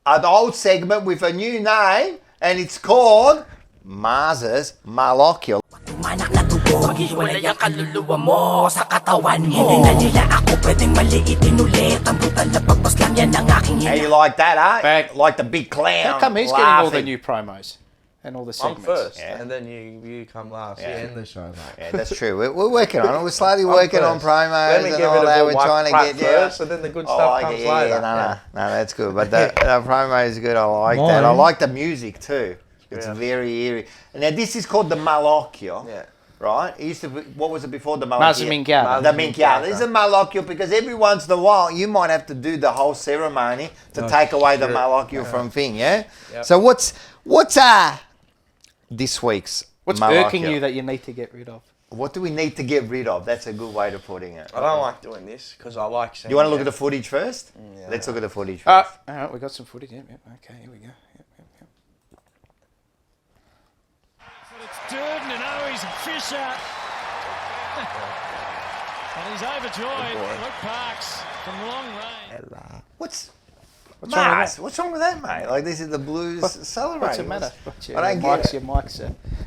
Speaker 3: an old segment with a new name and it's called Mars's Malocchio.
Speaker 10: Manak na dugo, maghiwalay ang kaluluwa mo sa katawan mo. Hindi na nila ako pwedeng maliitin ulit. Ang brutal na pagpas lang yan ang aking
Speaker 3: How you like that, eh?
Speaker 4: Bang.
Speaker 3: Like the big clown.
Speaker 4: How come he's getting all the
Speaker 3: laughing.
Speaker 4: new promos and all the
Speaker 5: I'm
Speaker 4: segments?
Speaker 5: first,
Speaker 3: Yeah.
Speaker 5: and then you come last.
Speaker 3: Yeah.
Speaker 5: You end the show, mate.
Speaker 3: Yeah, that's true. We're working on it. We're slowly working on
Speaker 5: first.
Speaker 3: promos
Speaker 5: Let me
Speaker 3: and
Speaker 5: give
Speaker 3: all
Speaker 5: it a
Speaker 3: that.
Speaker 5: bit
Speaker 3: We're
Speaker 5: of
Speaker 3: trying to
Speaker 5: crap
Speaker 3: get
Speaker 5: first, and then the good stuff comes later.
Speaker 3: No, that's good. But the promo is good. I like that. I like the music too. It's very eerie. And now this is called the Malocchio.
Speaker 5: Yeah.
Speaker 3: Right? It used to be, what was it before the Malocchio?
Speaker 4: Minchiata.
Speaker 3: The Minchiata. This is a Malocchio because every once in a while you might have to do the whole ceremony to take away the Malocchio from thing, yeah?
Speaker 5: Yep.
Speaker 3: So what's this week's
Speaker 4: What's
Speaker 3: Malocchio?
Speaker 4: irking you that you need to get rid of?
Speaker 3: What do we need to get rid of? That's a good way of putting it.
Speaker 5: I don't like doing this because I like seeing
Speaker 3: You want to look
Speaker 5: it.
Speaker 3: at the footage first?
Speaker 5: Yeah.
Speaker 3: Let's look at the footage first.
Speaker 4: All right, we got some footage. Yep. Okay, here we go. Yep.
Speaker 11: It's Durden and Owies and Fisher. And he's overjoyed. Luke Parks from long range.
Speaker 3: What's What's wrong with that, mate? Like, this is the Blues celebrating.
Speaker 4: What's it matter?
Speaker 3: I don't get it.
Speaker 4: Your mic's,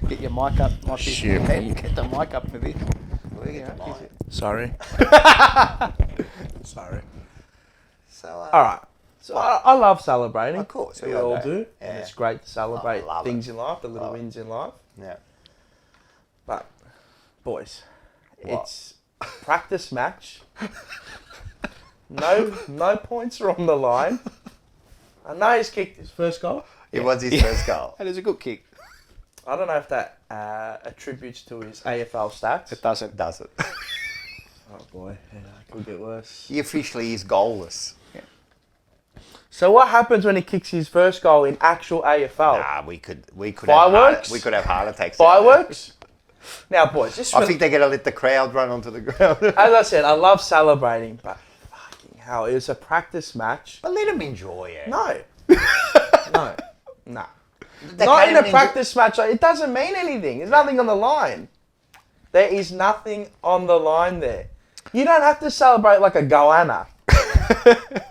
Speaker 4: get your mic up.
Speaker 6: Shit.
Speaker 4: Get the mic up for this.
Speaker 5: Sorry. Sorry.
Speaker 3: So,
Speaker 5: All right. So I love celebrating.
Speaker 3: Of course,
Speaker 5: we all do.
Speaker 3: Yeah.
Speaker 5: And it's great to celebrate
Speaker 3: love
Speaker 5: things in life, the little wins in life.
Speaker 3: Yeah.
Speaker 5: But, boys, it's a practice match. No points are on the line. I know he's kicked his first goal.
Speaker 3: It was his first goal.
Speaker 4: That is a good kick.
Speaker 5: I don't know if that attributes to his AFL stats.
Speaker 4: It doesn't.
Speaker 3: Does it?
Speaker 5: Oh boy, yeah, it could get worse.
Speaker 3: He officially is goalless.
Speaker 5: So what happens when he kicks his first goal in actual AFL?
Speaker 3: Nah, we could
Speaker 5: Fireworks?
Speaker 3: have heart attacks.
Speaker 5: Fireworks? Now, boys, this
Speaker 3: I think they're going to let the crowd run onto the ground.
Speaker 5: as I said, I love celebrating, but fucking hell, it was a practice match.
Speaker 3: But let him enjoy it.
Speaker 5: No. No.
Speaker 3: They
Speaker 5: Not
Speaker 3: can't
Speaker 5: in a
Speaker 3: even
Speaker 5: practice match. It doesn't mean anything. There's nothing on the line. There is nothing on the line there. You don't have to celebrate like a goanna.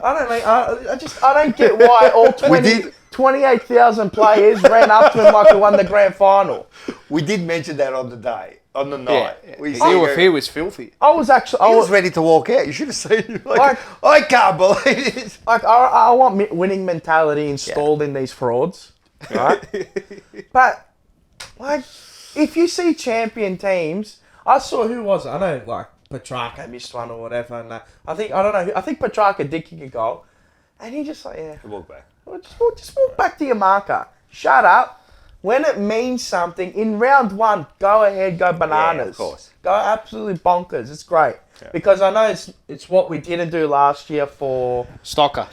Speaker 5: I don't get why all 28,000 players ran up to him like he won the grand final.
Speaker 3: We did mention that on the night.
Speaker 4: Yeah. He was filthy.
Speaker 5: I was actually...
Speaker 3: He was ready to walk out. You should have seen him. I can't believe it.
Speaker 5: Like, I want winning mentality installed in these frauds, right? But, like, if you see champion teams... I saw, who was it? I know, like, Petrarca missed one or whatever. And I think Petrarca did kick a goal. And he just like,
Speaker 3: Walk back.
Speaker 5: Just walk back to your marker. Shut up. When it means something, in round one, go ahead, go bananas.
Speaker 3: Yeah, of course.
Speaker 5: Go absolutely bonkers. It's great. Yeah. Because I know it's what we didn't do last year for...
Speaker 4: Stocker,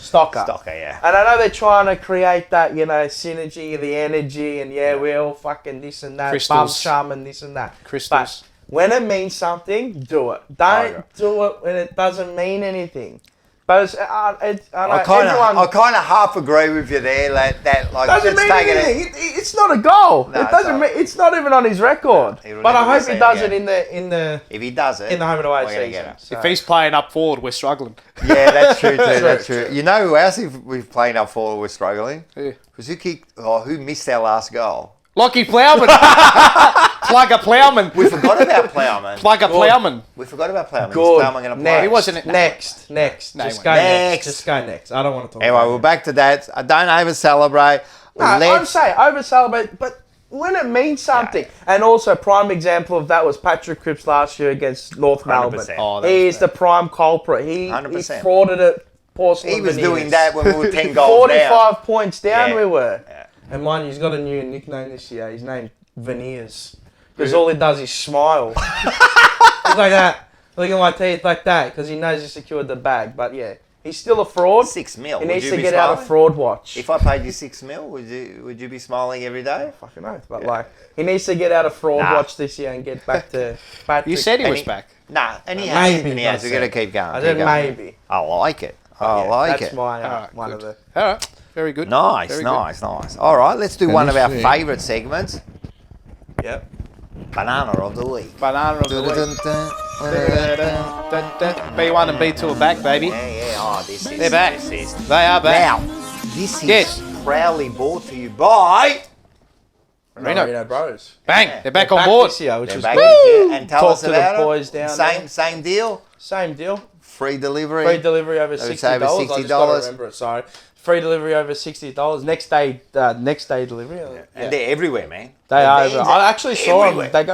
Speaker 3: yeah.
Speaker 5: And I know they're trying to create that, synergy, the energy, and we all fucking this and that. Bum chum and this and that.
Speaker 4: Crystals.
Speaker 5: But when it means something, do it. Don't do it when it doesn't mean anything. But I
Speaker 3: kind of half agree with you there.
Speaker 5: Doesn't mean anything. It's not a goal.
Speaker 3: No,
Speaker 5: it doesn't mean. It's not even on his record. But I hope he does it in the.
Speaker 3: If he does it,
Speaker 5: in the home and away
Speaker 3: we're
Speaker 5: season.
Speaker 3: get it.
Speaker 4: So. If he's playing up forward, we're struggling.
Speaker 3: Yeah, that's true too. That's true. You know who else if we're playing up forward, we're struggling? Because who missed our last goal?
Speaker 4: Lockie Plowman. Plug a Plowman.
Speaker 3: We forgot about Plowman.
Speaker 4: Plug a Plowman.
Speaker 3: We forgot about Plowman.
Speaker 5: Good.
Speaker 3: Is Plowman going to play?
Speaker 4: He wasn't.
Speaker 5: Next. Just go next. Just go next. I don't want to talk
Speaker 3: Anyway,
Speaker 5: about
Speaker 3: we're back to that. I don't over-celebrate.
Speaker 5: No, I'm saying over-celebrate, but when it means something. Yeah. And also, prime example of that was Patrick Cripps last year against North Melbourne. He is the prime culprit. He frauded it.
Speaker 3: He was doing that when we were 10 goals
Speaker 5: 45 points down we were. Yeah. And mind you, he's got a new nickname this year. His name's Veneers. Because all he does is smile. He's like that. Looking at my teeth like that. Because he knows he secured the bag. But yeah, he's still a fraud.
Speaker 3: $6 million.
Speaker 5: He needs to get out of fraud watch.
Speaker 3: If I paid you $6 million, would you be smiling every day?
Speaker 5: Fucking oath. But he needs to get out of fraud watch this year and get back to Patrick.
Speaker 4: You said he was back.
Speaker 3: Nah, and he has. Maybe. We're going to keep going.
Speaker 5: I said maybe.
Speaker 3: I like it. I like it.
Speaker 5: That's my one of the...
Speaker 4: All right. Very good.
Speaker 3: Nice. All right, let's do one of our favourite segments.
Speaker 5: Yep.
Speaker 3: Banana of the week.
Speaker 4: Banana of the week. B1 and B2 are back, baby.
Speaker 3: Yeah. Oh,
Speaker 4: They're back. They are back.
Speaker 3: Now, this is proudly brought to you by...
Speaker 5: Reno Bros.
Speaker 4: Bang. Yeah. They're back on board.
Speaker 5: This year, which is
Speaker 3: good. And tell us
Speaker 5: to
Speaker 3: about
Speaker 5: the boys down there.
Speaker 3: Same deal?
Speaker 5: Same deal.
Speaker 3: Free delivery
Speaker 5: over $60. I just got to remember it. Sorry. Free delivery over $60. Next day delivery. Yeah.
Speaker 3: And they're everywhere, man.
Speaker 5: They are. I actually saw them. They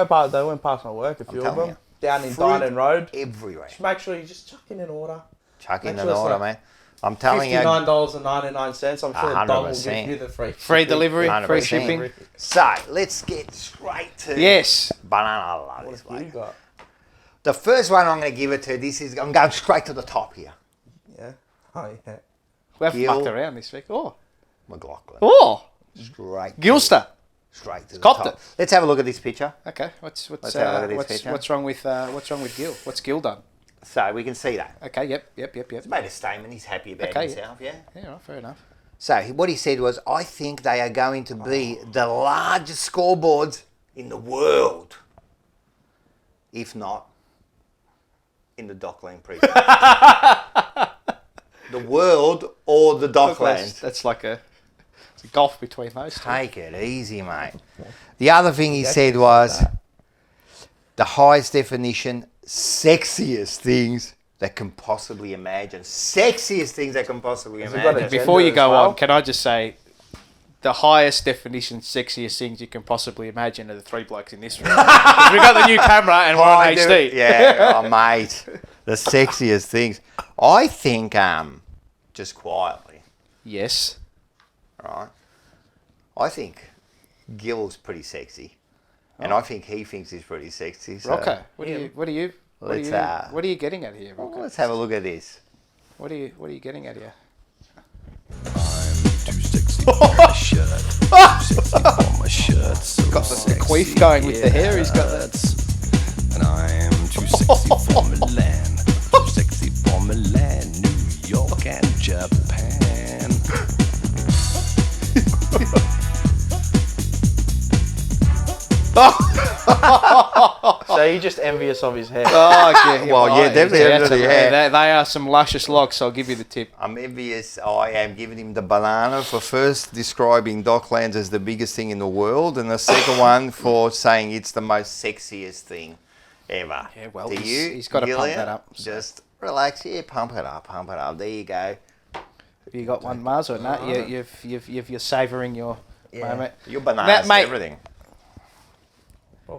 Speaker 5: went past my work. A few of them down in Dynon Road.
Speaker 3: Everywhere.
Speaker 5: Just make sure you just chuck in an order.
Speaker 3: Chuck in an order, man. I'm telling you.
Speaker 5: $59.99. I'm sure the Don will give you the free
Speaker 4: delivery,
Speaker 3: 100%.
Speaker 4: free shipping.
Speaker 3: So let's get straight to banana. I love this one. The first one I'm going to give it to. I'm going straight to the top here.
Speaker 5: Yeah. Oh yeah.
Speaker 4: We haven't fucked around this week. Oh.
Speaker 3: McLaughlin.
Speaker 4: Oh.
Speaker 3: Straight.
Speaker 4: Gilster.
Speaker 3: Straight to the
Speaker 4: Copped
Speaker 3: top.
Speaker 4: it.
Speaker 3: Let's have a look at this picture.
Speaker 4: Okay. What's wrong with Gil? What's Gil done?
Speaker 3: So we can see that.
Speaker 4: Okay. Yep.
Speaker 3: He's made a statement. He's happy about himself. Yeah.
Speaker 4: Yeah. Right, fair enough.
Speaker 3: So what he said was, I think they are going to be the largest scoreboards in the world, if not in the Dockland precinct. The world or or the Docklands?
Speaker 4: That's like it's a gulf between those two.
Speaker 3: Take it easy, mate. The other thing he said was the highest definition, sexiest things that can possibly imagine. Sexiest things that can possibly imagine.
Speaker 4: Before you go on, can I just say, the highest definition, sexiest things you can possibly imagine are the three blokes in this room. We've got the new camera and we're on HD.
Speaker 3: Yeah, oh, mate. The sexiest things. I think, just quietly,
Speaker 4: Yes.
Speaker 3: right? I think Gill's pretty sexy. And I think he thinks he's pretty sexy. So
Speaker 4: Rocco, what are you getting at here, Rocco?
Speaker 3: let's have a look at this.
Speaker 4: What are you getting at here?
Speaker 9: Too sexy for my shirt. Too sexy for my shirt. So
Speaker 4: Got the queef going with the hair. He's got that.
Speaker 9: And I am too sexy for Milan. Too sexy for Milan, New York, and Japan.
Speaker 5: So you're just envious of his hair.
Speaker 3: Definitely.
Speaker 4: They are some luscious locks. I'll give you the tip.
Speaker 3: I'm envious. I am giving him the banana for first describing Docklands as the biggest thing in the world, and the second one for saying it's the most sexiest thing ever.
Speaker 4: Yeah, well,
Speaker 3: to
Speaker 4: he's got to pump
Speaker 3: Gillian,
Speaker 4: that up. So.
Speaker 3: Just relax. Yeah, pump it up. There you go.
Speaker 4: Have you got one, Mars, or not? You're savouring your moment.
Speaker 3: Your bananas,
Speaker 4: mate,
Speaker 3: everything.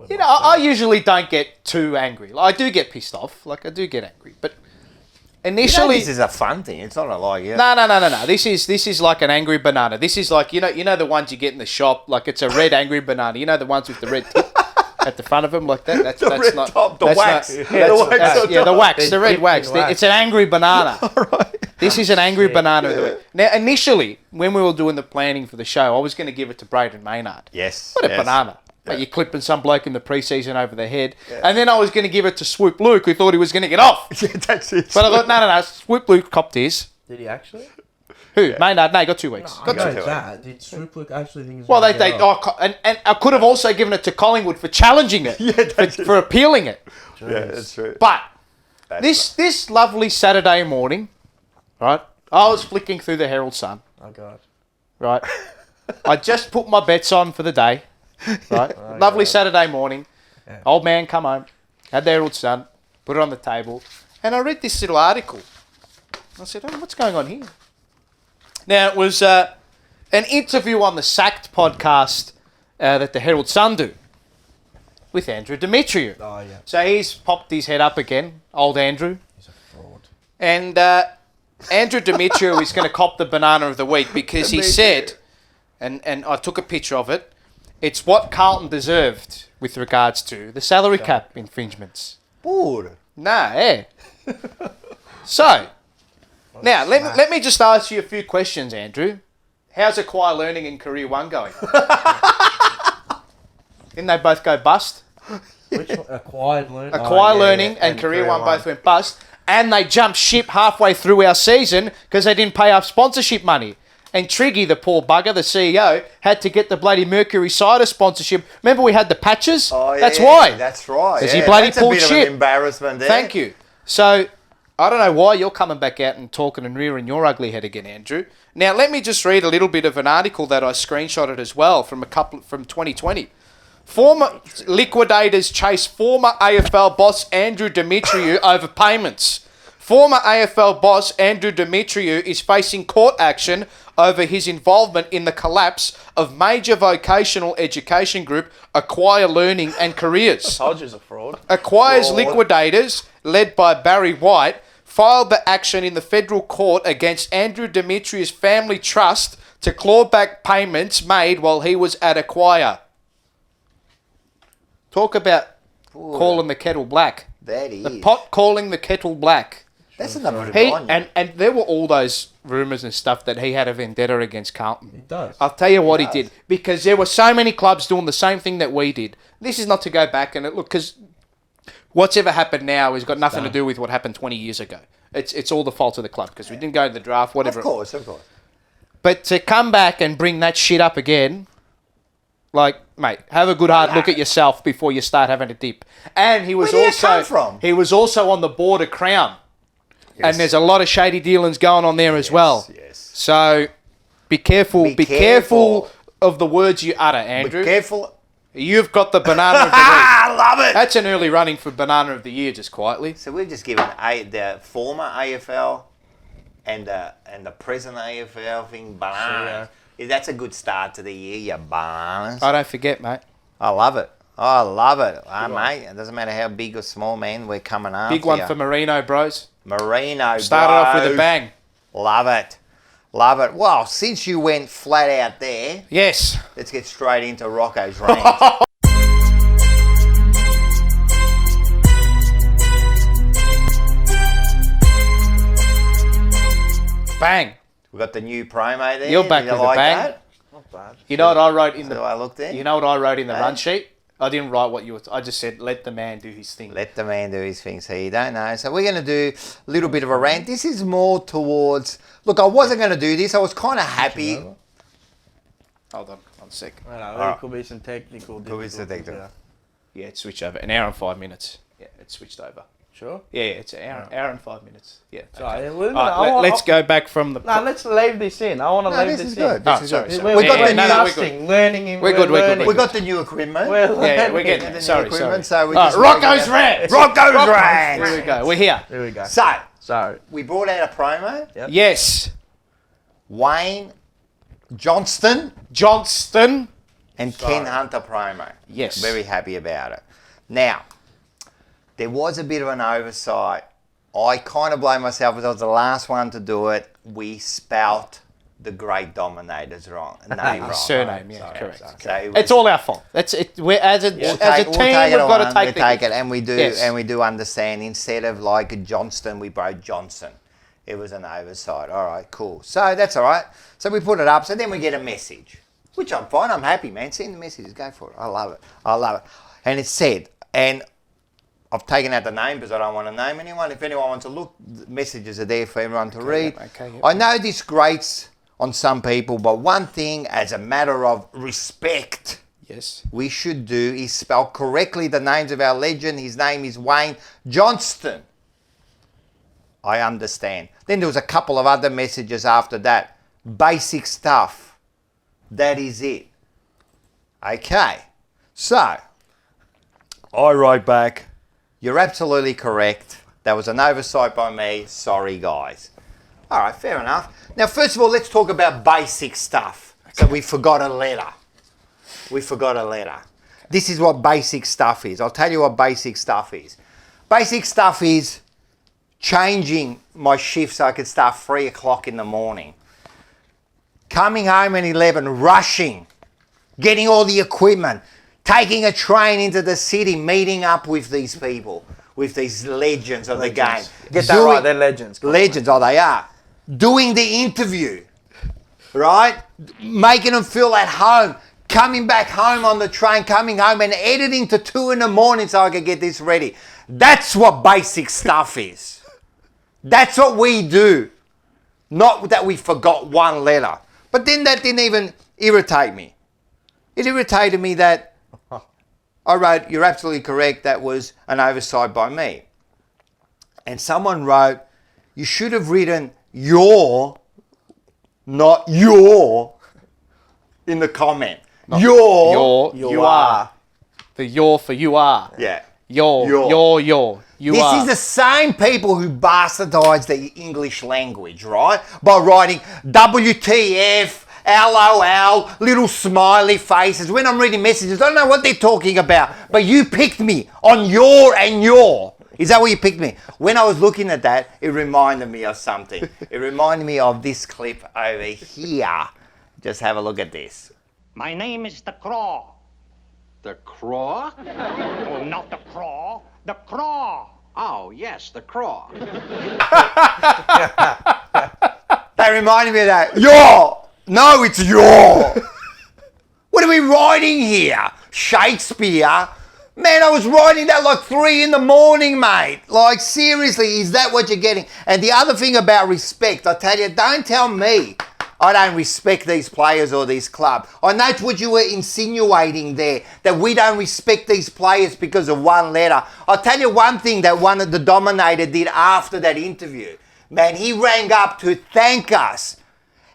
Speaker 4: You know, I usually don't get too angry. Like, I do get pissed off. Like, I do get angry. But initially...
Speaker 3: this is a fun thing. It's not a lie. Yeah.
Speaker 4: No. This is like an angry banana. This is like, you know the ones you get in the shop? Like, it's a red angry banana. You know the ones with the red tip at the front of them? Like that? That's
Speaker 3: red
Speaker 4: not...
Speaker 3: top, the
Speaker 4: that's
Speaker 3: wax.
Speaker 4: Not,
Speaker 3: Yeah, the wax.
Speaker 4: the wax. The red wax.
Speaker 5: wax.
Speaker 4: It's an angry banana. This is an angry banana.
Speaker 3: Yeah.
Speaker 4: Now, initially, when we were doing the planning for the show, I was going to give it to Braden Maynard.
Speaker 3: Yes.
Speaker 4: What a
Speaker 3: yes.
Speaker 4: banana.
Speaker 3: Yeah.
Speaker 4: Like you're clipping some bloke in the preseason over the head. Yeah. And then I was going to give it to Swoop Luke, who thought he was going to get off.
Speaker 3: Yeah, that's it.
Speaker 4: But I thought, no. Swoop Luke copped his.
Speaker 5: Did he actually?
Speaker 4: Who? Yeah. Maynard? No, he got 2 weeks.
Speaker 5: No,
Speaker 4: got
Speaker 5: 2 weeks. Did Swoop Luke actually think he was
Speaker 4: Well,
Speaker 5: going to get off?
Speaker 4: and I could have also given it to Collingwood for challenging it, for appealing it.
Speaker 3: Yeah, that's true.
Speaker 4: But this lovely Saturday morning, right, I was flicking through the Herald Sun.
Speaker 5: Oh, God.
Speaker 4: Right. I just put my bets on for the day. Right. Lovely Saturday morning. Yeah. Old man come home, had the Herald Sun, put it on the table, and I read this little article. I said, oh, what's going on here? Now, it was an interview on the Sacked podcast that the Herald Sun do with Andrew Demetriou.
Speaker 5: Oh, yeah.
Speaker 4: So he's popped his head up again, old Andrew.
Speaker 5: He's a fraud.
Speaker 4: And Andrew Demetriou is going to cop the banana of the week because he said, and I took a picture of it, it's what Carlton deserved with regards to the salary cap infringements.
Speaker 3: Bored.
Speaker 4: Nah, yeah. So, now, let me just ask you a few questions, Andrew. How's Acquire Learning and Career 1 going? Didn't they both go bust?
Speaker 5: Which one? Acquired Learning?
Speaker 4: Acquire Learning and Career 1 both went bust. And they jumped ship halfway through our season because they didn't pay up sponsorship money. And Triggy, the poor bugger, the CEO, had to get the bloody Mercury Cider sponsorship. Remember we had the patches?
Speaker 3: Oh, yeah,
Speaker 4: that's why.
Speaker 3: That's right.
Speaker 4: Because he bloody
Speaker 3: that's
Speaker 4: pulled
Speaker 3: a bit
Speaker 4: shit.
Speaker 3: Of an embarrassment there.
Speaker 4: Thank you. So, I don't know why you're coming back out and talking and rearing your ugly head again, Andrew. Now, let me just read a little bit of an article that I screenshotted as well from 2020. Former liquidators chase former AFL boss Andrew Demetriou over payments. Former AFL boss Andrew Demetriou is facing court action over his involvement in the collapse of major vocational education group Acquire Learning and Careers.
Speaker 5: I told you it was a fraud.
Speaker 4: Acquire's liquidators, led by Barry White, filed the action in the federal court against Andrew Demetriou's family trust to claw back payments made while he was at Acquire. Talk about calling the kettle black.
Speaker 3: That is.
Speaker 4: The pot calling the kettle black.
Speaker 3: That's enough.
Speaker 4: And there were all those rumours and stuff that he had a vendetta against Carlton.
Speaker 5: He does.
Speaker 4: I'll tell you what he did. Because there were so many clubs doing the same thing that we did. This is not to go back and look, because what's ever happened now has got nothing to do with what happened 20 years ago. It's all the fault of the club because we didn't go to the draft, whatever.
Speaker 3: Of course.
Speaker 4: But to come back and bring that shit up again, like, mate, have a good hard look at yourself before you start having a dip. And he was
Speaker 3: Where did that come from?
Speaker 4: He was also on the board of Crown.
Speaker 3: Yes.
Speaker 4: And there's a lot of shady dealings going on there as well.
Speaker 3: Yes.
Speaker 4: So, be careful.
Speaker 3: Be
Speaker 4: Be careful of the words you utter, Andrew.
Speaker 3: Be careful.
Speaker 4: You've got the banana of the week.
Speaker 3: I love it.
Speaker 4: That's an early running for banana of the year, just quietly.
Speaker 3: So we've just given the former AFL and the present AFL thing bananas. Yeah, that's a good start to the year, you bananas.
Speaker 4: I don't forget, mate.
Speaker 3: I love it. I love it. Mate, it doesn't matter how big or small, man, we're coming after
Speaker 4: Big one
Speaker 3: you.
Speaker 4: for Merino, bros.
Speaker 3: Merino,
Speaker 4: Started off with a
Speaker 3: bros.
Speaker 4: bang.
Speaker 3: Love it. Love it. Well, since you went flat out there,
Speaker 4: Yes.
Speaker 3: let's get straight into Rocco's rant.
Speaker 4: Bang.
Speaker 3: We've got the new promo there.
Speaker 4: You're back
Speaker 3: Did you
Speaker 4: with a
Speaker 3: like
Speaker 4: bang.
Speaker 3: that?
Speaker 5: Not bad.
Speaker 4: You know what I wrote in
Speaker 3: So
Speaker 4: the...
Speaker 3: I looked there.
Speaker 4: You know what I wrote in the
Speaker 3: Bang.
Speaker 4: run sheet? I didn't write what you were... I just said, let the man do his thing.
Speaker 3: Let the man do his thing, so you don't know. So we're going to do a little bit of a rant. This is more towards... Look, I wasn't going to do this. I was kind of happy.
Speaker 4: Hold on 1 sec.
Speaker 5: I know,
Speaker 3: Alright.
Speaker 5: there could be some technical
Speaker 3: Could be some
Speaker 5: difficulties,
Speaker 3: technical.
Speaker 4: Yeah, it switched over. An hour and 5 minutes. Yeah, it switched over.
Speaker 5: Sure.
Speaker 4: Yeah, it's an hour and 5 minutes. Yeah.
Speaker 5: Sorry,
Speaker 4: Okay.
Speaker 5: well, no,
Speaker 4: All right, let's go back from the...
Speaker 5: No, let's leave this in. I want to
Speaker 3: No,
Speaker 5: leave
Speaker 3: this is
Speaker 5: this
Speaker 3: good.
Speaker 5: in.
Speaker 3: This
Speaker 4: Oh,
Speaker 3: is
Speaker 4: sorry,
Speaker 3: good.
Speaker 4: sorry.
Speaker 3: We got
Speaker 4: Yeah,
Speaker 3: the
Speaker 4: no,
Speaker 3: new...
Speaker 4: we're good.
Speaker 5: Adjusting, learning in
Speaker 4: We're good, we're good,
Speaker 5: learning.
Speaker 3: We got the new equipment.
Speaker 5: We're
Speaker 4: Yeah, we're
Speaker 5: learning.
Speaker 4: getting there. Sorry,
Speaker 3: equipment,
Speaker 4: sorry.
Speaker 3: so we
Speaker 4: All right,
Speaker 3: just
Speaker 4: Rocco's rant.
Speaker 3: Rocco's rant.
Speaker 4: Here we go. We're here.
Speaker 5: Here we go.
Speaker 3: So, we brought out a promo.
Speaker 5: Yep.
Speaker 4: Yes.
Speaker 3: Wayne Johnston
Speaker 4: Johnston.
Speaker 3: and Ken Hunter promo.
Speaker 4: Yes.
Speaker 3: Very happy about it. Now, there was a bit of an oversight. I kind of blame myself as I was the last one to do it. We spelt the Great Dominators wrong. Name wrong.
Speaker 4: Surname, yeah, correct.
Speaker 3: So it was-
Speaker 4: It's all our fault. That's it. We're, as a team,
Speaker 3: We'll
Speaker 4: we've
Speaker 3: take
Speaker 4: got to
Speaker 3: on,
Speaker 4: take
Speaker 3: we'll take it, and we do,
Speaker 4: Yes.
Speaker 3: and we do understand. Instead of like Johnston, we wrote Johnson. It was an oversight. All right, cool. So that's all right. So we put it up. So then we get a message, which I'm fine. I'm happy, man. Send the messages. Go for it. I love it. I love it. And it said, and I've taken out the name because I don't want to name anyone. If anyone wants to look, the messages are there for everyone to read.
Speaker 4: yep, okay, yep.
Speaker 3: I know this grates on some people, but one thing, as a matter of respect,
Speaker 4: Yes.
Speaker 3: we should do is spell correctly the names of our legend. His name is Wayne Johnston. I understand. Then there was a couple of other messages after that. Basic stuff. That is it. Okay. So, I write back, you're absolutely correct. That was an oversight by me. Sorry, guys. All right, fair enough. Now, first of all, let's talk about basic stuff. So we forgot a letter. We forgot a letter. This is what basic stuff is. I'll tell you what basic stuff is. Basic stuff is changing my shift so I could start 3 o'clock in the morning. Coming home at 11, rushing, getting all the equipment, taking a train into the city, meeting up with these people, with these legends of the game.
Speaker 5: Get that right, they're legends. Come on,
Speaker 3: Legends, oh, they are. Doing the interview, right? Making them feel at home. Coming back home on the train, coming home and editing to 2 in the morning so I could get this ready. That's what basic stuff is. That's what we do. Not that we forgot one letter. But then that didn't even irritate me. It irritated me that I wrote, you're absolutely correct, that was an oversight by me. And someone wrote, you should have written your, not your, in the comment.
Speaker 4: You are. The your for you are.
Speaker 3: Yeah.
Speaker 4: Your. You
Speaker 3: This
Speaker 4: are.
Speaker 3: is the same people who bastardise the English language, right? By writing WTF, LOL, little smiley faces. When I'm reading messages, I don't know what they're talking about. But you picked me on your and your. Is that what you picked me? When I was looking at that, it reminded me of something. It reminded me of this clip over here. Just have a look at this.
Speaker 12: My name is the Craw.
Speaker 13: The craw?
Speaker 12: Oh, not the Craw, the Craw.
Speaker 13: Oh, yes, the craw.
Speaker 3: That reminded me of that. Your! No, it's your! What are we writing here? Shakespeare? Man, I was writing that like 3 in the morning, mate. Like, seriously, is that what you're getting? And the other thing about respect, I tell you, don't tell me I don't respect these players or this club. I know what you were insinuating there, that we don't respect these players because of one letter. I'll tell you one thing that one of the Dominator did after that interview. Man, he rang up to thank us.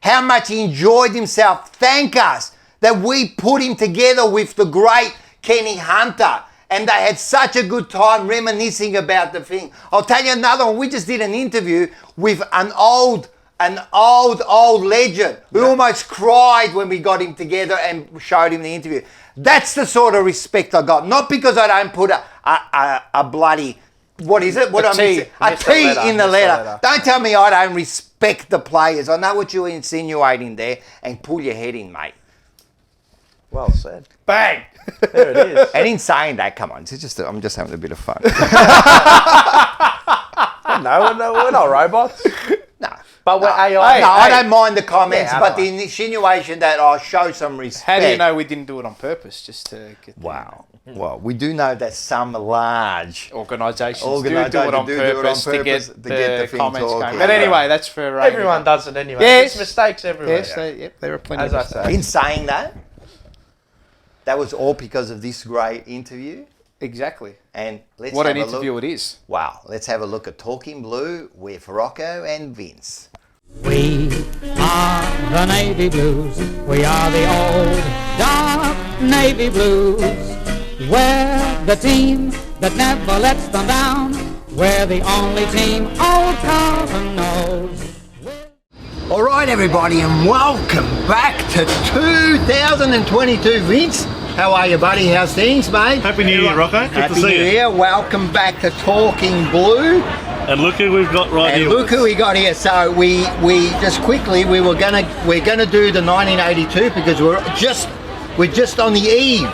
Speaker 3: how much he enjoyed himself. Thank us that we put him together with the great Kenny Hunter. And they had such a good time reminiscing about the thing. I'll tell you another one. We just did an interview with an old legend who almost cried when we got him together and showed him the interview. That's the sort of respect I got. Not because I don't put a bloody, what is it? What
Speaker 4: A T
Speaker 3: in the letter. Don't tell me I don't respect the players. I know what you're insinuating there, and pull your head in, mate.
Speaker 5: Well said.
Speaker 3: Bang!
Speaker 5: There it is.
Speaker 3: And in saying that, come on, I'm just having a bit of fun.
Speaker 5: No, we're not robots.
Speaker 3: No.
Speaker 5: But we're AI.
Speaker 3: No, I don't mind the comments,
Speaker 5: Yeah,
Speaker 3: but the insinuation that I'll show some respect.
Speaker 4: How do you know we didn't do it on purpose? Just to get
Speaker 3: Wow. Well, we do know that some large
Speaker 4: organisations do it on purpose to get the
Speaker 3: thing
Speaker 4: comments
Speaker 3: talking.
Speaker 4: going. But anyway, that's for...
Speaker 5: Everyone does it anyway.
Speaker 4: Yes.
Speaker 5: There's mistakes everywhere.
Speaker 4: Yes, there are plenty
Speaker 5: As
Speaker 4: of
Speaker 5: I
Speaker 4: mistakes.
Speaker 5: say.
Speaker 3: In saying that, that was all because of this great interview.
Speaker 4: Exactly.
Speaker 3: And let's
Speaker 4: What
Speaker 3: have
Speaker 4: an
Speaker 3: a
Speaker 4: interview
Speaker 3: look.
Speaker 4: it is.
Speaker 3: Wow. Let's have a look at Talking Blue with Rocco and Vince.
Speaker 14: We are the Navy Blues. We are the old dark Navy Blues. We're the team that never lets them down. We're the only team old Carlton knows.
Speaker 3: All right, everybody, and welcome back to 2022. Vince, how are you, buddy? How's things, mate?
Speaker 15: Happy New Year, Rocco. Good
Speaker 3: Happy
Speaker 15: to see
Speaker 3: New
Speaker 15: you.
Speaker 3: Year. Welcome back to Talking Blue.
Speaker 15: And look who we've got right here.
Speaker 3: And look who we got here. So we just quickly we're gonna do the 1982 because we're just on the eve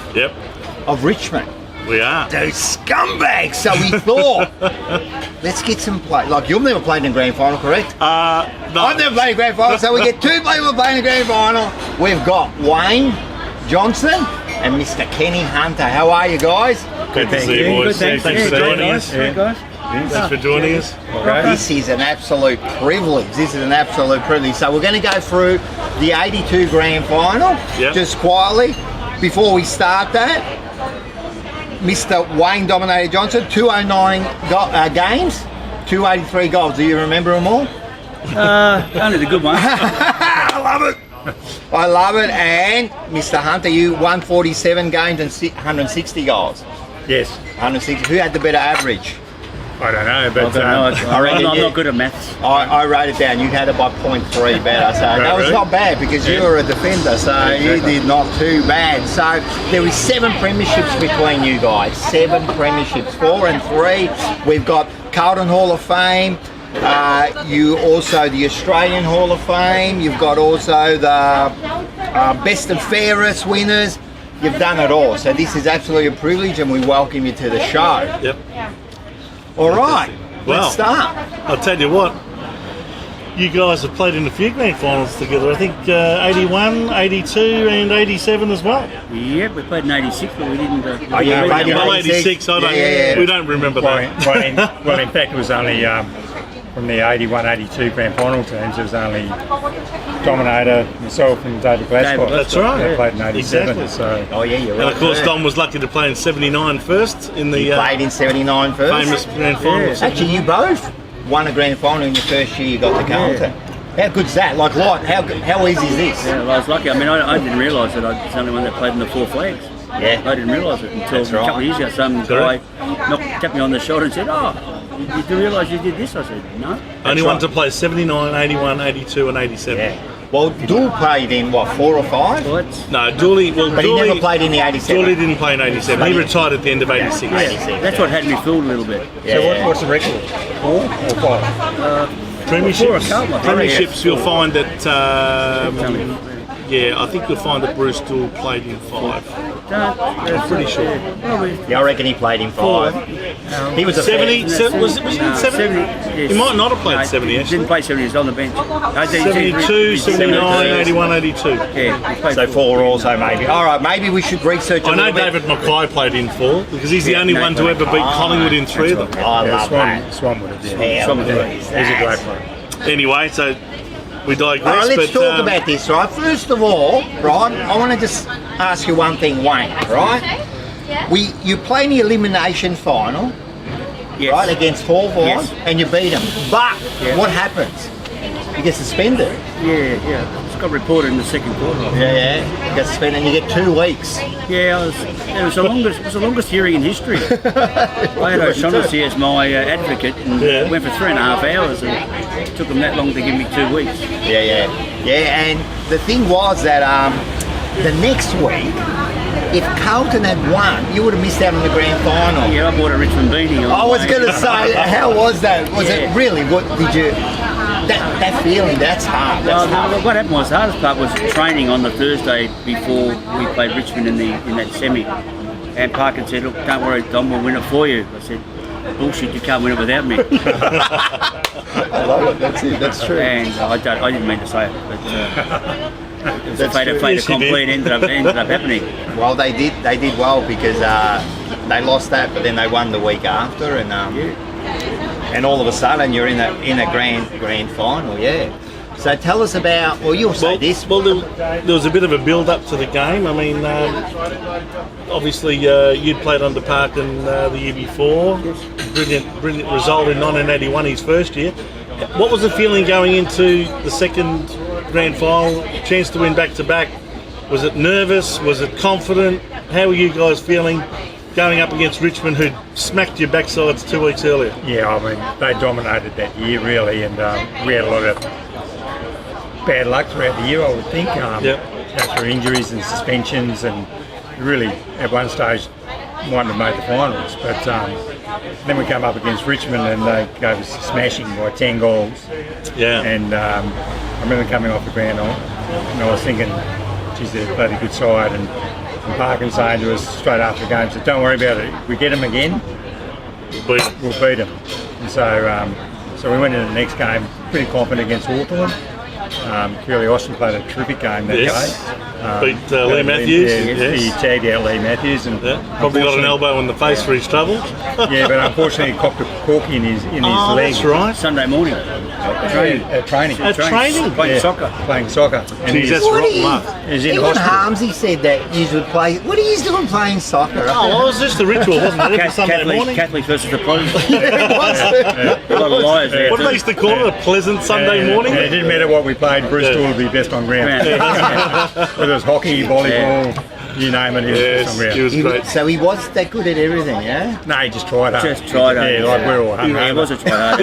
Speaker 3: of Richmond.
Speaker 15: We are.
Speaker 3: Those scumbags. So we thought, let's get some play. Like, you've never played in a grand final, correct?
Speaker 15: No.
Speaker 3: I've never played in a grand final, so we get two people playing in a grand final. We've got Wayne Johnson and Mr. Kenny Hunter. How are you guys?
Speaker 15: Good to see you, boys. Thanks for joining us. Thanks for joining us.
Speaker 3: This is an absolute privilege. So we're going to go through the 82 grand final, just quietly. Before we start that, Mr. Wayne Dominator Johnson, 209 games, 283 goals. Do you remember them all?
Speaker 16: Only the good ones.
Speaker 3: I love it. And Mr. Hunter, you 147 games and 160 goals.
Speaker 16: Yes.
Speaker 3: 160. Who had the better average?
Speaker 16: I don't know, but I'm not good at maths.
Speaker 3: I wrote it down. You had it by 0.3 better, so that was not bad because you were a defender, so you did not too bad. So there was 7 premierships between you guys. 7 premierships, 4 and 3. We've got Carlton Hall of Fame. You also the Australian Hall of Fame. You've got also the best and fairest winners. You've done it all. So this is absolutely a privilege, and we welcome you to the show.
Speaker 15: Yep.
Speaker 3: All right,
Speaker 15: Well,
Speaker 3: let's start.
Speaker 15: I'll tell you what, you guys have played in a few grand finals together. I think 81, 82 and 87 as well.
Speaker 16: Yep, we played in 86, but we didn't...
Speaker 3: Oh, yeah, played in
Speaker 15: 86, we don't remember that.
Speaker 17: Well, in fact, it was only from the 81-82 grand final teams, it was only Dominator, myself and David Rhys-Jones.
Speaker 15: That's right.
Speaker 17: They played in 87.
Speaker 15: Exactly.
Speaker 17: So.
Speaker 3: Oh yeah, you're right.
Speaker 15: And of course, Dom was lucky to play in 79 first in the
Speaker 3: played in 79 first.
Speaker 15: famous grand final.
Speaker 3: Yeah. Actually, you both won a grand final in your first year you got to Carlton. How good's that? Like, what? How easy is this?
Speaker 16: Yeah, well, I was lucky. I mean, I didn't realise that I was the only one that played in the 4 flags.
Speaker 3: Yeah.
Speaker 16: I didn't realise it until a couple of years ago. Some guy tapped me on the shoulder and said, did you realise you did this? I said, no.
Speaker 15: Only one to play 79, 81, 82 and 87.
Speaker 3: Yeah. Well, Dool played in, what, 4 or 5?
Speaker 15: No, Dooley...
Speaker 3: But he never played in the 87.
Speaker 15: Dooley didn't play in 87. He retired at the end of 86.
Speaker 3: Yeah, 86.
Speaker 16: That's what had me fooled a little bit.
Speaker 3: Yeah.
Speaker 17: So what's the record? 4 or 5?
Speaker 15: Premierships, you'll find that... I think you'll find that Bruce Dool played in 5. I'm pretty sure.
Speaker 3: Yeah, I reckon he played in 5. He was a
Speaker 15: 70. Was he in 70?
Speaker 16: Yes.
Speaker 15: He might not have played 70. Actually.
Speaker 16: Didn't play 70. He was on the bench.
Speaker 15: 72, 79, 81, 82.
Speaker 16: Yeah.
Speaker 3: So 4 also maybe. All right, maybe we should research.
Speaker 15: I know David Mackay played in 4 because he's the only one to ever beat Collingwood in 3 of them.
Speaker 3: I love that.
Speaker 17: Swan would have done.
Speaker 3: He's
Speaker 17: a great player.
Speaker 15: Anyway, so we digress.
Speaker 3: All right, let's talk about this, right? First of all, right, I want to just ask you one thing, Wayne, right? You play in the elimination final, right, against Hawthorn, and you beat them. But what happens? You get suspended.
Speaker 16: Yeah. It's got reported in the second quarter.
Speaker 3: Yeah. You get suspended and you get 2 weeks.
Speaker 16: Yeah, it was the longest hearing in history. I had O'Shaughnessy as my advocate and went for 3.5 hours and it took them that long to give me 2 weeks.
Speaker 3: Yeah, and the thing was that the next week, if Carlton had won, you would have missed out on the grand final.
Speaker 16: Yeah, I bought a Richmond beanie.
Speaker 3: I was going to say, how was that? Was it really? What did you? That feeling, that's hard.
Speaker 16: What happened was, the hardest part was training on the Thursday before we played Richmond in that semi. And Parkin said, look, don't worry, Dom, we'll win it for you. I said, bullshit, you can't win it without me.
Speaker 3: I love it, that's it, that's true.
Speaker 16: And I didn't mean to say it, but it was a fait accompli ended up happening.
Speaker 3: Well, they did well because they lost that, but then they won the week after, and all of a sudden you're in a grand final, yeah. So tell us about. Well, you'll say this.
Speaker 15: Well, there was a bit of a build-up to the game. I mean, obviously you'd played under Parkin the year before. Brilliant result in 1981, his first year. What was the feeling going into the second grand final? Chance to win back-to-back. Was it nervous? Was it confident? How were you guys feeling going up against Richmond, who'd smacked your backsides 2 weeks earlier?
Speaker 17: Yeah, I mean, they dominated that year, really, and we had a lot of bad luck throughout the year, I would think. Through injuries and suspensions, and really, at one stage, might have made the finals. But then we come up against Richmond, and they gave us a smashing by 10 goals.
Speaker 15: Yeah.
Speaker 17: And I remember coming off the ground, and I was thinking, geez, they're a bloody good side. And Parkin saying to us straight after the game, said, don't worry about it. If we get them again, we'll beat them. And so we went into the next game pretty confident against Hawthorn. Curly Austin played a terrific game that day.
Speaker 15: Beat Lee Matthews.
Speaker 17: He tagged out Lee Matthews and
Speaker 15: probably got an elbow in the face for his trouble.
Speaker 17: Yeah, but unfortunately he copped a corky in his leg.
Speaker 15: That's right.
Speaker 16: Sunday morning.
Speaker 17: Training.
Speaker 16: Playing soccer.
Speaker 17: Playing soccer.
Speaker 15: Jeez, that's rotten luck.
Speaker 3: Even Harmsy said that you would play. What are you doing playing soccer?
Speaker 15: Oh, well, it was just the ritual, wasn't it? Every Sunday morning.
Speaker 16: Catholic versus the Protestant.
Speaker 15: A lot of liars there. What did they used to call it? A pleasant Sunday morning?
Speaker 17: It didn't matter what we played, Bristol would be best on ground. Whether it was hockey, volleyball, you name it, he was best on ground.
Speaker 15: He was great.
Speaker 3: So he was that good at everything, yeah?
Speaker 17: No, he just tried hard.
Speaker 16: Yeah,
Speaker 17: like we're all hungover.
Speaker 16: He was a try hard.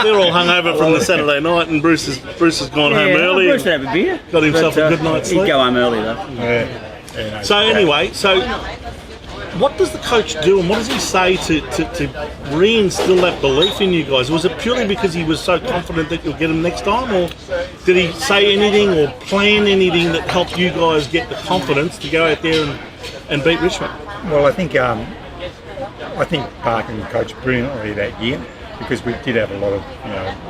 Speaker 15: They're all hungover from the Saturday night, and Bruce has gone home early.
Speaker 16: Bruce would have a beer.
Speaker 15: Got himself a good night's sleep.
Speaker 16: He'd go home early though.
Speaker 15: So anyway, what does the coach do, and what does he say to reinstill that belief in you guys? Was it purely because he was so confident that you'll get him next time, or did he say anything or plan anything that helped you guys get the confidence to go out there and beat Richmond?
Speaker 17: Well, I think Parkin coached brilliantly that year, because we did have a lot of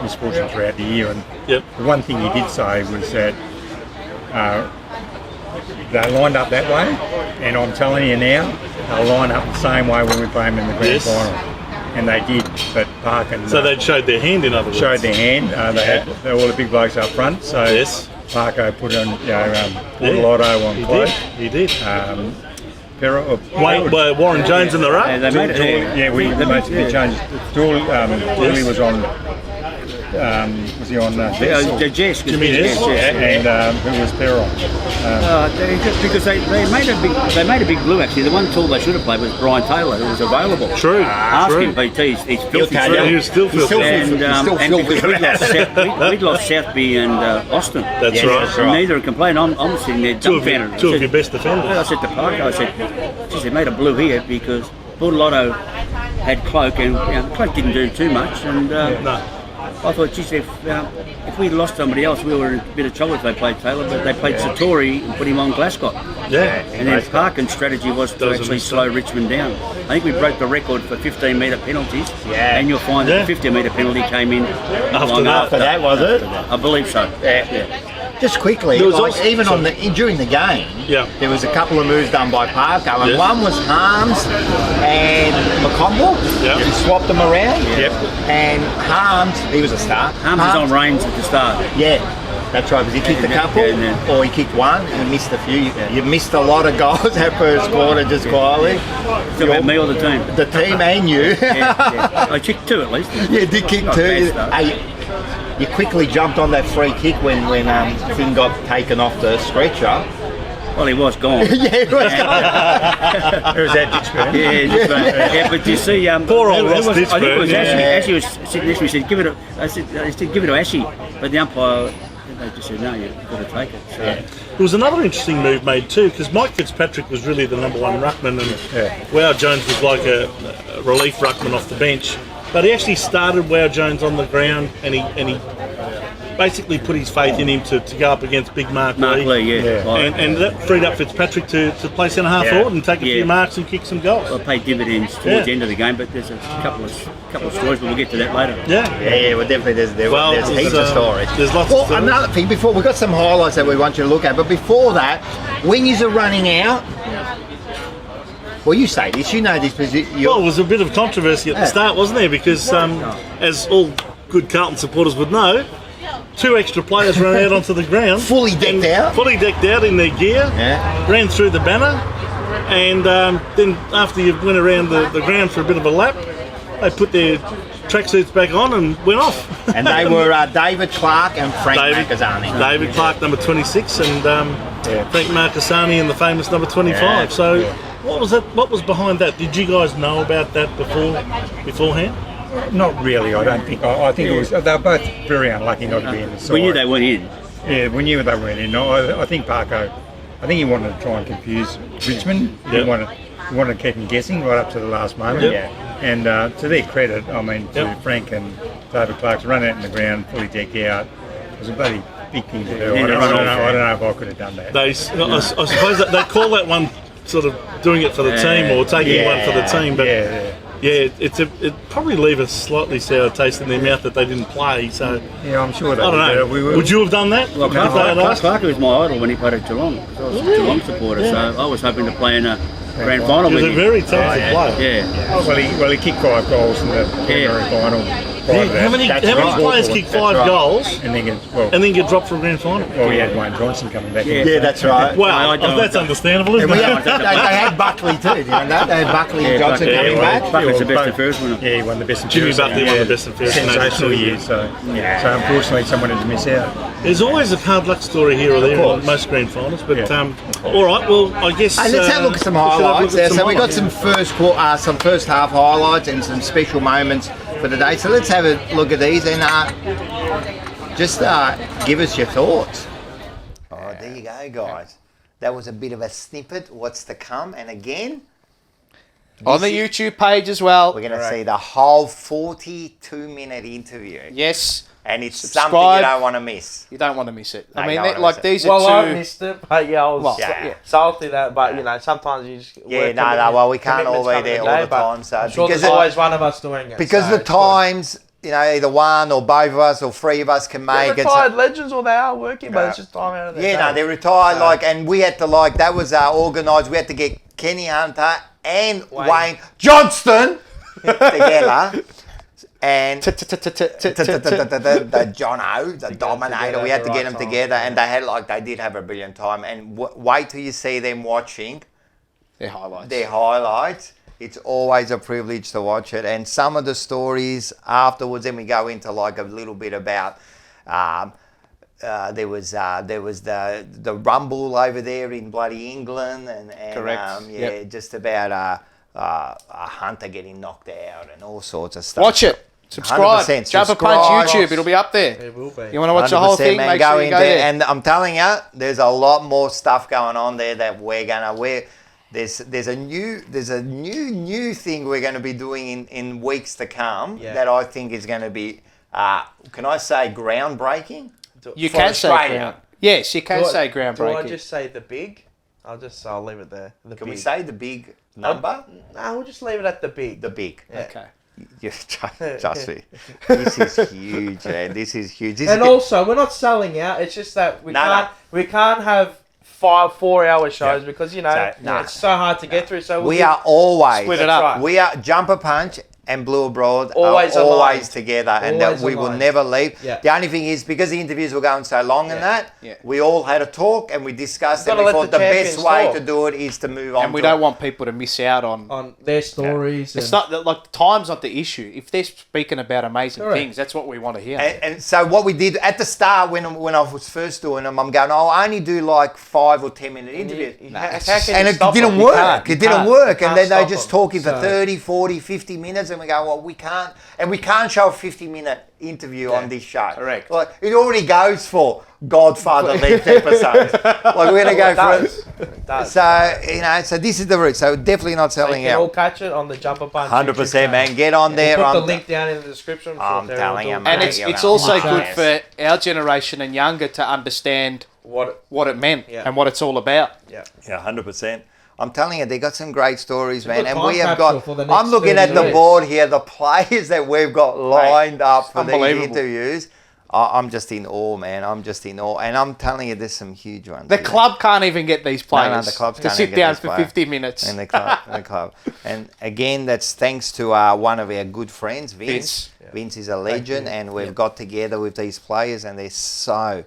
Speaker 17: misfortune throughout the year, and the one thing he did say was that they lined up that way, and I'm telling you now, they'll line up the same way when we play them in the grand final. And they did, but Parkin...
Speaker 15: So they showed their hand, in other words?
Speaker 17: Showed their hand. They were all the big blokes up front, so Parko put on Lotto on close.
Speaker 15: He did.
Speaker 17: Warren
Speaker 15: Jones in the ruck?
Speaker 16: They made it.
Speaker 17: We basically changed. Dooley was on... was he on
Speaker 16: Jess?
Speaker 17: Jimmy Jess, and who was Perron?
Speaker 16: Because they made a big blue actually. The one tool they should have played was Brian Taylor, who was available.
Speaker 15: True.
Speaker 16: Ask him, BT. He's filthy.
Speaker 15: He was still filthy.
Speaker 16: And because we'd lost Southby and Austin.
Speaker 15: That's right.
Speaker 16: Neither complained. I'm sitting there dumbfounded.
Speaker 15: Two of your best defenders.
Speaker 16: I said to Parker, I said, geez, they made a blue here because Bordelotto had Cloak, and Cloak didn't do too much, and I thought, geez, if we'd lost somebody else, we were in a bit of trouble if they played Taylor, but they played Satori and put him on Glasgow.
Speaker 15: Yeah.
Speaker 16: And then Parkin's strategy was to actually slow Richmond down. I think we broke the record for 15-metre penalties.
Speaker 3: Yeah.
Speaker 16: And you'll find that the 50-metre penalty came in
Speaker 3: after that, was it?
Speaker 16: I believe so.
Speaker 3: Yeah. Just quickly, during the game, there was a couple of moves done by Parko, and one was Harms and McConville. He swapped them around. And Harms, he was a star.
Speaker 16: Harms was on range at the start.
Speaker 3: Yeah, that's right, because he kicked a couple, or he kicked one, and missed a few. You missed a lot of goals that first quarter, just quietly.
Speaker 16: It's about me or the team?
Speaker 3: The team and you.
Speaker 16: I kicked two at least.
Speaker 3: Yeah, did kick two. you quickly jumped on that free kick when Finn got taken off the stretcher.
Speaker 16: Well, he was gone.
Speaker 3: Yeah, he was gone.
Speaker 17: It was that Ditchburn.
Speaker 16: Yeah, but you see,
Speaker 15: Poor old Ross
Speaker 16: I think it was
Speaker 15: Ditchburn,
Speaker 16: Ashley was sitting next to me. Said, "Give it." I said, "Give it to Ashley," but the umpire, they just said, "No, you've got to take it." So.
Speaker 15: There was another interesting move made too, because Mike Fitzpatrick was really the number one ruckman, and Wow Jones was like a relief ruckman off the bench. But he actually started Wow Jones on the ground, and he basically put his faith in him to go up against big Mark Lee. And that freed up Fitzpatrick to play centre half forward and take a few marks and kick some goals.
Speaker 16: Well, it paid dividends towards the end of the game, but there's a couple of stories, but we'll get to that later.
Speaker 3: Yeah, well, definitely there's heaps of stories.
Speaker 15: There's lots
Speaker 3: well,
Speaker 15: of stories.
Speaker 3: Another thing, before we've got some highlights that we want you to look at, but before that, when you're running out, well, you say this, you know this, because
Speaker 15: well, it was a bit of controversy at the start, wasn't there? Because as all good Carlton supporters would know, 2 extra players ran out onto the ground,
Speaker 3: fully decked out
Speaker 15: in their gear, ran through the banner, and then after you went around the ground for a bit of a lap, they put their tracksuits back on and went off.
Speaker 3: And they were David Clark and Frank Marcassani.
Speaker 15: David Clark, number 26, and Frank Marcassani in the famous number 25. What was that? What was behind that? Did you guys know about that beforehand?
Speaker 17: Not really, I don't think. I think it was. They were both very unlucky not to be in the side.
Speaker 16: We knew they weren't in.
Speaker 17: Yeah, we knew they weren't in. I think Parko. I think he wanted to try and confuse Richmond. He wanted to keep them guessing right up to the last moment. And to their credit, I mean, to Frank and David Clark to run out in the ground, fully decked out, it was a bloody big thing to do. I don't know if I could have done that.
Speaker 15: I suppose that they call that one sort of doing it for the team or taking one for the team, but it probably leave a slightly sour taste in their mouth that they didn't play. So
Speaker 17: I'm sure they
Speaker 15: I don't know. Would you have done that?
Speaker 16: Well, Clark was my idol when he played at Geelong. I was a Geelong supporter, so I was hoping to play in a grand final.
Speaker 15: He was a very talented player.
Speaker 17: Well, he kicked 5 goals in the grand final.
Speaker 15: How many players kick 5 goals
Speaker 17: and then
Speaker 15: get dropped for a grand final?
Speaker 17: Well, we had Wayne Johnson coming back.
Speaker 3: Yeah, that's right.
Speaker 15: Well, that's understandable, isn't it?
Speaker 3: They had Buckley too, didn't they? They had Buckley and Johnson coming back.
Speaker 16: Buckley's the best and first winner.
Speaker 17: Yeah, he won the best and
Speaker 15: Jimmy
Speaker 17: first.
Speaker 15: Buckley won the best and first.
Speaker 17: Sensational year. So unfortunately, someone had to miss out.
Speaker 15: There's always a hard luck story here or there in most grand finals, but all right. Well, I guess
Speaker 3: let's have a look at some highlights. So we got some first half highlights and some special moments for the day. So let's have a look at these and just give us your thoughts. Oh, there you go, guys. That was a bit of a snippet. What's to come? And again,
Speaker 4: on the YouTube page as well.
Speaker 3: We're going to see the whole 42-minute interview.
Speaker 4: Yes.
Speaker 3: And it's something you don't want to miss.
Speaker 4: You don't want to miss it.
Speaker 3: No,
Speaker 4: I mean, these are two...
Speaker 5: I missed it, but I was salty that. But sometimes you just
Speaker 3: well, we can't all be there all the time. So
Speaker 5: I'm sure there's always one of us doing it.
Speaker 3: Because the times, either one or both of us or 3 of us can make it.
Speaker 5: They're retired legends, or they are working, but it's just time out of their day.
Speaker 3: They're retired. And we had to that was organised. We had to get Kenny Hunter and Wayne Johnston together. And the Jono, the Dominator, we had to get them together, and they did have a brilliant time. And wait till you see them watching
Speaker 4: their highlights.
Speaker 3: It's always a privilege to watch it. And some of the stories afterwards, then we go into a little bit about. There was the rumble over there in bloody England, and
Speaker 4: correct.
Speaker 3: Just about a hunter getting knocked out and all sorts of stuff.
Speaker 4: Watch it. Subscribe. Jump a Punch YouTube. It'll be up there.
Speaker 5: It will be.
Speaker 4: You want to watch the whole thing?
Speaker 3: Man,
Speaker 4: Make sure you go there.
Speaker 3: And I'm telling you, there's a lot more stuff going on there that there's a new thing we're going to be doing in weeks to come that I think is going to be can I say groundbreaking?
Speaker 4: You can say ground. Yes, you can say groundbreaking.
Speaker 5: Do I just say the big? I'll leave it there.
Speaker 3: Can we say the big number?
Speaker 5: No, we'll just leave it at the big.
Speaker 3: The big.
Speaker 5: Yeah.
Speaker 3: Okay. Trust me. This is huge, man. This is huge.
Speaker 5: Also, we're not selling out. It's just that we can't have 4-hour shows because it's so hard to get through. So
Speaker 3: we are always
Speaker 4: split it up.
Speaker 3: We are Jumper Punch and Blue Abroad
Speaker 5: Always
Speaker 3: are always
Speaker 5: aligned.
Speaker 3: together, and that
Speaker 5: Always
Speaker 3: we will
Speaker 5: aligned.
Speaker 3: never leave.
Speaker 5: Yeah.
Speaker 3: The only thing is, because the interviews were going so long and that, we all had a talk and we discussed
Speaker 5: You've
Speaker 3: and
Speaker 5: gotta
Speaker 3: we
Speaker 5: let
Speaker 3: thought
Speaker 5: the
Speaker 3: the best
Speaker 5: champions
Speaker 3: way
Speaker 5: talk.
Speaker 3: to do it is to move on.
Speaker 4: And we
Speaker 3: to
Speaker 4: don't want people to miss out on
Speaker 5: their stories.
Speaker 4: It's
Speaker 5: and-
Speaker 4: not that, like, time's not the issue. If they're speaking about amazing
Speaker 3: Correct.
Speaker 4: things, that's what we want to hear.
Speaker 3: And so what we did at the start when I was first doing them, I'm going, I'll only do like 5 or 10 minute interviews. And it didn't work. It didn't work. And then they just talking for 30, 40, 50 minutes, and we go, well, we can't show a 50-minute interview on this show.
Speaker 4: Correct.
Speaker 3: Like, it already goes for Godfather-length episodes. Like, we're going to go for it. So, so this is the route. So definitely not
Speaker 5: So you
Speaker 3: selling
Speaker 5: can all
Speaker 3: out.
Speaker 5: catch it on the Jumper Punch.
Speaker 3: 100%, man. Get on there.
Speaker 5: We'll put
Speaker 3: on
Speaker 5: the link down in the description.
Speaker 3: I'm telling you,
Speaker 4: And
Speaker 3: mate,
Speaker 4: it's also good for our generation and younger to understand what it meant and what it's all about.
Speaker 5: Yeah,
Speaker 3: 100%. I'm telling you, they got some great stories, man.
Speaker 5: good
Speaker 3: And
Speaker 5: time
Speaker 3: we have
Speaker 5: capsule
Speaker 3: got.
Speaker 5: for the next
Speaker 3: I'm looking
Speaker 5: 30
Speaker 3: at the
Speaker 5: years.
Speaker 3: board here. The players that we've got lined up for these
Speaker 4: unbelievable.
Speaker 3: interviews. I'm just in awe, man. I'm just in awe, and I'm telling you, there's some huge ones.
Speaker 4: The
Speaker 3: here.
Speaker 4: club can't even get these players
Speaker 3: No, the clubs
Speaker 4: to
Speaker 3: can't
Speaker 4: sit
Speaker 3: even get
Speaker 4: down
Speaker 3: these
Speaker 4: for
Speaker 3: players.
Speaker 4: 50 minutes.
Speaker 3: And the club. And again, that's thanks to one of our good friends, Vince. Vince is a legend, and we've got together with these players, and they're so.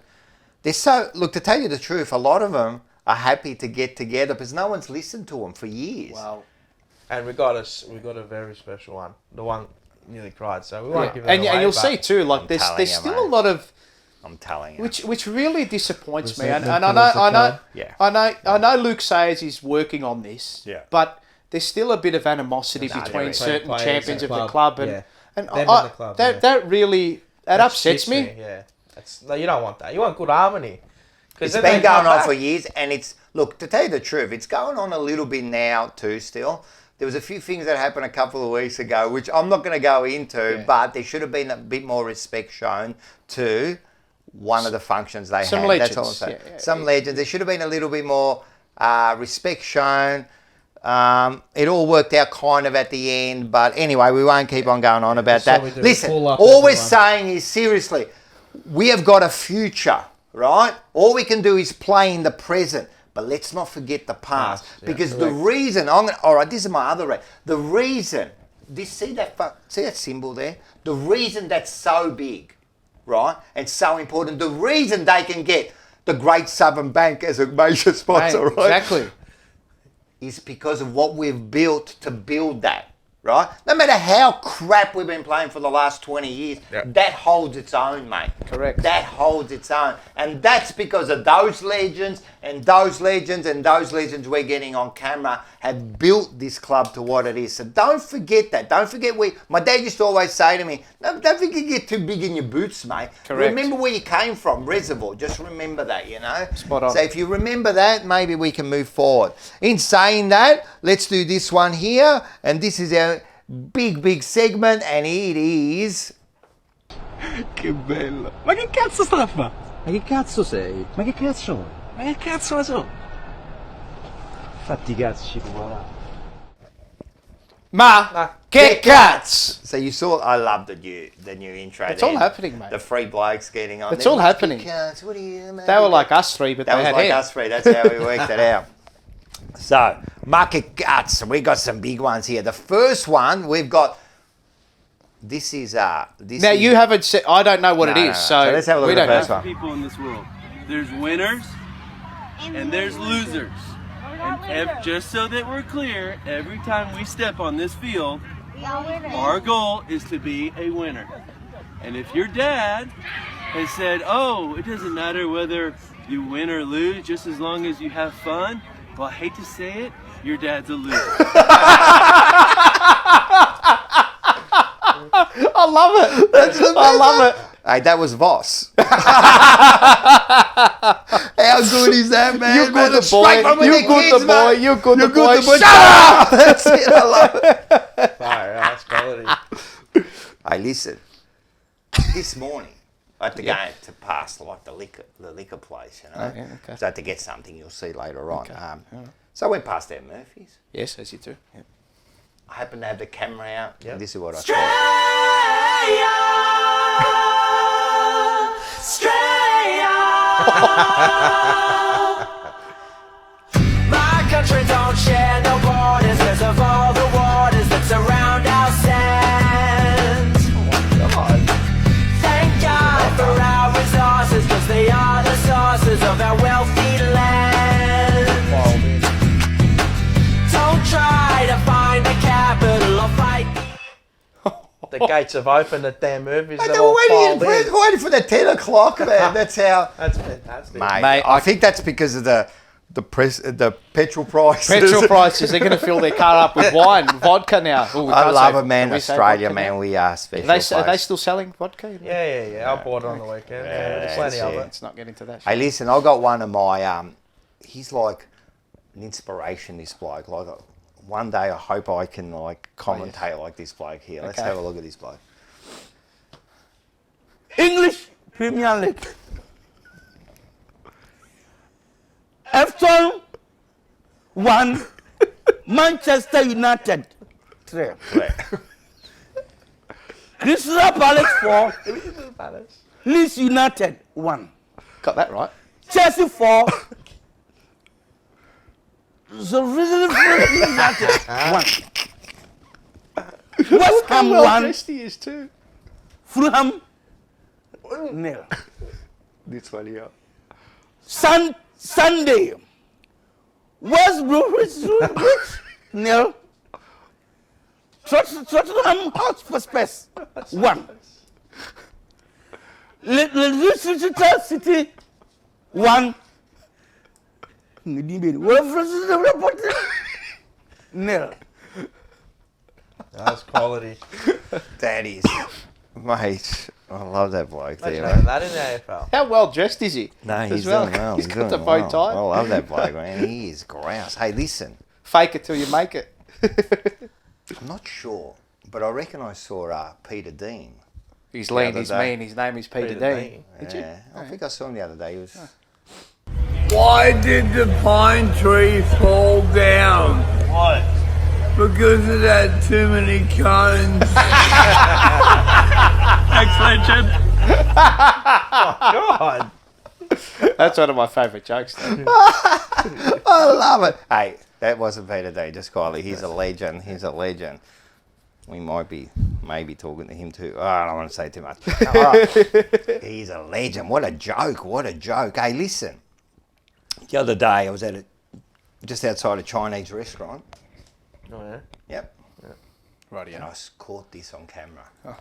Speaker 3: Look, to tell you the truth, a lot of them are happy to get together because no one's listened to them for years.
Speaker 5: Wow. And we got a very special one. The one nearly cried, so we won't give it
Speaker 4: and
Speaker 5: away.
Speaker 4: you'll
Speaker 5: but-
Speaker 4: see too, like there's
Speaker 3: telling you,
Speaker 4: still
Speaker 3: mate.
Speaker 4: a lot of.
Speaker 3: I'm telling you.
Speaker 4: Which really disappoints me, and
Speaker 5: Resentment
Speaker 4: I
Speaker 5: towards
Speaker 4: know,
Speaker 5: the club.
Speaker 4: I know. Luke Sayers is working on this,
Speaker 3: Yeah.
Speaker 4: but there's still a bit of animosity
Speaker 5: Nah,
Speaker 4: between
Speaker 5: there
Speaker 4: certain
Speaker 5: is.
Speaker 4: champions of
Speaker 5: Players
Speaker 4: the
Speaker 5: and
Speaker 4: club,
Speaker 5: club,
Speaker 4: and
Speaker 5: yeah.
Speaker 4: and
Speaker 5: Them
Speaker 4: I,
Speaker 5: and the club,
Speaker 4: that
Speaker 5: yeah.
Speaker 4: that really upsets
Speaker 5: shits
Speaker 4: me.
Speaker 5: Yeah, no, you don't want that. You want good harmony.
Speaker 3: It's been going on for years, and look, to tell you the truth, it's going on a little bit now too still. There was a few things that happened a couple of weeks ago, which I'm not going to go into, but there should have been a bit more respect shown to one of the functions they
Speaker 4: Some
Speaker 3: had.
Speaker 4: legends,
Speaker 3: That's all I'm saying.
Speaker 4: yeah.
Speaker 3: Some legends. There should have been a little bit more respect shown. It all worked out kind of at the end, but anyway, we won't keep on going on about
Speaker 5: So we
Speaker 3: that.
Speaker 5: do
Speaker 3: Listen,
Speaker 5: pull up
Speaker 3: all we're
Speaker 5: everyone.
Speaker 3: saying is, seriously, we have got a future, right? All we can do is play in the present, but let's not forget the past.
Speaker 5: Yeah,
Speaker 3: because the
Speaker 5: correct.
Speaker 3: reason, all right, this is my other rate. The reason, see that symbol there? The reason that's so big, right, and so important, the reason they can get the Great Southern Bank as a major sponsor,
Speaker 4: Mate,
Speaker 3: right?
Speaker 4: exactly.
Speaker 3: Is because of what we've built to build that, right? No matter how crap we've been playing for the last 20 years, that holds its own, mate.
Speaker 4: Correct.
Speaker 3: That holds its own. And that's because of those legends and those legends and those legends we're getting on camera have built this club to what it is. So don't forget that. Don't forget my dad used to always say to me, no, don't forget to get too big in your boots, mate.
Speaker 4: Correct.
Speaker 3: Remember where you came from, Reservoir. Just remember that, you know?
Speaker 4: Spot on.
Speaker 3: So if you remember that, maybe we can move forward. In saying that, let's do this one here. And this is our big segment, and it is...
Speaker 18: Che bello! Ma che cazzo sta a fa? Ma che cazzo sei? Ma che cazzo? Ma che cazzo ne so? Fatti i cazzi, buona.
Speaker 4: Ma che cats!
Speaker 3: So you saw, I love the new intro.
Speaker 4: It's
Speaker 3: there.
Speaker 4: all happening, mate.
Speaker 3: The three blokes getting on.
Speaker 4: It's
Speaker 3: there.
Speaker 4: all happening.
Speaker 3: Cats, what are you, mate?
Speaker 4: They were like us three, but
Speaker 3: That
Speaker 4: they
Speaker 3: was
Speaker 4: had
Speaker 3: like
Speaker 4: hair.
Speaker 3: us three. That's how we worked it out. So, market guts. We got some big ones here. The first one we've got. This is
Speaker 4: Now you haven't said. I don't know what it is, so
Speaker 3: let's have a look
Speaker 4: we
Speaker 3: at the
Speaker 4: don't
Speaker 3: first
Speaker 4: know.
Speaker 3: one.
Speaker 19: People in this world. There's winners and there's losers. And just so that we're clear, every time we step on this field, our goal is to be a winner. And if your dad has said, oh, it doesn't matter whether you win or lose, just as long as you have fun, well, I hate to say it, your dad's a loser.
Speaker 4: I love it. I love it.
Speaker 3: Hey, that was Voss. How good is that, man?
Speaker 4: You
Speaker 3: Man,
Speaker 4: good the
Speaker 3: straight
Speaker 4: boy.
Speaker 3: from with
Speaker 4: You
Speaker 3: the
Speaker 4: good
Speaker 3: kids,
Speaker 4: the boy.
Speaker 3: mate.
Speaker 4: You good
Speaker 3: You're
Speaker 4: the boy.
Speaker 3: Shut
Speaker 4: Shut
Speaker 3: up! That's it. I love it.
Speaker 5: Fire, that's quality.
Speaker 3: Hey, listen. This morning, I had to go to pass like the liquor place, you know.
Speaker 4: Oh, yeah, okay.
Speaker 3: So I had to get something you'll see later on. So I went past our Murphy's.
Speaker 4: Yes, as you do. Yeah.
Speaker 3: I happened to have the camera out. And this is what I saw.
Speaker 10: My country don't share no borders because of all the waters that surround our sand.
Speaker 5: The gates have opened at Dan Murphy's.
Speaker 3: Mate, they were waiting for the 10 o'clock, man. That's how.
Speaker 5: That's fantastic.
Speaker 3: Mate, I think that's because of the petrol prices.
Speaker 4: Petrol prices. They're going to fill their car up with wine, vodka now. Ooh,
Speaker 3: I love it, man. Australia, man. We are special.
Speaker 4: Are they still selling vodka?
Speaker 5: Yeah. I bought it on the weekend. There's plenty of it.
Speaker 4: Let's not get into that.
Speaker 3: Hey, listen, I got one of my. He's like an inspiration. This bloke. Like one day, I hope I can like commentate like this bloke here. Let's have a look at this bloke.
Speaker 20: English Premier League. Everton 1, Manchester United 3. Crystal Palace 4, Leeds United 1.
Speaker 4: Got that right.
Speaker 20: Chelsea 4, United 1. West Ham 1, Fulham 0.
Speaker 3: This one here.
Speaker 20: Sunday, West Bromwich 0. Tottenham Hotspur 1. Leicester City 1. Nil.
Speaker 5: That's quality.
Speaker 3: That is, mate. I love that bloke there,
Speaker 5: Imagine
Speaker 3: man.
Speaker 5: having that in the AFL.
Speaker 4: How well dressed is he?
Speaker 3: No, he's
Speaker 4: well.
Speaker 3: doing well.
Speaker 4: He's got the
Speaker 3: doing
Speaker 4: bow
Speaker 3: well.
Speaker 4: tie.
Speaker 3: I love that bloke, man. He is grouse. Hey, listen.
Speaker 4: Fake it till you make it.
Speaker 3: I'm not sure, but I reckon I saw Peter Dean.
Speaker 4: He's lean, he's mean. His name is Peter Dean. Did you?
Speaker 3: Yeah, I think I saw him the other day. He was.
Speaker 21: Why did the pine tree fall down?
Speaker 15: Why?
Speaker 21: Because it had too many cones.
Speaker 15: Thanks, legend.
Speaker 5: God.
Speaker 4: That's one of my favourite jokes, though.
Speaker 3: I love it. Hey, that wasn't Peter Dean. Just quietly. He's a legend. He's a legend. We might be maybe talking to him too. Oh, I don't want to say too much. All right. He's a legend. What a joke. What a joke. Hey, listen. The other day I was at just outside a Chinese restaurant.
Speaker 5: Oh, yeah?
Speaker 3: Yep.
Speaker 4: Right,
Speaker 3: And I caught this on camera.
Speaker 22: You're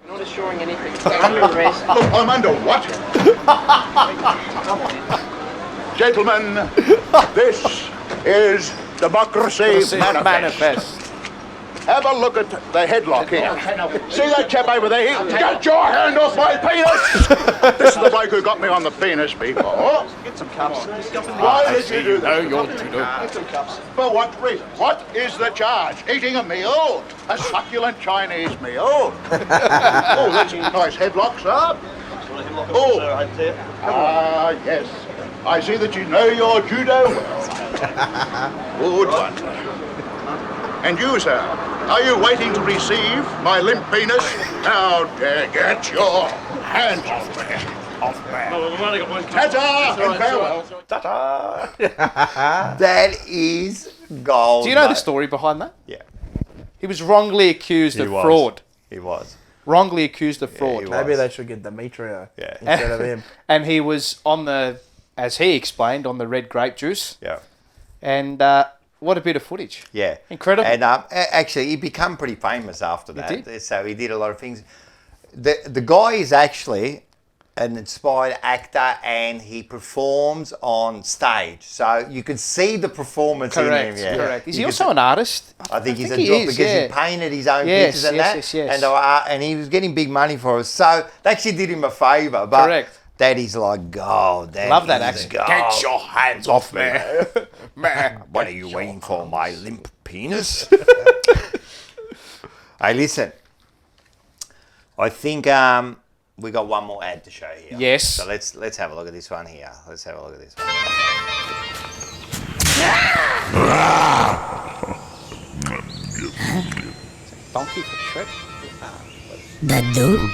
Speaker 22: not assuring anything. You're under arrest.
Speaker 23: Look, I'm under what? Gentlemen, this is Democracy Manifest. Have a look at the headlock here. See that chap over there? Get your hand off my penis! This is the bloke who got me on the penis before.
Speaker 22: Get some cups.
Speaker 23: Why did you do that?
Speaker 22: Get some cups.
Speaker 23: For what reason? What is the charge? Eating a meal? A succulent Chinese meal? Oh, that's a nice headlock, sir. Oh, yes. I see that you know your judo well. Good one. And you, sir, are you waiting to receive my limp penis? How dare get your hands off me. Ta-ta and farewell.
Speaker 3: That is gold.
Speaker 4: Do you know the
Speaker 3: mate.
Speaker 4: story behind that?
Speaker 3: Yeah.
Speaker 4: He was wrongly accused of fraud.
Speaker 3: He was.
Speaker 4: Wrongly accused of fraud.
Speaker 5: Maybe they should get Demetriou instead of him.
Speaker 4: And he was on the, as he explained, on the red grape juice.
Speaker 3: Yeah.
Speaker 4: And what a bit of footage.
Speaker 3: Yeah.
Speaker 4: Incredible.
Speaker 3: And actually, he became pretty famous after that.
Speaker 4: He did.
Speaker 3: So he did a lot of things. The guy is actually an inspired actor and he performs on stage. So you can see the performance in him. Yeah.
Speaker 4: Correct. Is he also an artist?
Speaker 3: I think he's
Speaker 4: he
Speaker 3: a job
Speaker 4: is,
Speaker 3: because
Speaker 4: yeah.
Speaker 3: he painted his own
Speaker 4: Yes,
Speaker 3: pictures and
Speaker 4: yes,
Speaker 3: that.
Speaker 4: yes.
Speaker 3: And he was getting big money for it. So they actually did him a favour. But
Speaker 4: Correct.
Speaker 3: that is like gold.
Speaker 4: Love that
Speaker 3: is
Speaker 4: accent.
Speaker 3: gold.
Speaker 4: Get your hands off me.
Speaker 3: Man, what are you waiting for, my limp penis? Hey, listen. I think we got one more ad to show here.
Speaker 4: Yes.
Speaker 3: So let's have a look at this one here. Let's have a look at this one.
Speaker 4: Donkey for Shrek.
Speaker 10: Dadu.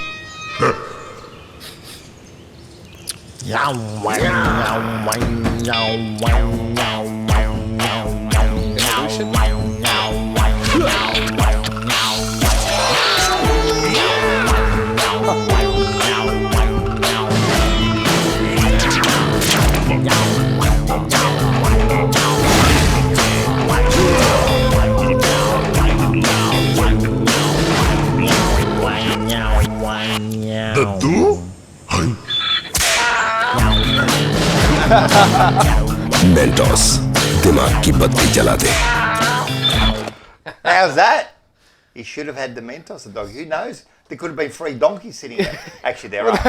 Speaker 9: Mentos, दिमाग की बत्ती जला दे.
Speaker 3: How's that? He should have had the Mentos, the dog. Who knows? There could have been 3 donkeys sitting there. Actually, there are.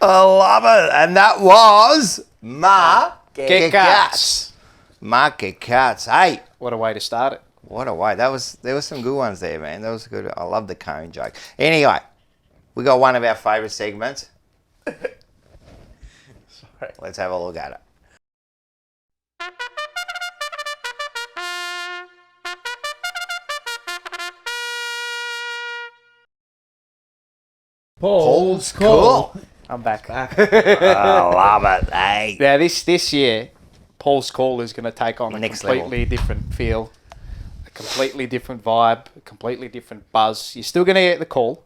Speaker 3: I love it. And that was Marquez. Marquez. Hey.
Speaker 4: What a way to start it.
Speaker 3: What a way. There was some good ones there, man. That was good. I love the cone joke. Anyway, we got one of our favourite segments.
Speaker 5: Sorry.
Speaker 3: Let's have a look at it.
Speaker 5: Paul's
Speaker 3: Call.
Speaker 4: I'm back.
Speaker 3: I love it. Hey.
Speaker 4: Now, this year, Paul's Call is going to take on a
Speaker 3: Next
Speaker 4: completely different feel, a completely different vibe, a completely different buzz. You're still going to get the call,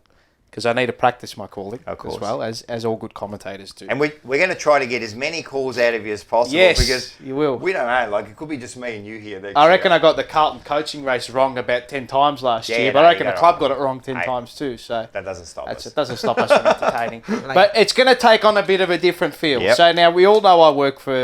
Speaker 4: because I need to practice my calling as well, as all good commentators do.
Speaker 3: And we're going to try to get as many calls out of you as possible.
Speaker 4: Yes,
Speaker 3: because
Speaker 4: you will.
Speaker 3: We don't know. Like, it could be just me and you here.
Speaker 4: I reckon I got the Carlton coaching race wrong about 10 times last year, but I reckon the club got it wrong 10 times too. So
Speaker 3: that doesn't stop us.
Speaker 4: It doesn't stop us from entertaining. But it's going to take on a bit of a different feel.
Speaker 3: Yep.
Speaker 4: So now we all know I work for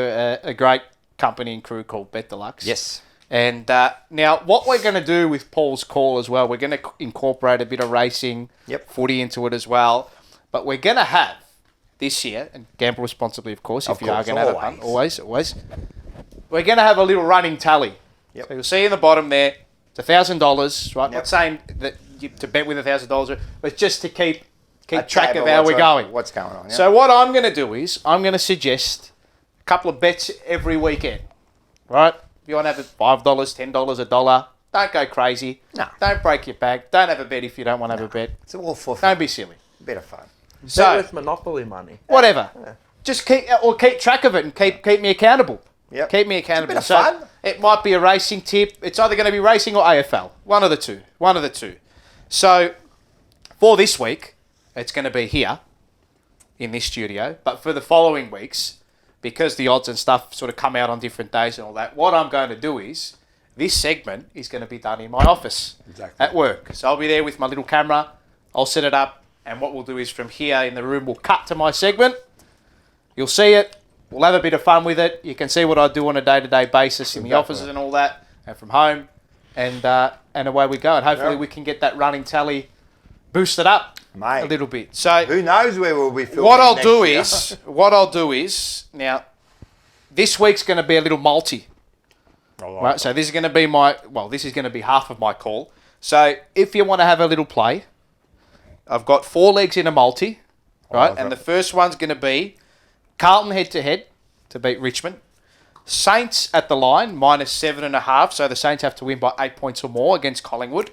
Speaker 4: a great company and crew called Bet Deluxe.
Speaker 3: Yes.
Speaker 4: And now what we're going to do with Paul's Call as well, we're going to incorporate a bit of racing, footy into it as well. But we're going to have this year, and gamble responsibly, of course, if you are going to have fun. Always. We're going to have a little running tally.
Speaker 3: Yep.
Speaker 4: So you'll see in the bottom there, it's $1,000, right? Not saying that to bet with $1,000, but just to keep track of how we're going.
Speaker 3: What's going on? Yeah.
Speaker 4: So what I'm going to do is I'm going to suggest a couple of bets every weekend, right? If you want to have it $5, $10, $1, don't go crazy.
Speaker 3: No.
Speaker 4: Don't break your back. Don't have a bet if you don't want to have a bet.
Speaker 3: It's all for fun.
Speaker 4: Don't be silly.
Speaker 3: Bit of fun.
Speaker 5: So with Monopoly money.
Speaker 4: Whatever. Yeah. Just keep track of it and keep me accountable.
Speaker 3: Yep.
Speaker 4: Keep me accountable.
Speaker 3: It's a bit of fun.
Speaker 4: It might be a racing tip. It's either going to be racing or AFL. One of the two. So for this week, it's going to be here in this studio. But for the following weeks, because the odds and stuff sort of come out on different days and all that, what I'm going to do is this segment is going to be done in my office at work. So I'll be there with my little camera. I'll set it up. And what we'll do is from here in the room, we'll cut to my segment. You'll see it. We'll have a bit of fun with it. You can see what I do on a day-to-day basis in the offices and all that, and from home. And away we go. And hopefully we can get that running tally boosted up a little bit. So
Speaker 3: who knows where we'll be filming
Speaker 4: what I'll do is now this week's going to be a little multi. Right, so this is going to be this is going to be half of my call. So if you want to have a little play, I've got 4 legs in a multi, right? And the first one's going to be Carlton head-to-head to beat Richmond. Saints at the line, -7.5, so the Saints have to win by 8 points or more against Collingwood.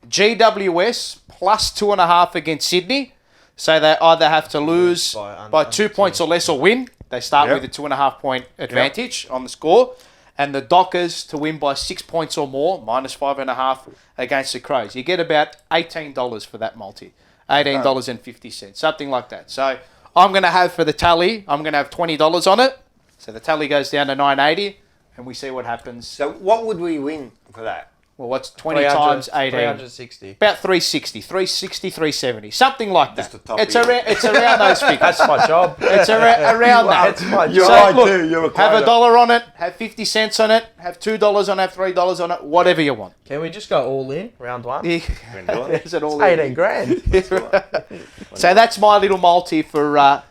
Speaker 4: GWS, +2.5 against Sydney, so they either have to lose by 2 points or less or win. They start with a 2.5 point advantage on the score. And the Dockers to win by 6 points or more, -5.5 against the Crows. You get about $18 for that multi. $18.50, something like that. So I'm going to have for the tally, I'm going to have $20 on it. So the tally goes down to $9.80 and we see what happens.
Speaker 3: So what would we win for that?
Speaker 4: Well, what's 20 times 18?
Speaker 5: 360.
Speaker 4: About 360, 370, something like that. It's
Speaker 3: end.
Speaker 4: around those figures.
Speaker 5: That's my job.
Speaker 4: It's around that.
Speaker 5: That's my job.
Speaker 3: You're right too. You're a
Speaker 4: have $1 on it, have 50 cents on it, have $2 on it, have $3 on it, whatever you want.
Speaker 5: Can we just go all in round one?
Speaker 4: Yeah. Is it all
Speaker 5: It's
Speaker 4: in?
Speaker 5: 18 grand.
Speaker 4: So that's my little multi for our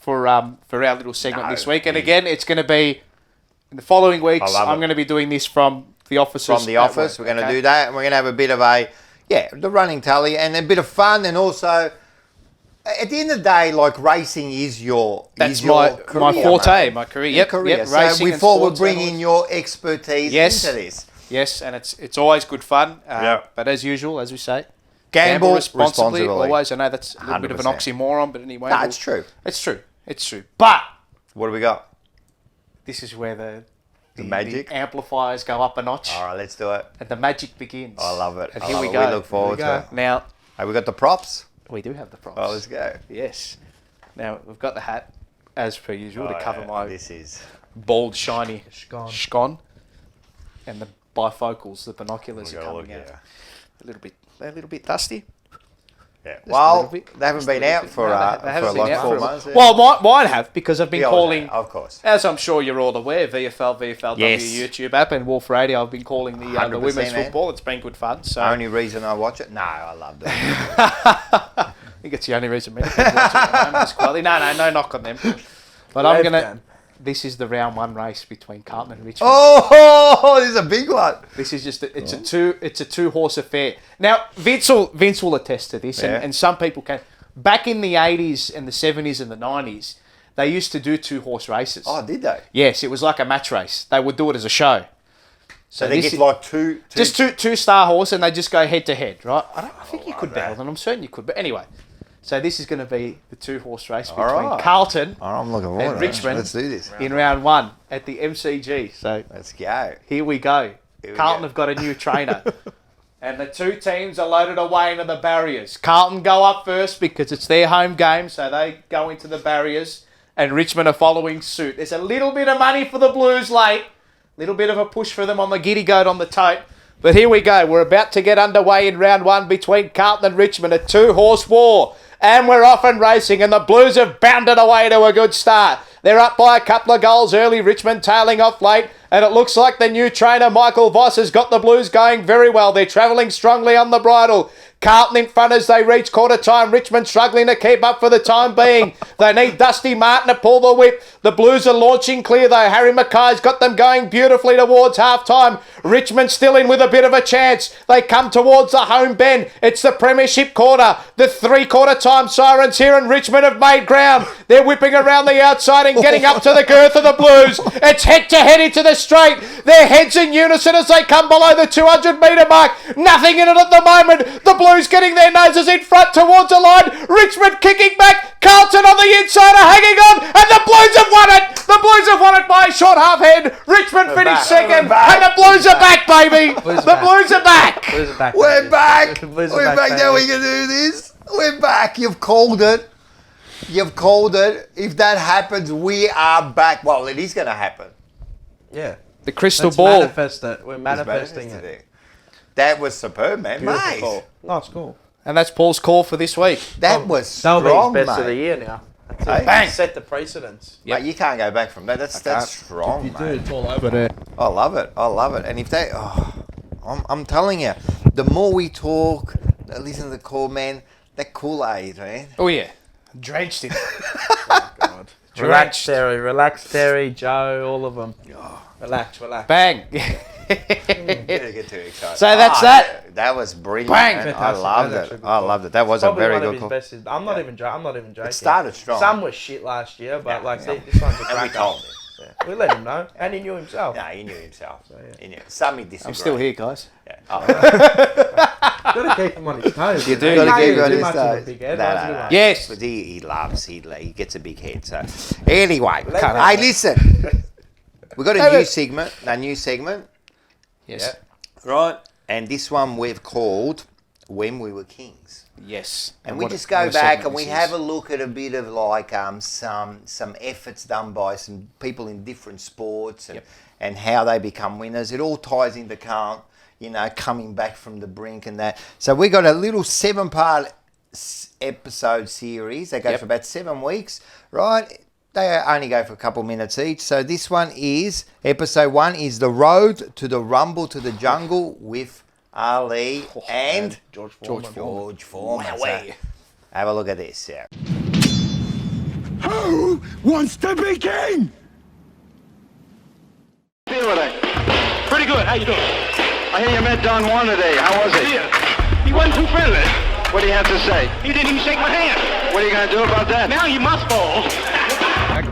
Speaker 4: little segment this week. And again, it's going to be in the following weeks. I'm going to be doing this from the offices.
Speaker 3: From the office, we're going to do that, and we're going to have a bit of the running tally, and a bit of fun, and also at the end of the day, like racing is your
Speaker 4: my forte,
Speaker 3: mate.
Speaker 4: my career.
Speaker 3: Your career.
Speaker 4: Yep,
Speaker 3: so we thought we'd bring in your expertise into this.
Speaker 4: Yes, and it's always good fun. But as usual, as we say,
Speaker 3: gamble
Speaker 4: responsibly. Always. I know that's a little bit of an
Speaker 3: 100%.
Speaker 4: oxymoron, but anyway.
Speaker 3: No, it's true.
Speaker 4: It's true. It's true. But
Speaker 3: what do we got?
Speaker 4: This is where the
Speaker 3: magic
Speaker 4: the amplifiers go up a notch.
Speaker 3: All right, let's do it.
Speaker 4: And the magic begins.
Speaker 3: I love it.
Speaker 4: And here we go.
Speaker 3: We look forward to it.
Speaker 4: Now,
Speaker 3: have we got the props?
Speaker 4: We do have the props.
Speaker 3: Oh, let's go.
Speaker 4: Yes. Now, we've got the hat, as per usual, to cover my
Speaker 3: this is
Speaker 4: bald, shiny scone. And the bifocals, the binoculars are coming out. A little bit dusty.
Speaker 3: Yeah. Well, they haven't been out for like 4 months. Yeah.
Speaker 4: Well, might have, because I've been calling,
Speaker 3: of course,
Speaker 4: as I'm sure you're all aware, VFLW
Speaker 3: Yes.
Speaker 4: YouTube app and Wolf Radio. I've been calling the
Speaker 3: 100%,
Speaker 4: women's
Speaker 3: man.
Speaker 4: football. It's been good fun. So
Speaker 3: Only reason I watch it? No, I love it.
Speaker 4: I think it's the only reason me to watch it at the moment. Is quality. No knock on them. But I'm gonna. This is the round 1 race between Carlton and Richmond.
Speaker 3: Oh, this is a big one.
Speaker 4: This is just it's a two horse affair. Now Vince will attest to this, and some people can. Back in the 80s and the 70s and the 90s, they used to do 2 horse races.
Speaker 3: Oh, did they?
Speaker 4: Yes, it was like a match race. They would do it as a show.
Speaker 3: So they get like two
Speaker 4: just two star horse, and they just go head to head, right? I think you could battle them. I'm certain you could, but anyway. So this is going to be the 2 horse race between Carlton
Speaker 3: I'm looking forward
Speaker 4: and
Speaker 3: to it.
Speaker 4: Richmond.
Speaker 3: Let's do this
Speaker 4: in round 1 at the MCG. So
Speaker 3: let's go.
Speaker 4: Here we go. Carlton have got a new trainer. And the 2 teams are loaded away into the barriers. Carlton go up first because it's their home game, so they go into the barriers, and Richmond are following suit. There's a little bit of money for the Blues late. Little bit of a push for them on the giddy goat on the tote. But here we go. We're about to get underway in round 1 between Carlton and Richmond, a 2 horse war. And we're off and racing, and the Blues have bounded away to a good start. They're up by a couple of goals early, Richmond tailing off late, and it looks like the new trainer, Michael Voss, has got the Blues going very well. They're travelling strongly on the bridle. Carlton in front as they reach quarter time. Richmond struggling to keep up for the time being. They need Dusty Martin to pull the whip. The Blues are launching clear though. Harry Mackay's got them going beautifully towards half time. Richmond still in with a bit of a chance. They come towards the home bend. It's the premiership quarter. The 3/4 time sirens here, and Richmond have made ground. They're whipping around the outside and getting up to the girth of the Blues. It's head to head into the straight. Their heads in unison as they come below the 200 metre mark. Nothing in it at the moment. The Blues getting their noses in front towards the line. Richmond kicking back. Carlton on the inside are hanging on, and the Blues have won it. The Blues have won it by a short half head. Richmond finished second, and the Blues are back, baby. The Blues are back.
Speaker 3: We're back. We're back. Now we can do this. We're back. You've called it. You've called it. If that happens, we are back. Well, it is going to happen.
Speaker 5: Yeah.
Speaker 4: The crystal
Speaker 5: Let's
Speaker 4: ball.
Speaker 5: Manifest it. We're manifesting it.
Speaker 3: That was superb, man.
Speaker 5: Beautiful
Speaker 3: Mate.
Speaker 5: call. Nice call.
Speaker 4: And that's Paul's call for this week.
Speaker 3: That was
Speaker 5: That'll
Speaker 3: strong,
Speaker 5: be his best
Speaker 3: mate.
Speaker 5: of the year now. That's
Speaker 3: Hey?
Speaker 5: it.
Speaker 3: Bang.
Speaker 5: Set the precedence.
Speaker 3: Mate, you can't go back from that. That's strong,
Speaker 5: You do,
Speaker 3: mate.
Speaker 5: it's all over there.
Speaker 3: I love it. I love it. And if they, I'm telling you, the more we talk, listen to the call, man. That Kool-Aid, man.
Speaker 4: Oh yeah, drenched in it.
Speaker 5: Relax, Terry, Joe, all of them. Relax.
Speaker 4: Bang.
Speaker 3: Didn't get too excited.
Speaker 4: So that's that.
Speaker 3: That was brilliant.
Speaker 4: Bang.
Speaker 3: Man. I
Speaker 5: Fantastic.
Speaker 3: loved
Speaker 5: That's
Speaker 3: it.
Speaker 5: actually
Speaker 3: I
Speaker 5: good
Speaker 3: loved it. That was
Speaker 5: Probably
Speaker 3: a very
Speaker 5: one of
Speaker 3: good
Speaker 5: his
Speaker 3: call.
Speaker 5: best. I'm not even joking.
Speaker 3: It started strong.
Speaker 5: Some was shit last year, but this one's a
Speaker 3: And we
Speaker 5: cracker.
Speaker 3: told him.
Speaker 5: Yeah. We let him know, and he knew himself.
Speaker 3: No, he knew himself. He knew. Some he disagreed.
Speaker 4: I'm still here, guys.
Speaker 3: Yeah.
Speaker 5: Gotta keep him on his toes.
Speaker 4: You do.
Speaker 3: Gotta
Speaker 5: Can't
Speaker 3: keep
Speaker 5: get
Speaker 3: on
Speaker 5: too
Speaker 3: his
Speaker 5: much of a
Speaker 3: toes.
Speaker 5: big head,
Speaker 3: No,
Speaker 5: what's
Speaker 3: no,
Speaker 5: he
Speaker 3: no.
Speaker 5: like?
Speaker 4: Yes.
Speaker 3: But he gets a big head. So anyway,
Speaker 5: Can't
Speaker 3: hey, listen. We got a new segment.
Speaker 4: Yes.
Speaker 3: Right, and this one we've called "When We Were Kings."
Speaker 4: Yes.
Speaker 3: And we just go back and we have a look at a bit of like some efforts done by some people in different sports and how they become winners. It all ties into Carlton, coming back from the brink and that. So we got a little 7-part episode series that goes for about 7 weeks, right? They only go for a couple minutes each. So this one is, episode 1 is The Road to the Rumble to the Jungle with Ali and
Speaker 5: George
Speaker 3: Foreman.
Speaker 4: Wow.
Speaker 3: So have a look at this. Yeah.
Speaker 21: Who wants to be king?
Speaker 12: Feeling pretty good. How you doing? I hear you met Don Warne today. How was it? He wasn't too friendly. What do you have to say? He didn't even shake my hand. What are you going to do about that? Now you must fall.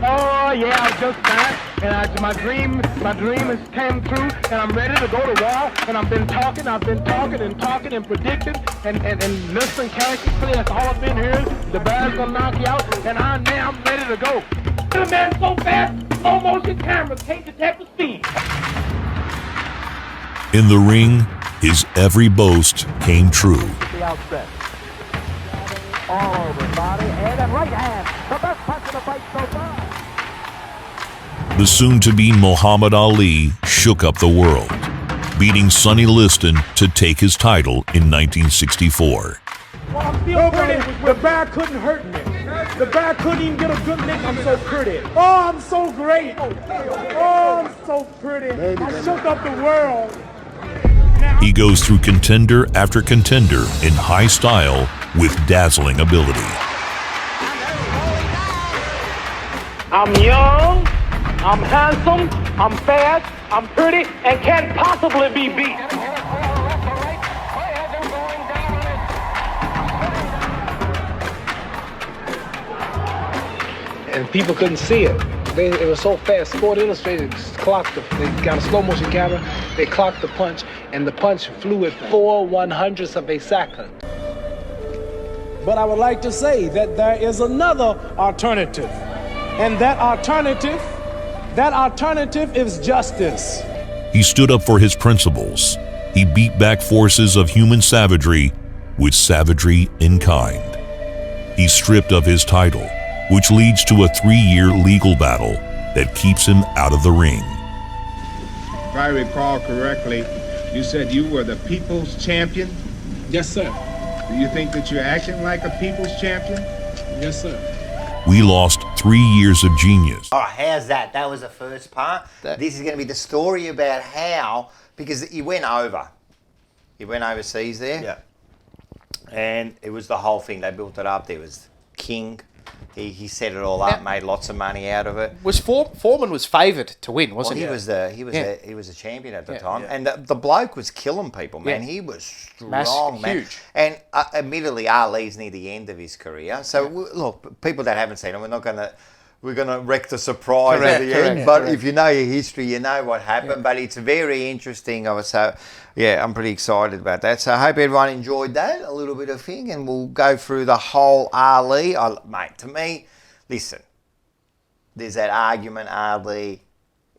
Speaker 12: Oh yeah, I just back, and my dream has came true, and I'm ready to go to war. And I've been talking and predicting and listening carefully. That's all I've been hearing. The Bears gonna knock you out, and I'm ready to go. The man so fast, slow motion cameras can't detect the speed.
Speaker 1: In the ring, his every boast came true.
Speaker 12: The outset. All over body and a right hand. The best punch in the fight so far.
Speaker 1: The soon-to-be Muhammad Ali shook up the world, beating Sonny Liston to take his title in 1964.
Speaker 12: One
Speaker 2: I'm still pretty. The bear couldn't hurt me. The bear couldn't even get a good lick. I'm so pretty. Oh, I'm so great. Oh, I'm so pretty. I shook up the world.
Speaker 1: He goes through contender after contender in high style with dazzling ability.
Speaker 2: I'm young, I'm handsome, I'm fast, I'm pretty, and can't possibly be beat. And people couldn't see it. It was so fast. Sport Illustrated clocked they got a slow motion camera, they clocked the punch, and the punch flew at 4/100ths of a second. But I would like to say that there is another alternative. And that alternative is justice.
Speaker 1: He stood up for his principles. He beat back forces of human savagery with savagery in kind. He's stripped of his title, which leads to a 3-year legal battle that keeps him out of the ring.
Speaker 7: If I recall correctly, you said you were the people's champion?
Speaker 2: Yes, sir.
Speaker 7: Do you think that you're acting like a people's champion?
Speaker 2: Yes, sir.
Speaker 1: We lost 3 years of genius.
Speaker 3: Oh, how's that? That was the first part. This is going to be the story about how, because he went over. He went overseas there.
Speaker 5: Yeah.
Speaker 3: And it was the whole thing. They built it up. There was King. He set it all up, made lots of money out of it.
Speaker 4: Foreman was favoured to win, wasn't he?
Speaker 3: He was a champion at the time, and the bloke was killing people, man. He was strong, man.
Speaker 4: Huge.
Speaker 3: And admittedly, Ali's near the end of his career. So look, people that haven't seen him, we're gonna wreck the surprise at the end. But if you know your history, you know what happened. Yeah. But it's very interesting. So yeah, I'm pretty excited about that. So I hope everyone enjoyed that, a little bit of thing, and we'll go through the whole Ali. Mate, to me, listen, there's that argument, Ali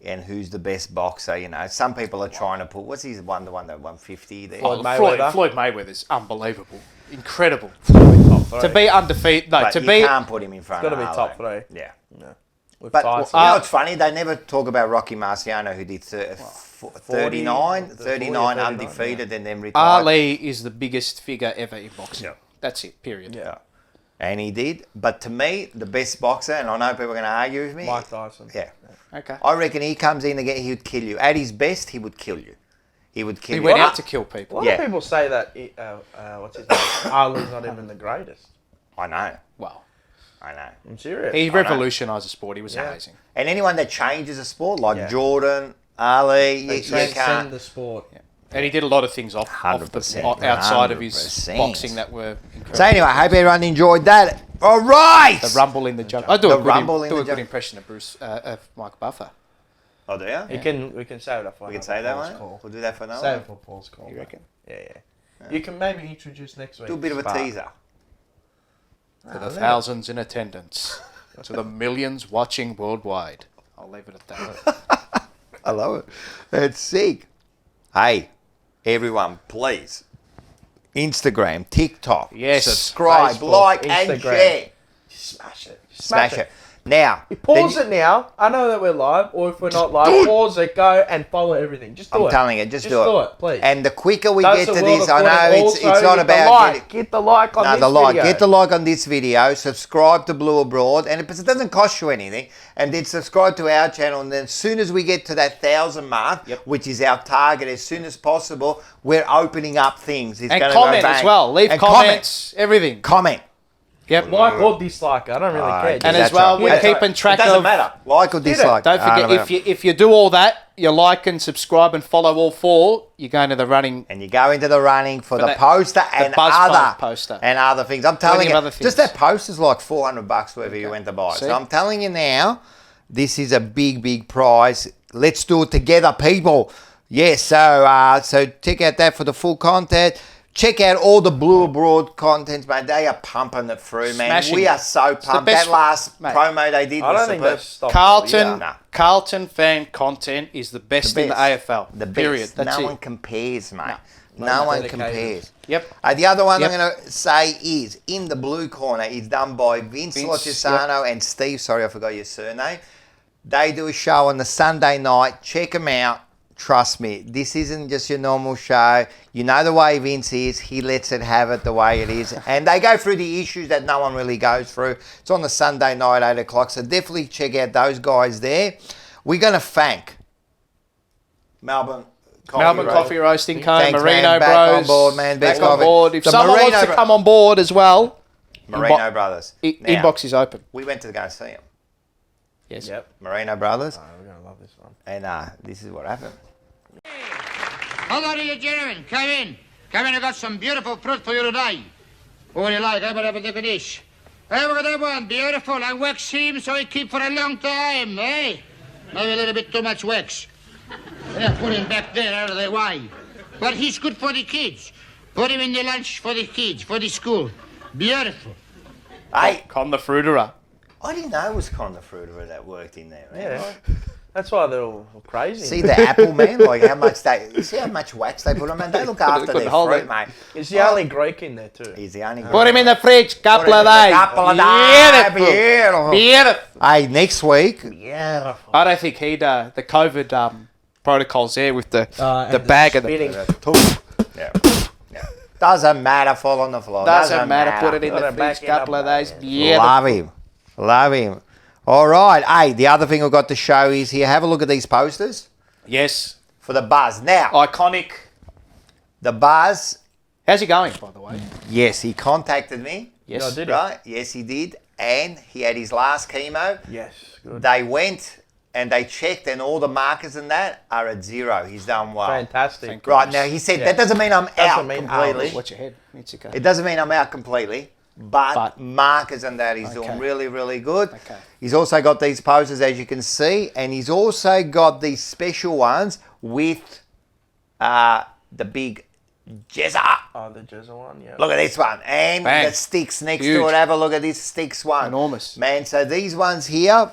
Speaker 3: and who's the best boxer. You know, some people are trying to put, what's his one, the one that 150 there?
Speaker 4: Floyd Mayweather's unbelievable. Incredible. To be undefeated,
Speaker 3: but you can't put him in front of
Speaker 5: Ali. It's got to be top 3.
Speaker 3: Yeah.
Speaker 5: But
Speaker 3: you know what's funny? They never talk about Rocky Marciano, who did 39 undefeated and then retired.
Speaker 4: Ali is the biggest figure ever in boxing. Yeah. That's it, period.
Speaker 3: Yeah. And he did. But to me, the best boxer, and I know people are going to argue with me.
Speaker 5: Mike Tyson.
Speaker 3: Yeah.
Speaker 4: Okay.
Speaker 3: I reckon he comes in again, he would kill you. At his best, he would kill you. He would kill you.
Speaker 4: He went out to kill people.
Speaker 5: A lot of people say that, what's his name? Ali's not even the greatest.
Speaker 3: I know.
Speaker 4: Well,
Speaker 3: I know.
Speaker 5: I'm serious.
Speaker 4: He revolutionised the sport. He was amazing.
Speaker 3: And anyone that changes a sport, like Jordan, Ali, you can't.
Speaker 5: The sport.
Speaker 4: Yeah. And he did a lot of things outside of his
Speaker 3: 100%.
Speaker 4: boxing that were incredible.
Speaker 3: So anyway, I hope everyone enjoyed that. All right.
Speaker 4: The rumble in the jungle. I do a good impression of Mike Buffer.
Speaker 3: Oh, do you?
Speaker 5: We can save that for
Speaker 3: We can say that one? We'll do that for another
Speaker 5: Save
Speaker 3: one?
Speaker 5: it for Paul's call.
Speaker 4: You reckon?
Speaker 5: Yeah. You can maybe introduce next week.
Speaker 3: Do a bit of a teaser.
Speaker 4: To the thousands in attendance. To the millions watching worldwide. I'll leave it at that.
Speaker 3: I love it. It's sick. Hey, everyone, please. Instagram, TikTok.
Speaker 4: Yes.
Speaker 3: Subscribe,
Speaker 5: Facebook,
Speaker 3: like,
Speaker 5: Instagram.
Speaker 3: and share.
Speaker 5: Smash it.
Speaker 3: Smash it. Now,
Speaker 5: pause it now. I know that we're live, or if we're not live, pause it, go and follow everything. Just do it.
Speaker 3: I'm telling you, just do it,
Speaker 5: please.
Speaker 3: And the quicker we get to this, I know it's not about
Speaker 5: get the like on this video.
Speaker 3: Get the like on this video. Subscribe to Blue Abroad, and it doesn't cost you anything. And then subscribe to our channel. And then as soon as we get to that 1,000 mark, which is our target, as soon as possible, we're opening up things. It's
Speaker 4: and
Speaker 3: gonna
Speaker 4: comment
Speaker 3: go bang.
Speaker 4: as well. Leave comments, everything.
Speaker 3: Comment.
Speaker 4: Yep.
Speaker 5: Like or dislike. I don't really care.
Speaker 4: And as well, we're keeping track of.
Speaker 3: It doesn't matter. Like or dislike.
Speaker 4: Don't forget, if you do all that, you like and subscribe and follow all 4, you're going to the running.
Speaker 3: And you go into the running for the poster and other things. I'm telling you, just that poster's like $400 wherever you went to buy it. So I'm telling you now, this is a big, big prize. Let's do it together, people. Yes, so check out that for the full content. Check out all the Blue Abroad contents, mate. They are pumping it through, man. We are so pumped. That last promo they did was superb.
Speaker 4: Carlton fan content is the best in the AFL.
Speaker 3: The best.
Speaker 4: Period. That's
Speaker 3: no
Speaker 4: it.
Speaker 3: one compares, mate. No one compares.
Speaker 4: Yep.
Speaker 3: The other one I'm going to say is In the Blue Corner. It's done by Vince Lochisano and Steve. Sorry, I forgot your surname. They do a show on the Sunday night. Check them out. trust me, this isn't just your normal show. You know the way Vince is. He lets it have it the way it is. And they go through the issues that no one really goes through. It's on the Sunday night, 8 o'clock. So definitely check out those guys there. We're going to thank Melbourne
Speaker 4: Coffee Roasting Co.
Speaker 3: Thanks,
Speaker 4: Merino
Speaker 3: man.
Speaker 4: Bros.
Speaker 3: Back on board, man.
Speaker 4: Back
Speaker 3: Best
Speaker 4: on
Speaker 3: coffee.
Speaker 4: board. If
Speaker 3: The
Speaker 4: someone
Speaker 3: Merino
Speaker 4: wants to come on board as well,
Speaker 3: Merino Brothers. Now,
Speaker 4: inbox is open.
Speaker 3: We went to go see them.
Speaker 4: Yes.
Speaker 5: Yep.
Speaker 3: Merino Brothers.
Speaker 5: Oh, we're going to love this one.
Speaker 3: And this is what happened.
Speaker 6: Hello, you gentlemen. Come in. Come in. I got some beautiful fruit for you today. What do you like? Have a look at this. Have a look at that one. Beautiful. And wax seam so it keep for a long time, eh? Maybe a little bit too much wax. Yeah, put him back there out of the way. But he's good for the kids. Put him in the lunch for the kids, for the school. Beautiful.
Speaker 3: Hey.
Speaker 4: Con the fruiterer.
Speaker 3: I didn't know it was Con the Fruiterer that worked in there, man.
Speaker 5: Yeah. That's why they're all crazy.
Speaker 3: See the apple, man? Like how much see how much wax they put on, man? They look after their fruit, mate.
Speaker 5: He's the only Greek in there too.
Speaker 3: He's the only Greek.
Speaker 4: Put him in the fridge, couple of days.
Speaker 3: Beautiful.
Speaker 4: Beautiful.
Speaker 3: Hey, next week.
Speaker 5: Beautiful.
Speaker 4: I don't think he'd the COVID protocols there with the bag and the
Speaker 3: Yeah. Doesn't matter, fall on the floor.
Speaker 4: Doesn't matter. Put it in the fridge, couple of days. Beautiful.
Speaker 3: Love him. Love him. All right. Hey, the other thing we've got to show is here. Have a look at these posters.
Speaker 4: Yes.
Speaker 3: For the Buzz. Now.
Speaker 4: Iconic.
Speaker 3: The Buzz.
Speaker 4: How's he going, by the way?
Speaker 3: Yes, he contacted me.
Speaker 4: Yes.
Speaker 5: Oh, did he?
Speaker 3: Right? Yes, he did. And he had his last chemo.
Speaker 5: Yes. Good.
Speaker 3: They went and they checked and all the markers and that are at 0. He's done well.
Speaker 5: Fantastic.
Speaker 3: Right, now he said that doesn't mean I'm out completely.
Speaker 4: Watch your head. It's okay.
Speaker 3: It doesn't mean I'm out completely, but markers and that he's doing really, really good.
Speaker 4: Okay.
Speaker 3: He's also got these posters, as you can see, and he's also got these special ones with the big Jezza.
Speaker 5: Oh, the Jezza one, yeah.
Speaker 3: Look at this one. And
Speaker 4: Bang.
Speaker 3: the sticks next
Speaker 4: Huge.
Speaker 3: to it. Have a look at this sticks one.
Speaker 4: Enormous.
Speaker 3: Man, so these ones here,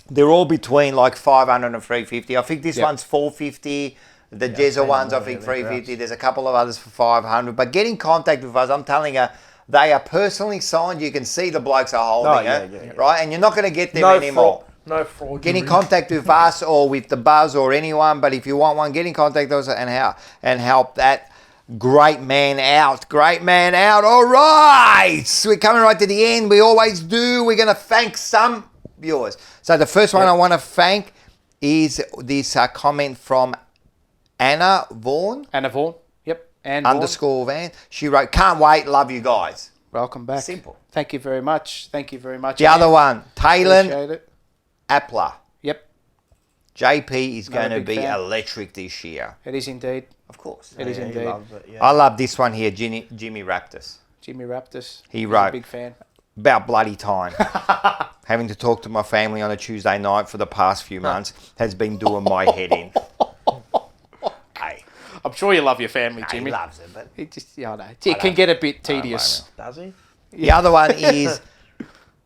Speaker 3: they're all between like 500 and 350. I think this one's 450. The Jezza ones, I think 350. There's a couple of others for 500. But get in contact with us. I'm telling you, they are personally signed. You can see the blokes are holding it, right? And you're not going to get them anymore.
Speaker 5: No fraud.
Speaker 3: Get in contact with us or with the Buzz or anyone. But if you want one, get in contact with us and help that great man out. Great man out. All right. So we're coming right to the end. We always do. We're going to thank some viewers. So the first one I want to thank is this comment from Anna Warne.
Speaker 4: Anna Warne. Yep. And
Speaker 3: _ Van. She wrote, "Can't wait. Love you guys."
Speaker 4: Welcome back.
Speaker 3: Simple.
Speaker 4: Thank you very much. Thank you very much.
Speaker 3: The other one, Taylor
Speaker 4: Appreciate it.
Speaker 3: Appler.
Speaker 4: Yep.
Speaker 3: JP is
Speaker 4: Not a
Speaker 3: going to
Speaker 4: big
Speaker 3: be
Speaker 4: fan.
Speaker 3: electric this year.
Speaker 4: It is indeed.
Speaker 3: Of course.
Speaker 4: It is
Speaker 5: He
Speaker 4: indeed.
Speaker 5: loves it, yeah.
Speaker 3: I love this one here, Jimmy Raptus.
Speaker 4: Jimmy Raptus.
Speaker 3: He
Speaker 4: He's
Speaker 3: wrote,
Speaker 4: a big fan.
Speaker 3: "About bloody time. Having to talk to my family on a Tuesday night for the past few months has been doing my head in." Hey.
Speaker 4: I'm sure you love your family, Jimmy.
Speaker 3: He loves it, but
Speaker 4: It just, I know. It can get a bit tedious.
Speaker 5: Does he?
Speaker 3: the other one is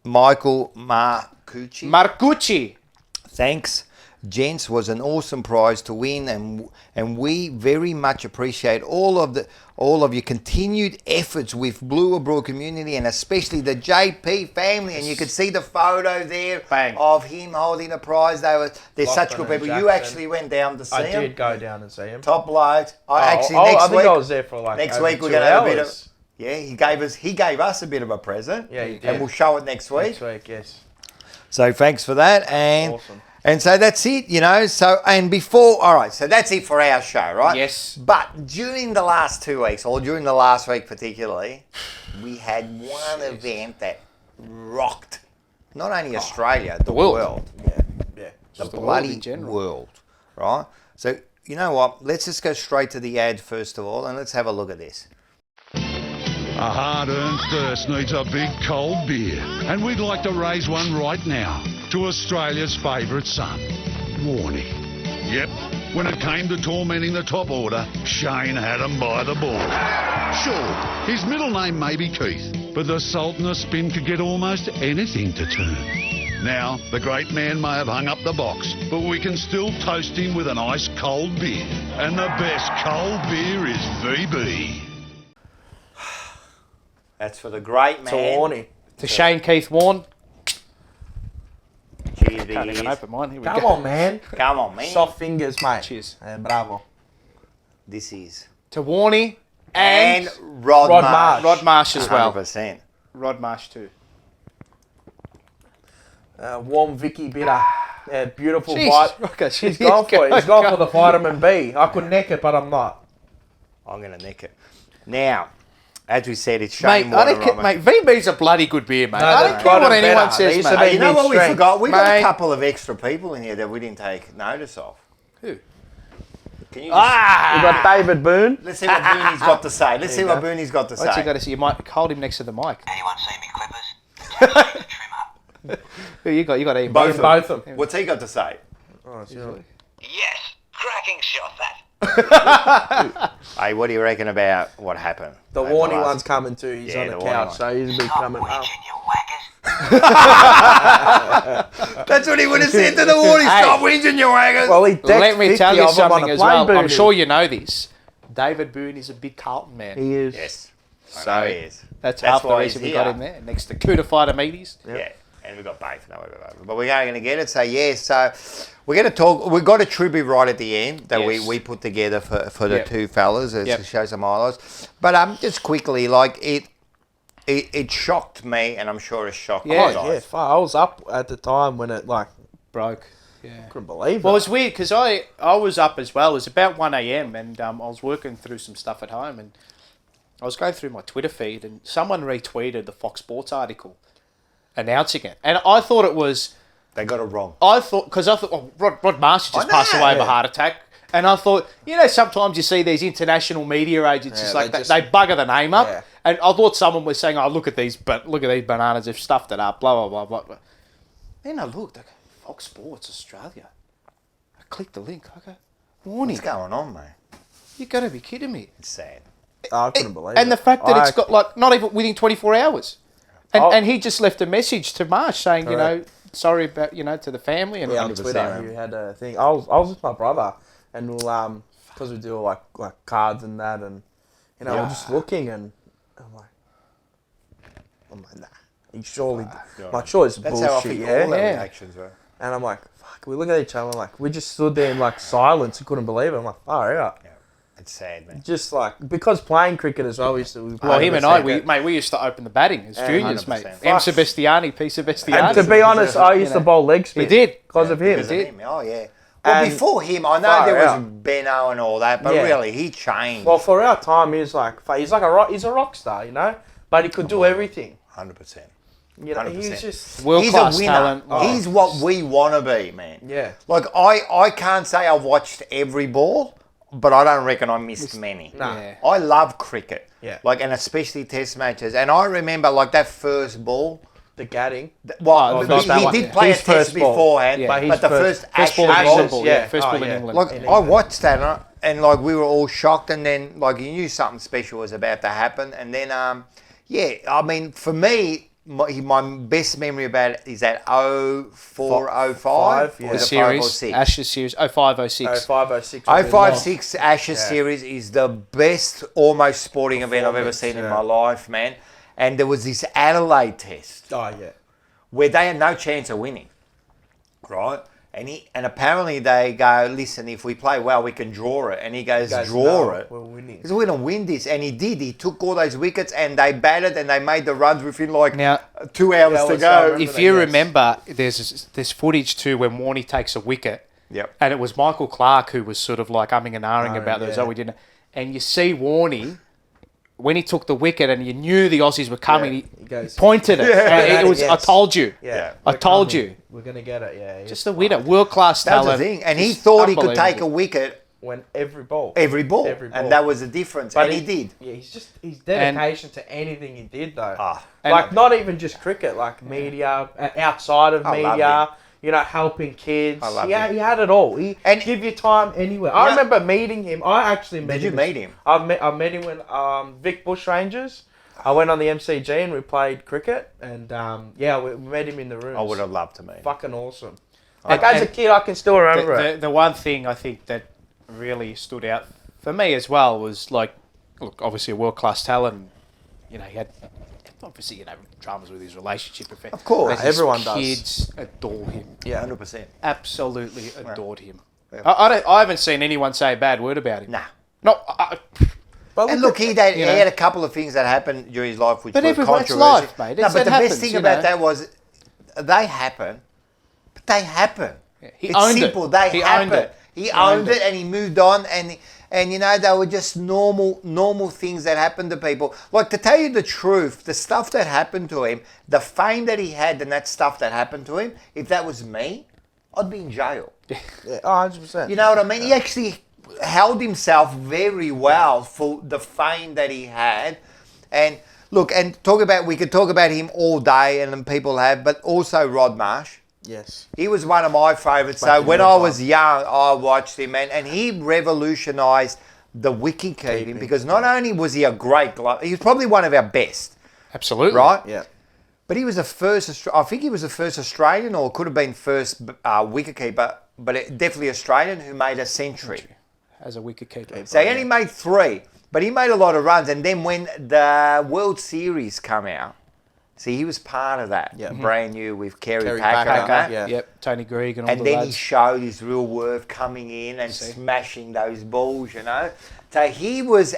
Speaker 3: Michael Marcucci.
Speaker 4: Marcucci.
Speaker 3: Thanks, gents. Was an awesome prize to win, and we very much appreciate all of your continued efforts with Blue Abroad community, and especially the JP family. And you can see the photo there of him holding the prize. They're such good people. You actually went down to see him.
Speaker 5: I did go down and see him.
Speaker 3: Top blokes.
Speaker 5: I think I was there for like
Speaker 3: next
Speaker 5: over
Speaker 3: week we're
Speaker 5: 2
Speaker 3: gonna have a bit of.
Speaker 5: hours.
Speaker 3: Yeah, he gave us a bit of a present.
Speaker 5: Yeah, he did.
Speaker 3: And we'll show it next week.
Speaker 5: Next week, yes.
Speaker 3: So thanks for that, and
Speaker 5: Awesome.
Speaker 3: and so that's it, you know. So and before, all right, so that's it for our show, right?
Speaker 4: Yes.
Speaker 3: But during the last 2 weeks, or during the last week particularly, we had one event that rocked not only Australia, the world.
Speaker 5: Yeah.
Speaker 3: The
Speaker 4: the world in
Speaker 3: bloody
Speaker 4: general.
Speaker 3: world, right? So you know what? Let's just go straight to the ad first of all, and let's have a look at this.
Speaker 8: A hard-earned thirst needs a big cold beer, and we'd like to raise one right now to Australia's favourite son, Warne. Yep, when it came to tormenting the top order, Shane had him by the balls. Sure, his middle name may be Keith, but the Sultan of Spin could get almost anything to turn. Now, the great man may have hung up the box, but we can still toast him with an ice-cold beer. And the best cold beer is VB.
Speaker 3: That's for the great man.
Speaker 5: To Warne.
Speaker 4: To Shane Keith Warne.
Speaker 3: Cheers,
Speaker 4: Can't even open mine. Here we
Speaker 5: Come
Speaker 4: go.
Speaker 5: on, man.
Speaker 3: Come on, man.
Speaker 5: Soft fingers, mate.
Speaker 4: Cheers.
Speaker 5: Bravo.
Speaker 3: This is
Speaker 4: To Warne and
Speaker 3: Rod Marsh.
Speaker 4: Rod Marsh as well.
Speaker 3: 100%.
Speaker 4: Rod Marsh too.
Speaker 5: Warm Vicky bitter. Yeah, beautiful
Speaker 4: Jeez,
Speaker 5: bite.
Speaker 4: okay,
Speaker 5: He's gone for it. He's gone for the vitamin B. I could neck it, but I'm not.
Speaker 3: I'm going to nick it. Now, as we said, it's
Speaker 4: Mate,
Speaker 3: Shane
Speaker 4: I don't
Speaker 3: Warne.
Speaker 4: care, mate. VB's a bloody good beer, mate.
Speaker 5: No,
Speaker 4: I don't
Speaker 5: they've
Speaker 4: care
Speaker 5: got
Speaker 4: what
Speaker 5: it
Speaker 4: anyone
Speaker 5: better.
Speaker 4: says,
Speaker 5: They used
Speaker 4: mate.
Speaker 5: to be
Speaker 3: You know what we
Speaker 5: mid-strength.
Speaker 3: forgot? We got
Speaker 4: Mate.
Speaker 3: a couple of extra people in here that we didn't take notice of.
Speaker 4: Who?
Speaker 3: Can you just,
Speaker 5: We got David Boone.
Speaker 3: let's see what Boonie's got to say. Let's see
Speaker 5: you
Speaker 3: what
Speaker 5: go.
Speaker 3: Boonie's got to
Speaker 4: What's he
Speaker 3: say.
Speaker 4: got to say? You might hold him next to the mic.
Speaker 10: Anyone see me clippers?
Speaker 4: Who you got? You got Ian.
Speaker 3: Both
Speaker 5: Both
Speaker 3: of them. What's he got to say?
Speaker 10: Yes, cracking shot that.
Speaker 3: Hey, what do you reckon about what happened?
Speaker 5: The
Speaker 3: over
Speaker 5: Warnie
Speaker 3: last-
Speaker 5: one's coming too. He's
Speaker 3: Yeah,
Speaker 5: on
Speaker 3: the
Speaker 5: the
Speaker 3: Warnie
Speaker 5: couch,
Speaker 3: one.
Speaker 5: so he's a bit coming up.
Speaker 3: That's what he would have said to the Warnie. Stop whinging, you waggers.
Speaker 5: Well, he
Speaker 4: Let me tell you something as well. I'm
Speaker 5: Boone.
Speaker 4: sure you know this. David Boone is a big Carlton man.
Speaker 5: He is.
Speaker 3: Yes. I
Speaker 4: So
Speaker 3: know he is.
Speaker 4: that's half the
Speaker 3: why
Speaker 4: reason
Speaker 3: he's
Speaker 4: we got
Speaker 3: here.
Speaker 4: him there next to Cooter Fighter Meaties.
Speaker 3: Yeah, and we got both. No, but we're going to get it. So so we're going to talk. We got a tribute right at the end that
Speaker 4: Yes.
Speaker 3: we put together for the
Speaker 4: Yep.
Speaker 3: two fellas to
Speaker 4: Yep.
Speaker 3: show some highlights. But just quickly, like it shocked me, and I'm sure it shocked
Speaker 4: Yeah.
Speaker 3: you guys.
Speaker 5: Yeah, fuck, I was up at the time when it
Speaker 4: Broke. Yeah.
Speaker 5: couldn't believe
Speaker 4: Well,
Speaker 5: it.
Speaker 4: it's weird because I was up as well. It was about 1 a.m. and I was working through some stuff at home and I was going through my Twitter feed and someone retweeted the Fox Sports article announcing it. And I thought it was...
Speaker 3: They got it wrong.
Speaker 4: I thought Rod Marsh just passed away of a heart attack. And I thought, sometimes you see these international media agencies they bugger the name up.
Speaker 5: Yeah.
Speaker 4: And I thought someone was saying, "Oh, look at these bananas! They've stuffed it up." Blah blah blah blah. Then I looked, like, Fox Sports Australia. I clicked the link. I go, Warne,
Speaker 3: What's going on, mate?
Speaker 4: you got to be kidding me!
Speaker 3: It's sad.
Speaker 5: I couldn't believe it.
Speaker 4: And the fact that it's got not even within 24 hours, and he just left a message to Marsh saying, sorry about to the family and
Speaker 5: on Twitter, you had a thing. I was with my brother, and we'll because we do like cards and that, and we're just looking, and I'm like, nah. He surely, sure it's
Speaker 3: That's how I
Speaker 5: bullshit,
Speaker 3: think all our
Speaker 5: yeah.
Speaker 3: reactions were.
Speaker 5: And I'm like, fuck. We look at each other, like we just stood there in like silence and couldn't believe it. I'm like, far out.
Speaker 3: Yeah, it's sad, man.
Speaker 5: Just because playing cricket as well, we used to.
Speaker 4: Well, him and I, we used to open the batting as juniors,
Speaker 3: 100%.
Speaker 4: mate. M. Sebastiani, P. Sebastiani.
Speaker 5: And to be honest, I used to bowl leg spin.
Speaker 4: He did
Speaker 5: because of him.
Speaker 3: Because of him. Oh yeah. Well,
Speaker 5: And
Speaker 3: before him, I know
Speaker 5: far
Speaker 3: there was
Speaker 5: out.
Speaker 3: Benno and all that, but
Speaker 5: Yeah.
Speaker 3: really, he changed.
Speaker 5: Well, for our time, he's like he's a rock star, but he could do everything.
Speaker 3: 100%.
Speaker 5: You know,
Speaker 3: 100%.
Speaker 5: he's just
Speaker 4: World class
Speaker 3: winner.
Speaker 4: talent.
Speaker 3: He's what we want to be, man.
Speaker 5: Yeah.
Speaker 3: Like, I can't say I've watched every ball, but I don't reckon I missed many.
Speaker 5: Nah.
Speaker 4: Yeah.
Speaker 3: I love cricket.
Speaker 5: Yeah.
Speaker 3: Like, and especially test matches. And I remember, like, that first ball.
Speaker 5: the gadding.
Speaker 3: Well,
Speaker 4: not that
Speaker 3: he
Speaker 4: one.
Speaker 3: did play
Speaker 5: His
Speaker 3: a test
Speaker 5: first ball.
Speaker 3: beforehand,
Speaker 4: Yeah.
Speaker 3: but the first
Speaker 4: ball in
Speaker 3: Ashes
Speaker 4: England.
Speaker 3: ball.
Speaker 5: yeah.
Speaker 4: First
Speaker 5: Oh,
Speaker 4: ball in
Speaker 5: yeah.
Speaker 4: England.
Speaker 3: Like,
Speaker 5: In
Speaker 3: I
Speaker 5: England.
Speaker 3: watched that, and like, we were all shocked, and then, like, you knew something special was about to happen. And then, I mean, for me, my best memory about it is that 04-05
Speaker 5: yeah.
Speaker 3: or
Speaker 4: The
Speaker 3: the
Speaker 4: series,
Speaker 3: 5-06.
Speaker 4: Ashes series, 05-06.
Speaker 5: 05-06.
Speaker 3: 05-06 Ashes series is the best almost sporting event I've ever seen in my life, man. And there was this Adelaide test
Speaker 5: Oh yeah.
Speaker 3: where they had no chance of winning, right? And apparently they go, listen, if we play well, we can draw it. And he goes, draw
Speaker 5: no,
Speaker 3: it.
Speaker 5: we're winning.
Speaker 3: He said, we're going to win this. And he did. He took all those wickets and they batted and they made the runs within like
Speaker 4: Now,
Speaker 3: 2 hours to go.
Speaker 4: If you remember, there's footage too when Warne takes a wicket.
Speaker 3: Yep.
Speaker 4: And it was Michael Clark who was sort of like umming and ahhing about those.
Speaker 5: yeah.
Speaker 4: Oh, we didn't. And you see Warne, when he took the wicket and you knew the Aussies were coming, he
Speaker 5: goes,
Speaker 4: pointed it. And it was, I told you.
Speaker 5: Yeah.
Speaker 4: I told you.
Speaker 5: We're gonna get it. Yeah.
Speaker 4: Just a winner. World class
Speaker 3: That's
Speaker 4: talent.
Speaker 3: the thing. And he
Speaker 4: Just
Speaker 3: thought he could take a
Speaker 4: unbelievable.
Speaker 3: wicket
Speaker 5: When every ball.
Speaker 3: every ball.
Speaker 5: Every ball.
Speaker 3: And that was the difference.
Speaker 5: But
Speaker 3: and he did.
Speaker 5: Yeah, his dedication to anything he did though.
Speaker 3: Ah.
Speaker 5: Like not even just cricket, like media, outside of
Speaker 3: I love
Speaker 5: media, helping kids.
Speaker 3: I love
Speaker 5: He
Speaker 3: him.
Speaker 5: had it all. He
Speaker 3: And-
Speaker 5: give you time anywhere. I
Speaker 3: Yeah.
Speaker 5: remember meeting him. I actually met
Speaker 3: Did
Speaker 5: him.
Speaker 3: you meet him?
Speaker 5: I met him when Vic Bush Rangers. I went on the MCG and we played cricket, and we met him in the room.
Speaker 3: I would have loved to meet him.
Speaker 5: Fucking awesome. Like as a kid, I can still remember it.
Speaker 4: The one thing I think that really stood out for me as well was like, look, obviously a world class talent. He had obviously, dramas with his relationship.
Speaker 3: Of course.
Speaker 4: But his
Speaker 5: Everyone does.
Speaker 4: kids adore him.
Speaker 5: Yeah.
Speaker 3: 100%.
Speaker 4: Absolutely adored him.
Speaker 3: Yeah.
Speaker 4: I haven't seen anyone say a bad word about him.
Speaker 3: Nah.
Speaker 4: No.
Speaker 3: And look, he had a couple of things that happened during his life which
Speaker 4: But
Speaker 3: were
Speaker 4: everyone's
Speaker 3: controversial.
Speaker 4: life, mate.
Speaker 3: No,
Speaker 4: It's-
Speaker 3: but
Speaker 4: it
Speaker 3: the
Speaker 4: happens,
Speaker 3: best thing
Speaker 4: you
Speaker 3: about
Speaker 4: know.
Speaker 3: that was they happen, but they happen.
Speaker 4: He
Speaker 3: It's
Speaker 4: owned it.
Speaker 3: simple. They
Speaker 4: He
Speaker 3: happen.
Speaker 4: owned it.
Speaker 3: He owned it, and he moved on, and they were just normal things that happened to people. Like, to tell you the truth, the stuff that happened to him, the fame that he had, and that stuff that happened to him, if that was me, I'd be in jail.
Speaker 5: Yeah, 100%.
Speaker 3: You know what I mean? He actually held himself very well for the fame that he had. And look, we could talk about him all day, and people have, but also Rod Marsh.
Speaker 5: Yes.
Speaker 3: He was one of my favourites. So when I was young, I watched him, and he revolutionised the wicket keeping because not only was he a great glove, he was probably one of our best.
Speaker 4: Absolutely.
Speaker 3: Right?
Speaker 5: Yeah.
Speaker 3: But he was the first, I think he was the first Australian, or could have been first wicketkeeper, but definitely Australian, who made a century.
Speaker 4: As a wicketkeeper.
Speaker 3: So he only made 3, but he made a lot of runs. And then when the World Series come out, see, he was part of that.
Speaker 5: Yeah.
Speaker 3: Brand new with Kerry
Speaker 5: Kerry
Speaker 3: Packer.
Speaker 5: Packer, yeah.
Speaker 4: Yep, Tony Greig and all
Speaker 3: And
Speaker 4: the
Speaker 3: then
Speaker 4: lads.
Speaker 3: he showed his real worth coming in and smashing those balls, So he was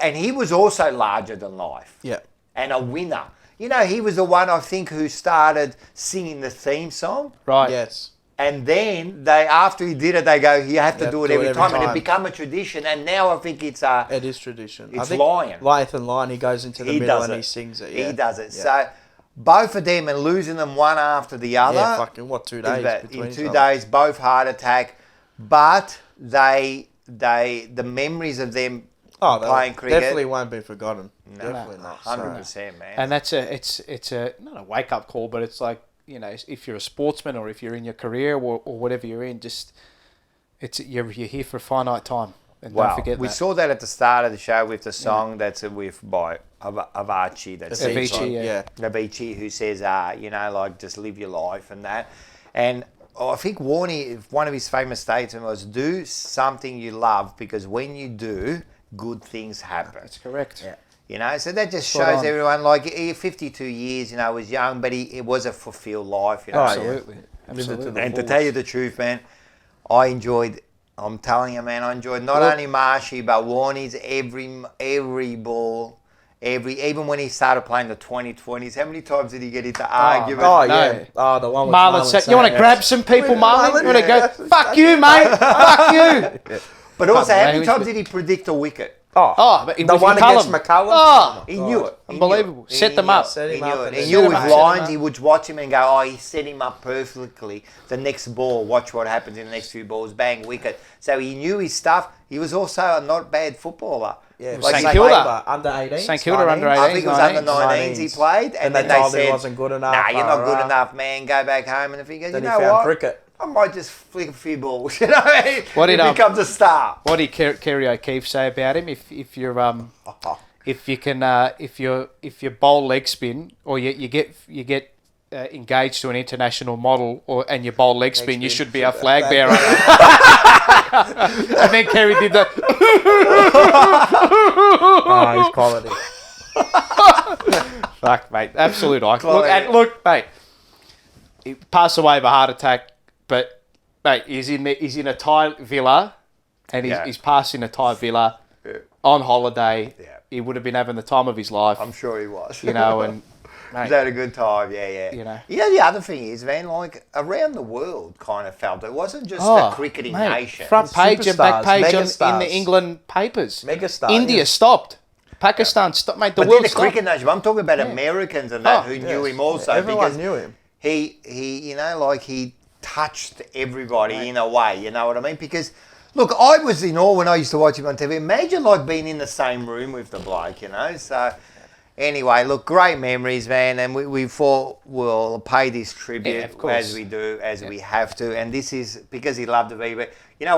Speaker 3: also larger than life.
Speaker 5: Yeah.
Speaker 3: And a winner. He was the one, I think, who started singing the theme song.
Speaker 4: Right.
Speaker 5: Yes.
Speaker 3: And then after he did it, they go, you have to do it every time. And it became a tradition. And now I think it's
Speaker 5: It is tradition.
Speaker 3: It's
Speaker 5: I think
Speaker 3: Lion.
Speaker 5: Lathan Lion, he goes into the
Speaker 3: He
Speaker 5: middle
Speaker 3: does
Speaker 5: and
Speaker 3: it.
Speaker 5: he sings it.
Speaker 3: He
Speaker 5: Yeah.
Speaker 3: does it.
Speaker 5: Yeah.
Speaker 3: So both of them and losing them one after the other.
Speaker 5: Yeah, fucking 2 days between
Speaker 3: in
Speaker 5: each
Speaker 3: 2
Speaker 5: other.
Speaker 3: days, both heart attack. But the memories of them playing cricket
Speaker 5: definitely won't be forgotten.
Speaker 3: No,
Speaker 5: Definitely not.
Speaker 3: 100%, man.
Speaker 4: And that's it's a not a wake up call, but it's like, if you're a sportsman or if you're in your career or whatever you're in, just you're here for a finite time. And don't forget
Speaker 3: we
Speaker 4: that.
Speaker 3: saw that at the start of the show with the song that's by Avicii. That's
Speaker 4: Avicii, yeah.
Speaker 3: Avicii, who says, just live your life and that. And I think Warne, one of his famous statements was, do something you love, because when you do, good things happen.
Speaker 4: That's correct.
Speaker 3: Yeah. So that just
Speaker 4: Spot
Speaker 3: shows
Speaker 4: on.
Speaker 3: everyone, 52 years, was young, but it was a fulfilled life.
Speaker 4: Absolutely.
Speaker 3: And to tell you the truth, man, I'm telling you, man, I enjoyed not only Marshy, but Warnie's every ball, even when he started playing the 2020s. How many times did he get into argument?
Speaker 5: The one with
Speaker 4: Marlon said, you want to grab some people, Marlon? You want to go, fuck you, mate, fuck you.
Speaker 3: But also, how many times did he predict a wicket?
Speaker 4: But
Speaker 5: the one against McCullum?
Speaker 4: Oh,
Speaker 3: he knew it.
Speaker 4: Unbelievable. Set them up.
Speaker 3: He knew with lines, he would watch him and go, he set him up perfectly. The next ball, watch what happens in the next few balls, bang, wicket. So he knew his stuff. He was also a not bad footballer.
Speaker 5: Yeah,
Speaker 4: St Kilda.
Speaker 5: Under 18s.
Speaker 4: St Kilda under 18s.
Speaker 3: I think it was under 19s he played.
Speaker 5: And they
Speaker 3: then
Speaker 5: told
Speaker 3: they
Speaker 5: him
Speaker 3: said,
Speaker 5: he wasn't good enough.
Speaker 3: nah, you're not good enough, man. Go back home. And if he goes,
Speaker 5: Then
Speaker 3: you
Speaker 5: he
Speaker 3: know
Speaker 5: found
Speaker 3: what?
Speaker 5: cricket.
Speaker 3: I might just flick a few balls. You know what I mean?
Speaker 4: What did,
Speaker 3: he becomes a star.
Speaker 4: What did Kerry O'Keefe say about him? If you bowl leg spin, or you get engaged to an international model, and you bowl leg spin, you should be a flag bearer. And then Kerry did that.
Speaker 5: He's quality.
Speaker 4: Fuck, mate, absolute icon. Look, mate, he passed away of a heart attack, but mate, he's in a Thai villa, and he's passed in a Thai villa on holiday.
Speaker 3: Yeah.
Speaker 4: He would have been having the time of his life.
Speaker 3: I'm sure he was.
Speaker 4: And mate,
Speaker 3: he's had a good time, yeah. The other thing is, man, around the world kind of felt it wasn't just the cricketing nation.
Speaker 4: Front page and back page
Speaker 5: megastars.
Speaker 4: in the England papers.
Speaker 5: Megastar.
Speaker 4: India stopped. Pakistan stopped. Mate, the
Speaker 3: but
Speaker 4: world
Speaker 3: then the
Speaker 4: stopped.
Speaker 3: cricket nation, I'm talking about Americans and that who knew him also.
Speaker 5: Everyone knew him.
Speaker 3: He he touched everybody in a way, you know what I mean? Because, look, I was in awe when I used to watch him on TV. Imagine being in the same room with the bloke, So, anyway, look, great memories, man. And we thought we'll pay this tribute as we do, as we have to. And this is because he loved the VB.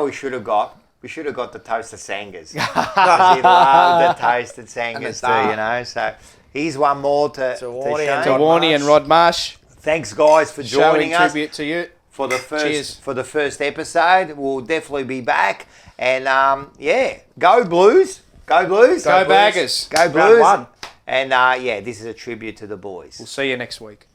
Speaker 3: We should have got? We should have got the toasted Sangas. Because he loved the toasted Sangas too, So, here's one more to
Speaker 4: Warne and Rod Marsh.
Speaker 3: Thanks, guys, for joining us.
Speaker 4: Tribute to you.
Speaker 3: For the first episode. We'll definitely be back. And go Blues. Go Blues.
Speaker 4: Go Baggers.
Speaker 3: Go Blues. And yeah, this is a tribute to the boys.
Speaker 4: We'll see you next week.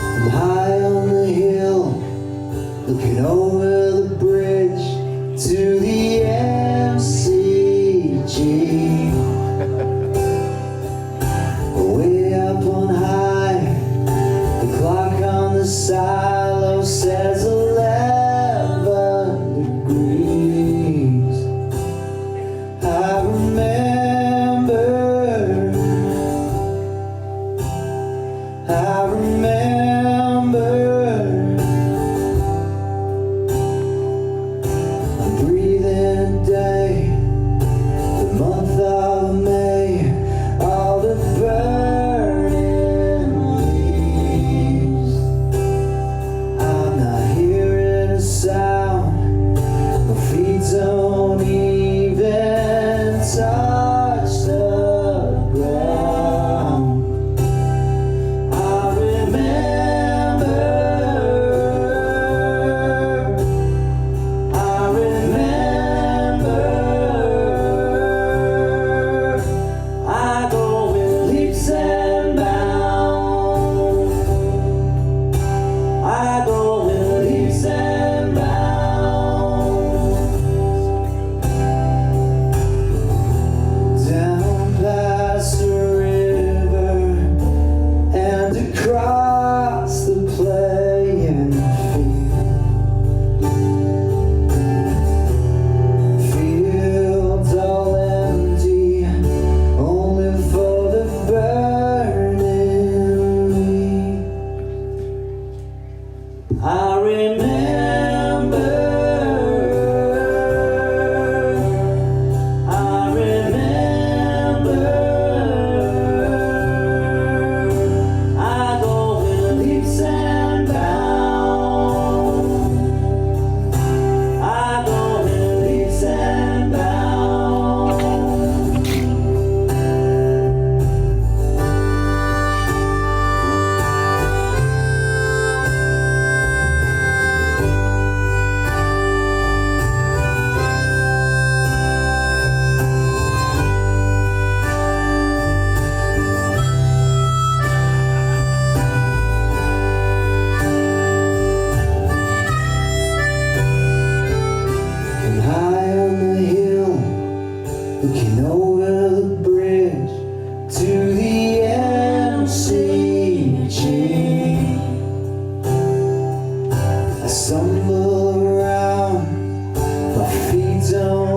Speaker 11: I'm high on the hill, looking over the bridge to the MCG. Way up on high, the clock on the silo says 11 degrees. I remember I'm breathing a day, the month of May, all the burning leaves. I'm not hearing a sound, my feet don't even touch the ground. I remember I go in leaps and bounds. I go in leaps and bounds. Down past the river and across the playing field. Fields all empty, only for the burning leaf. I remember I go in leaps and bounds. I go in leaps and bounds. And high on the hill, looking over the bridge to the MCG. I stumble around, my feet don't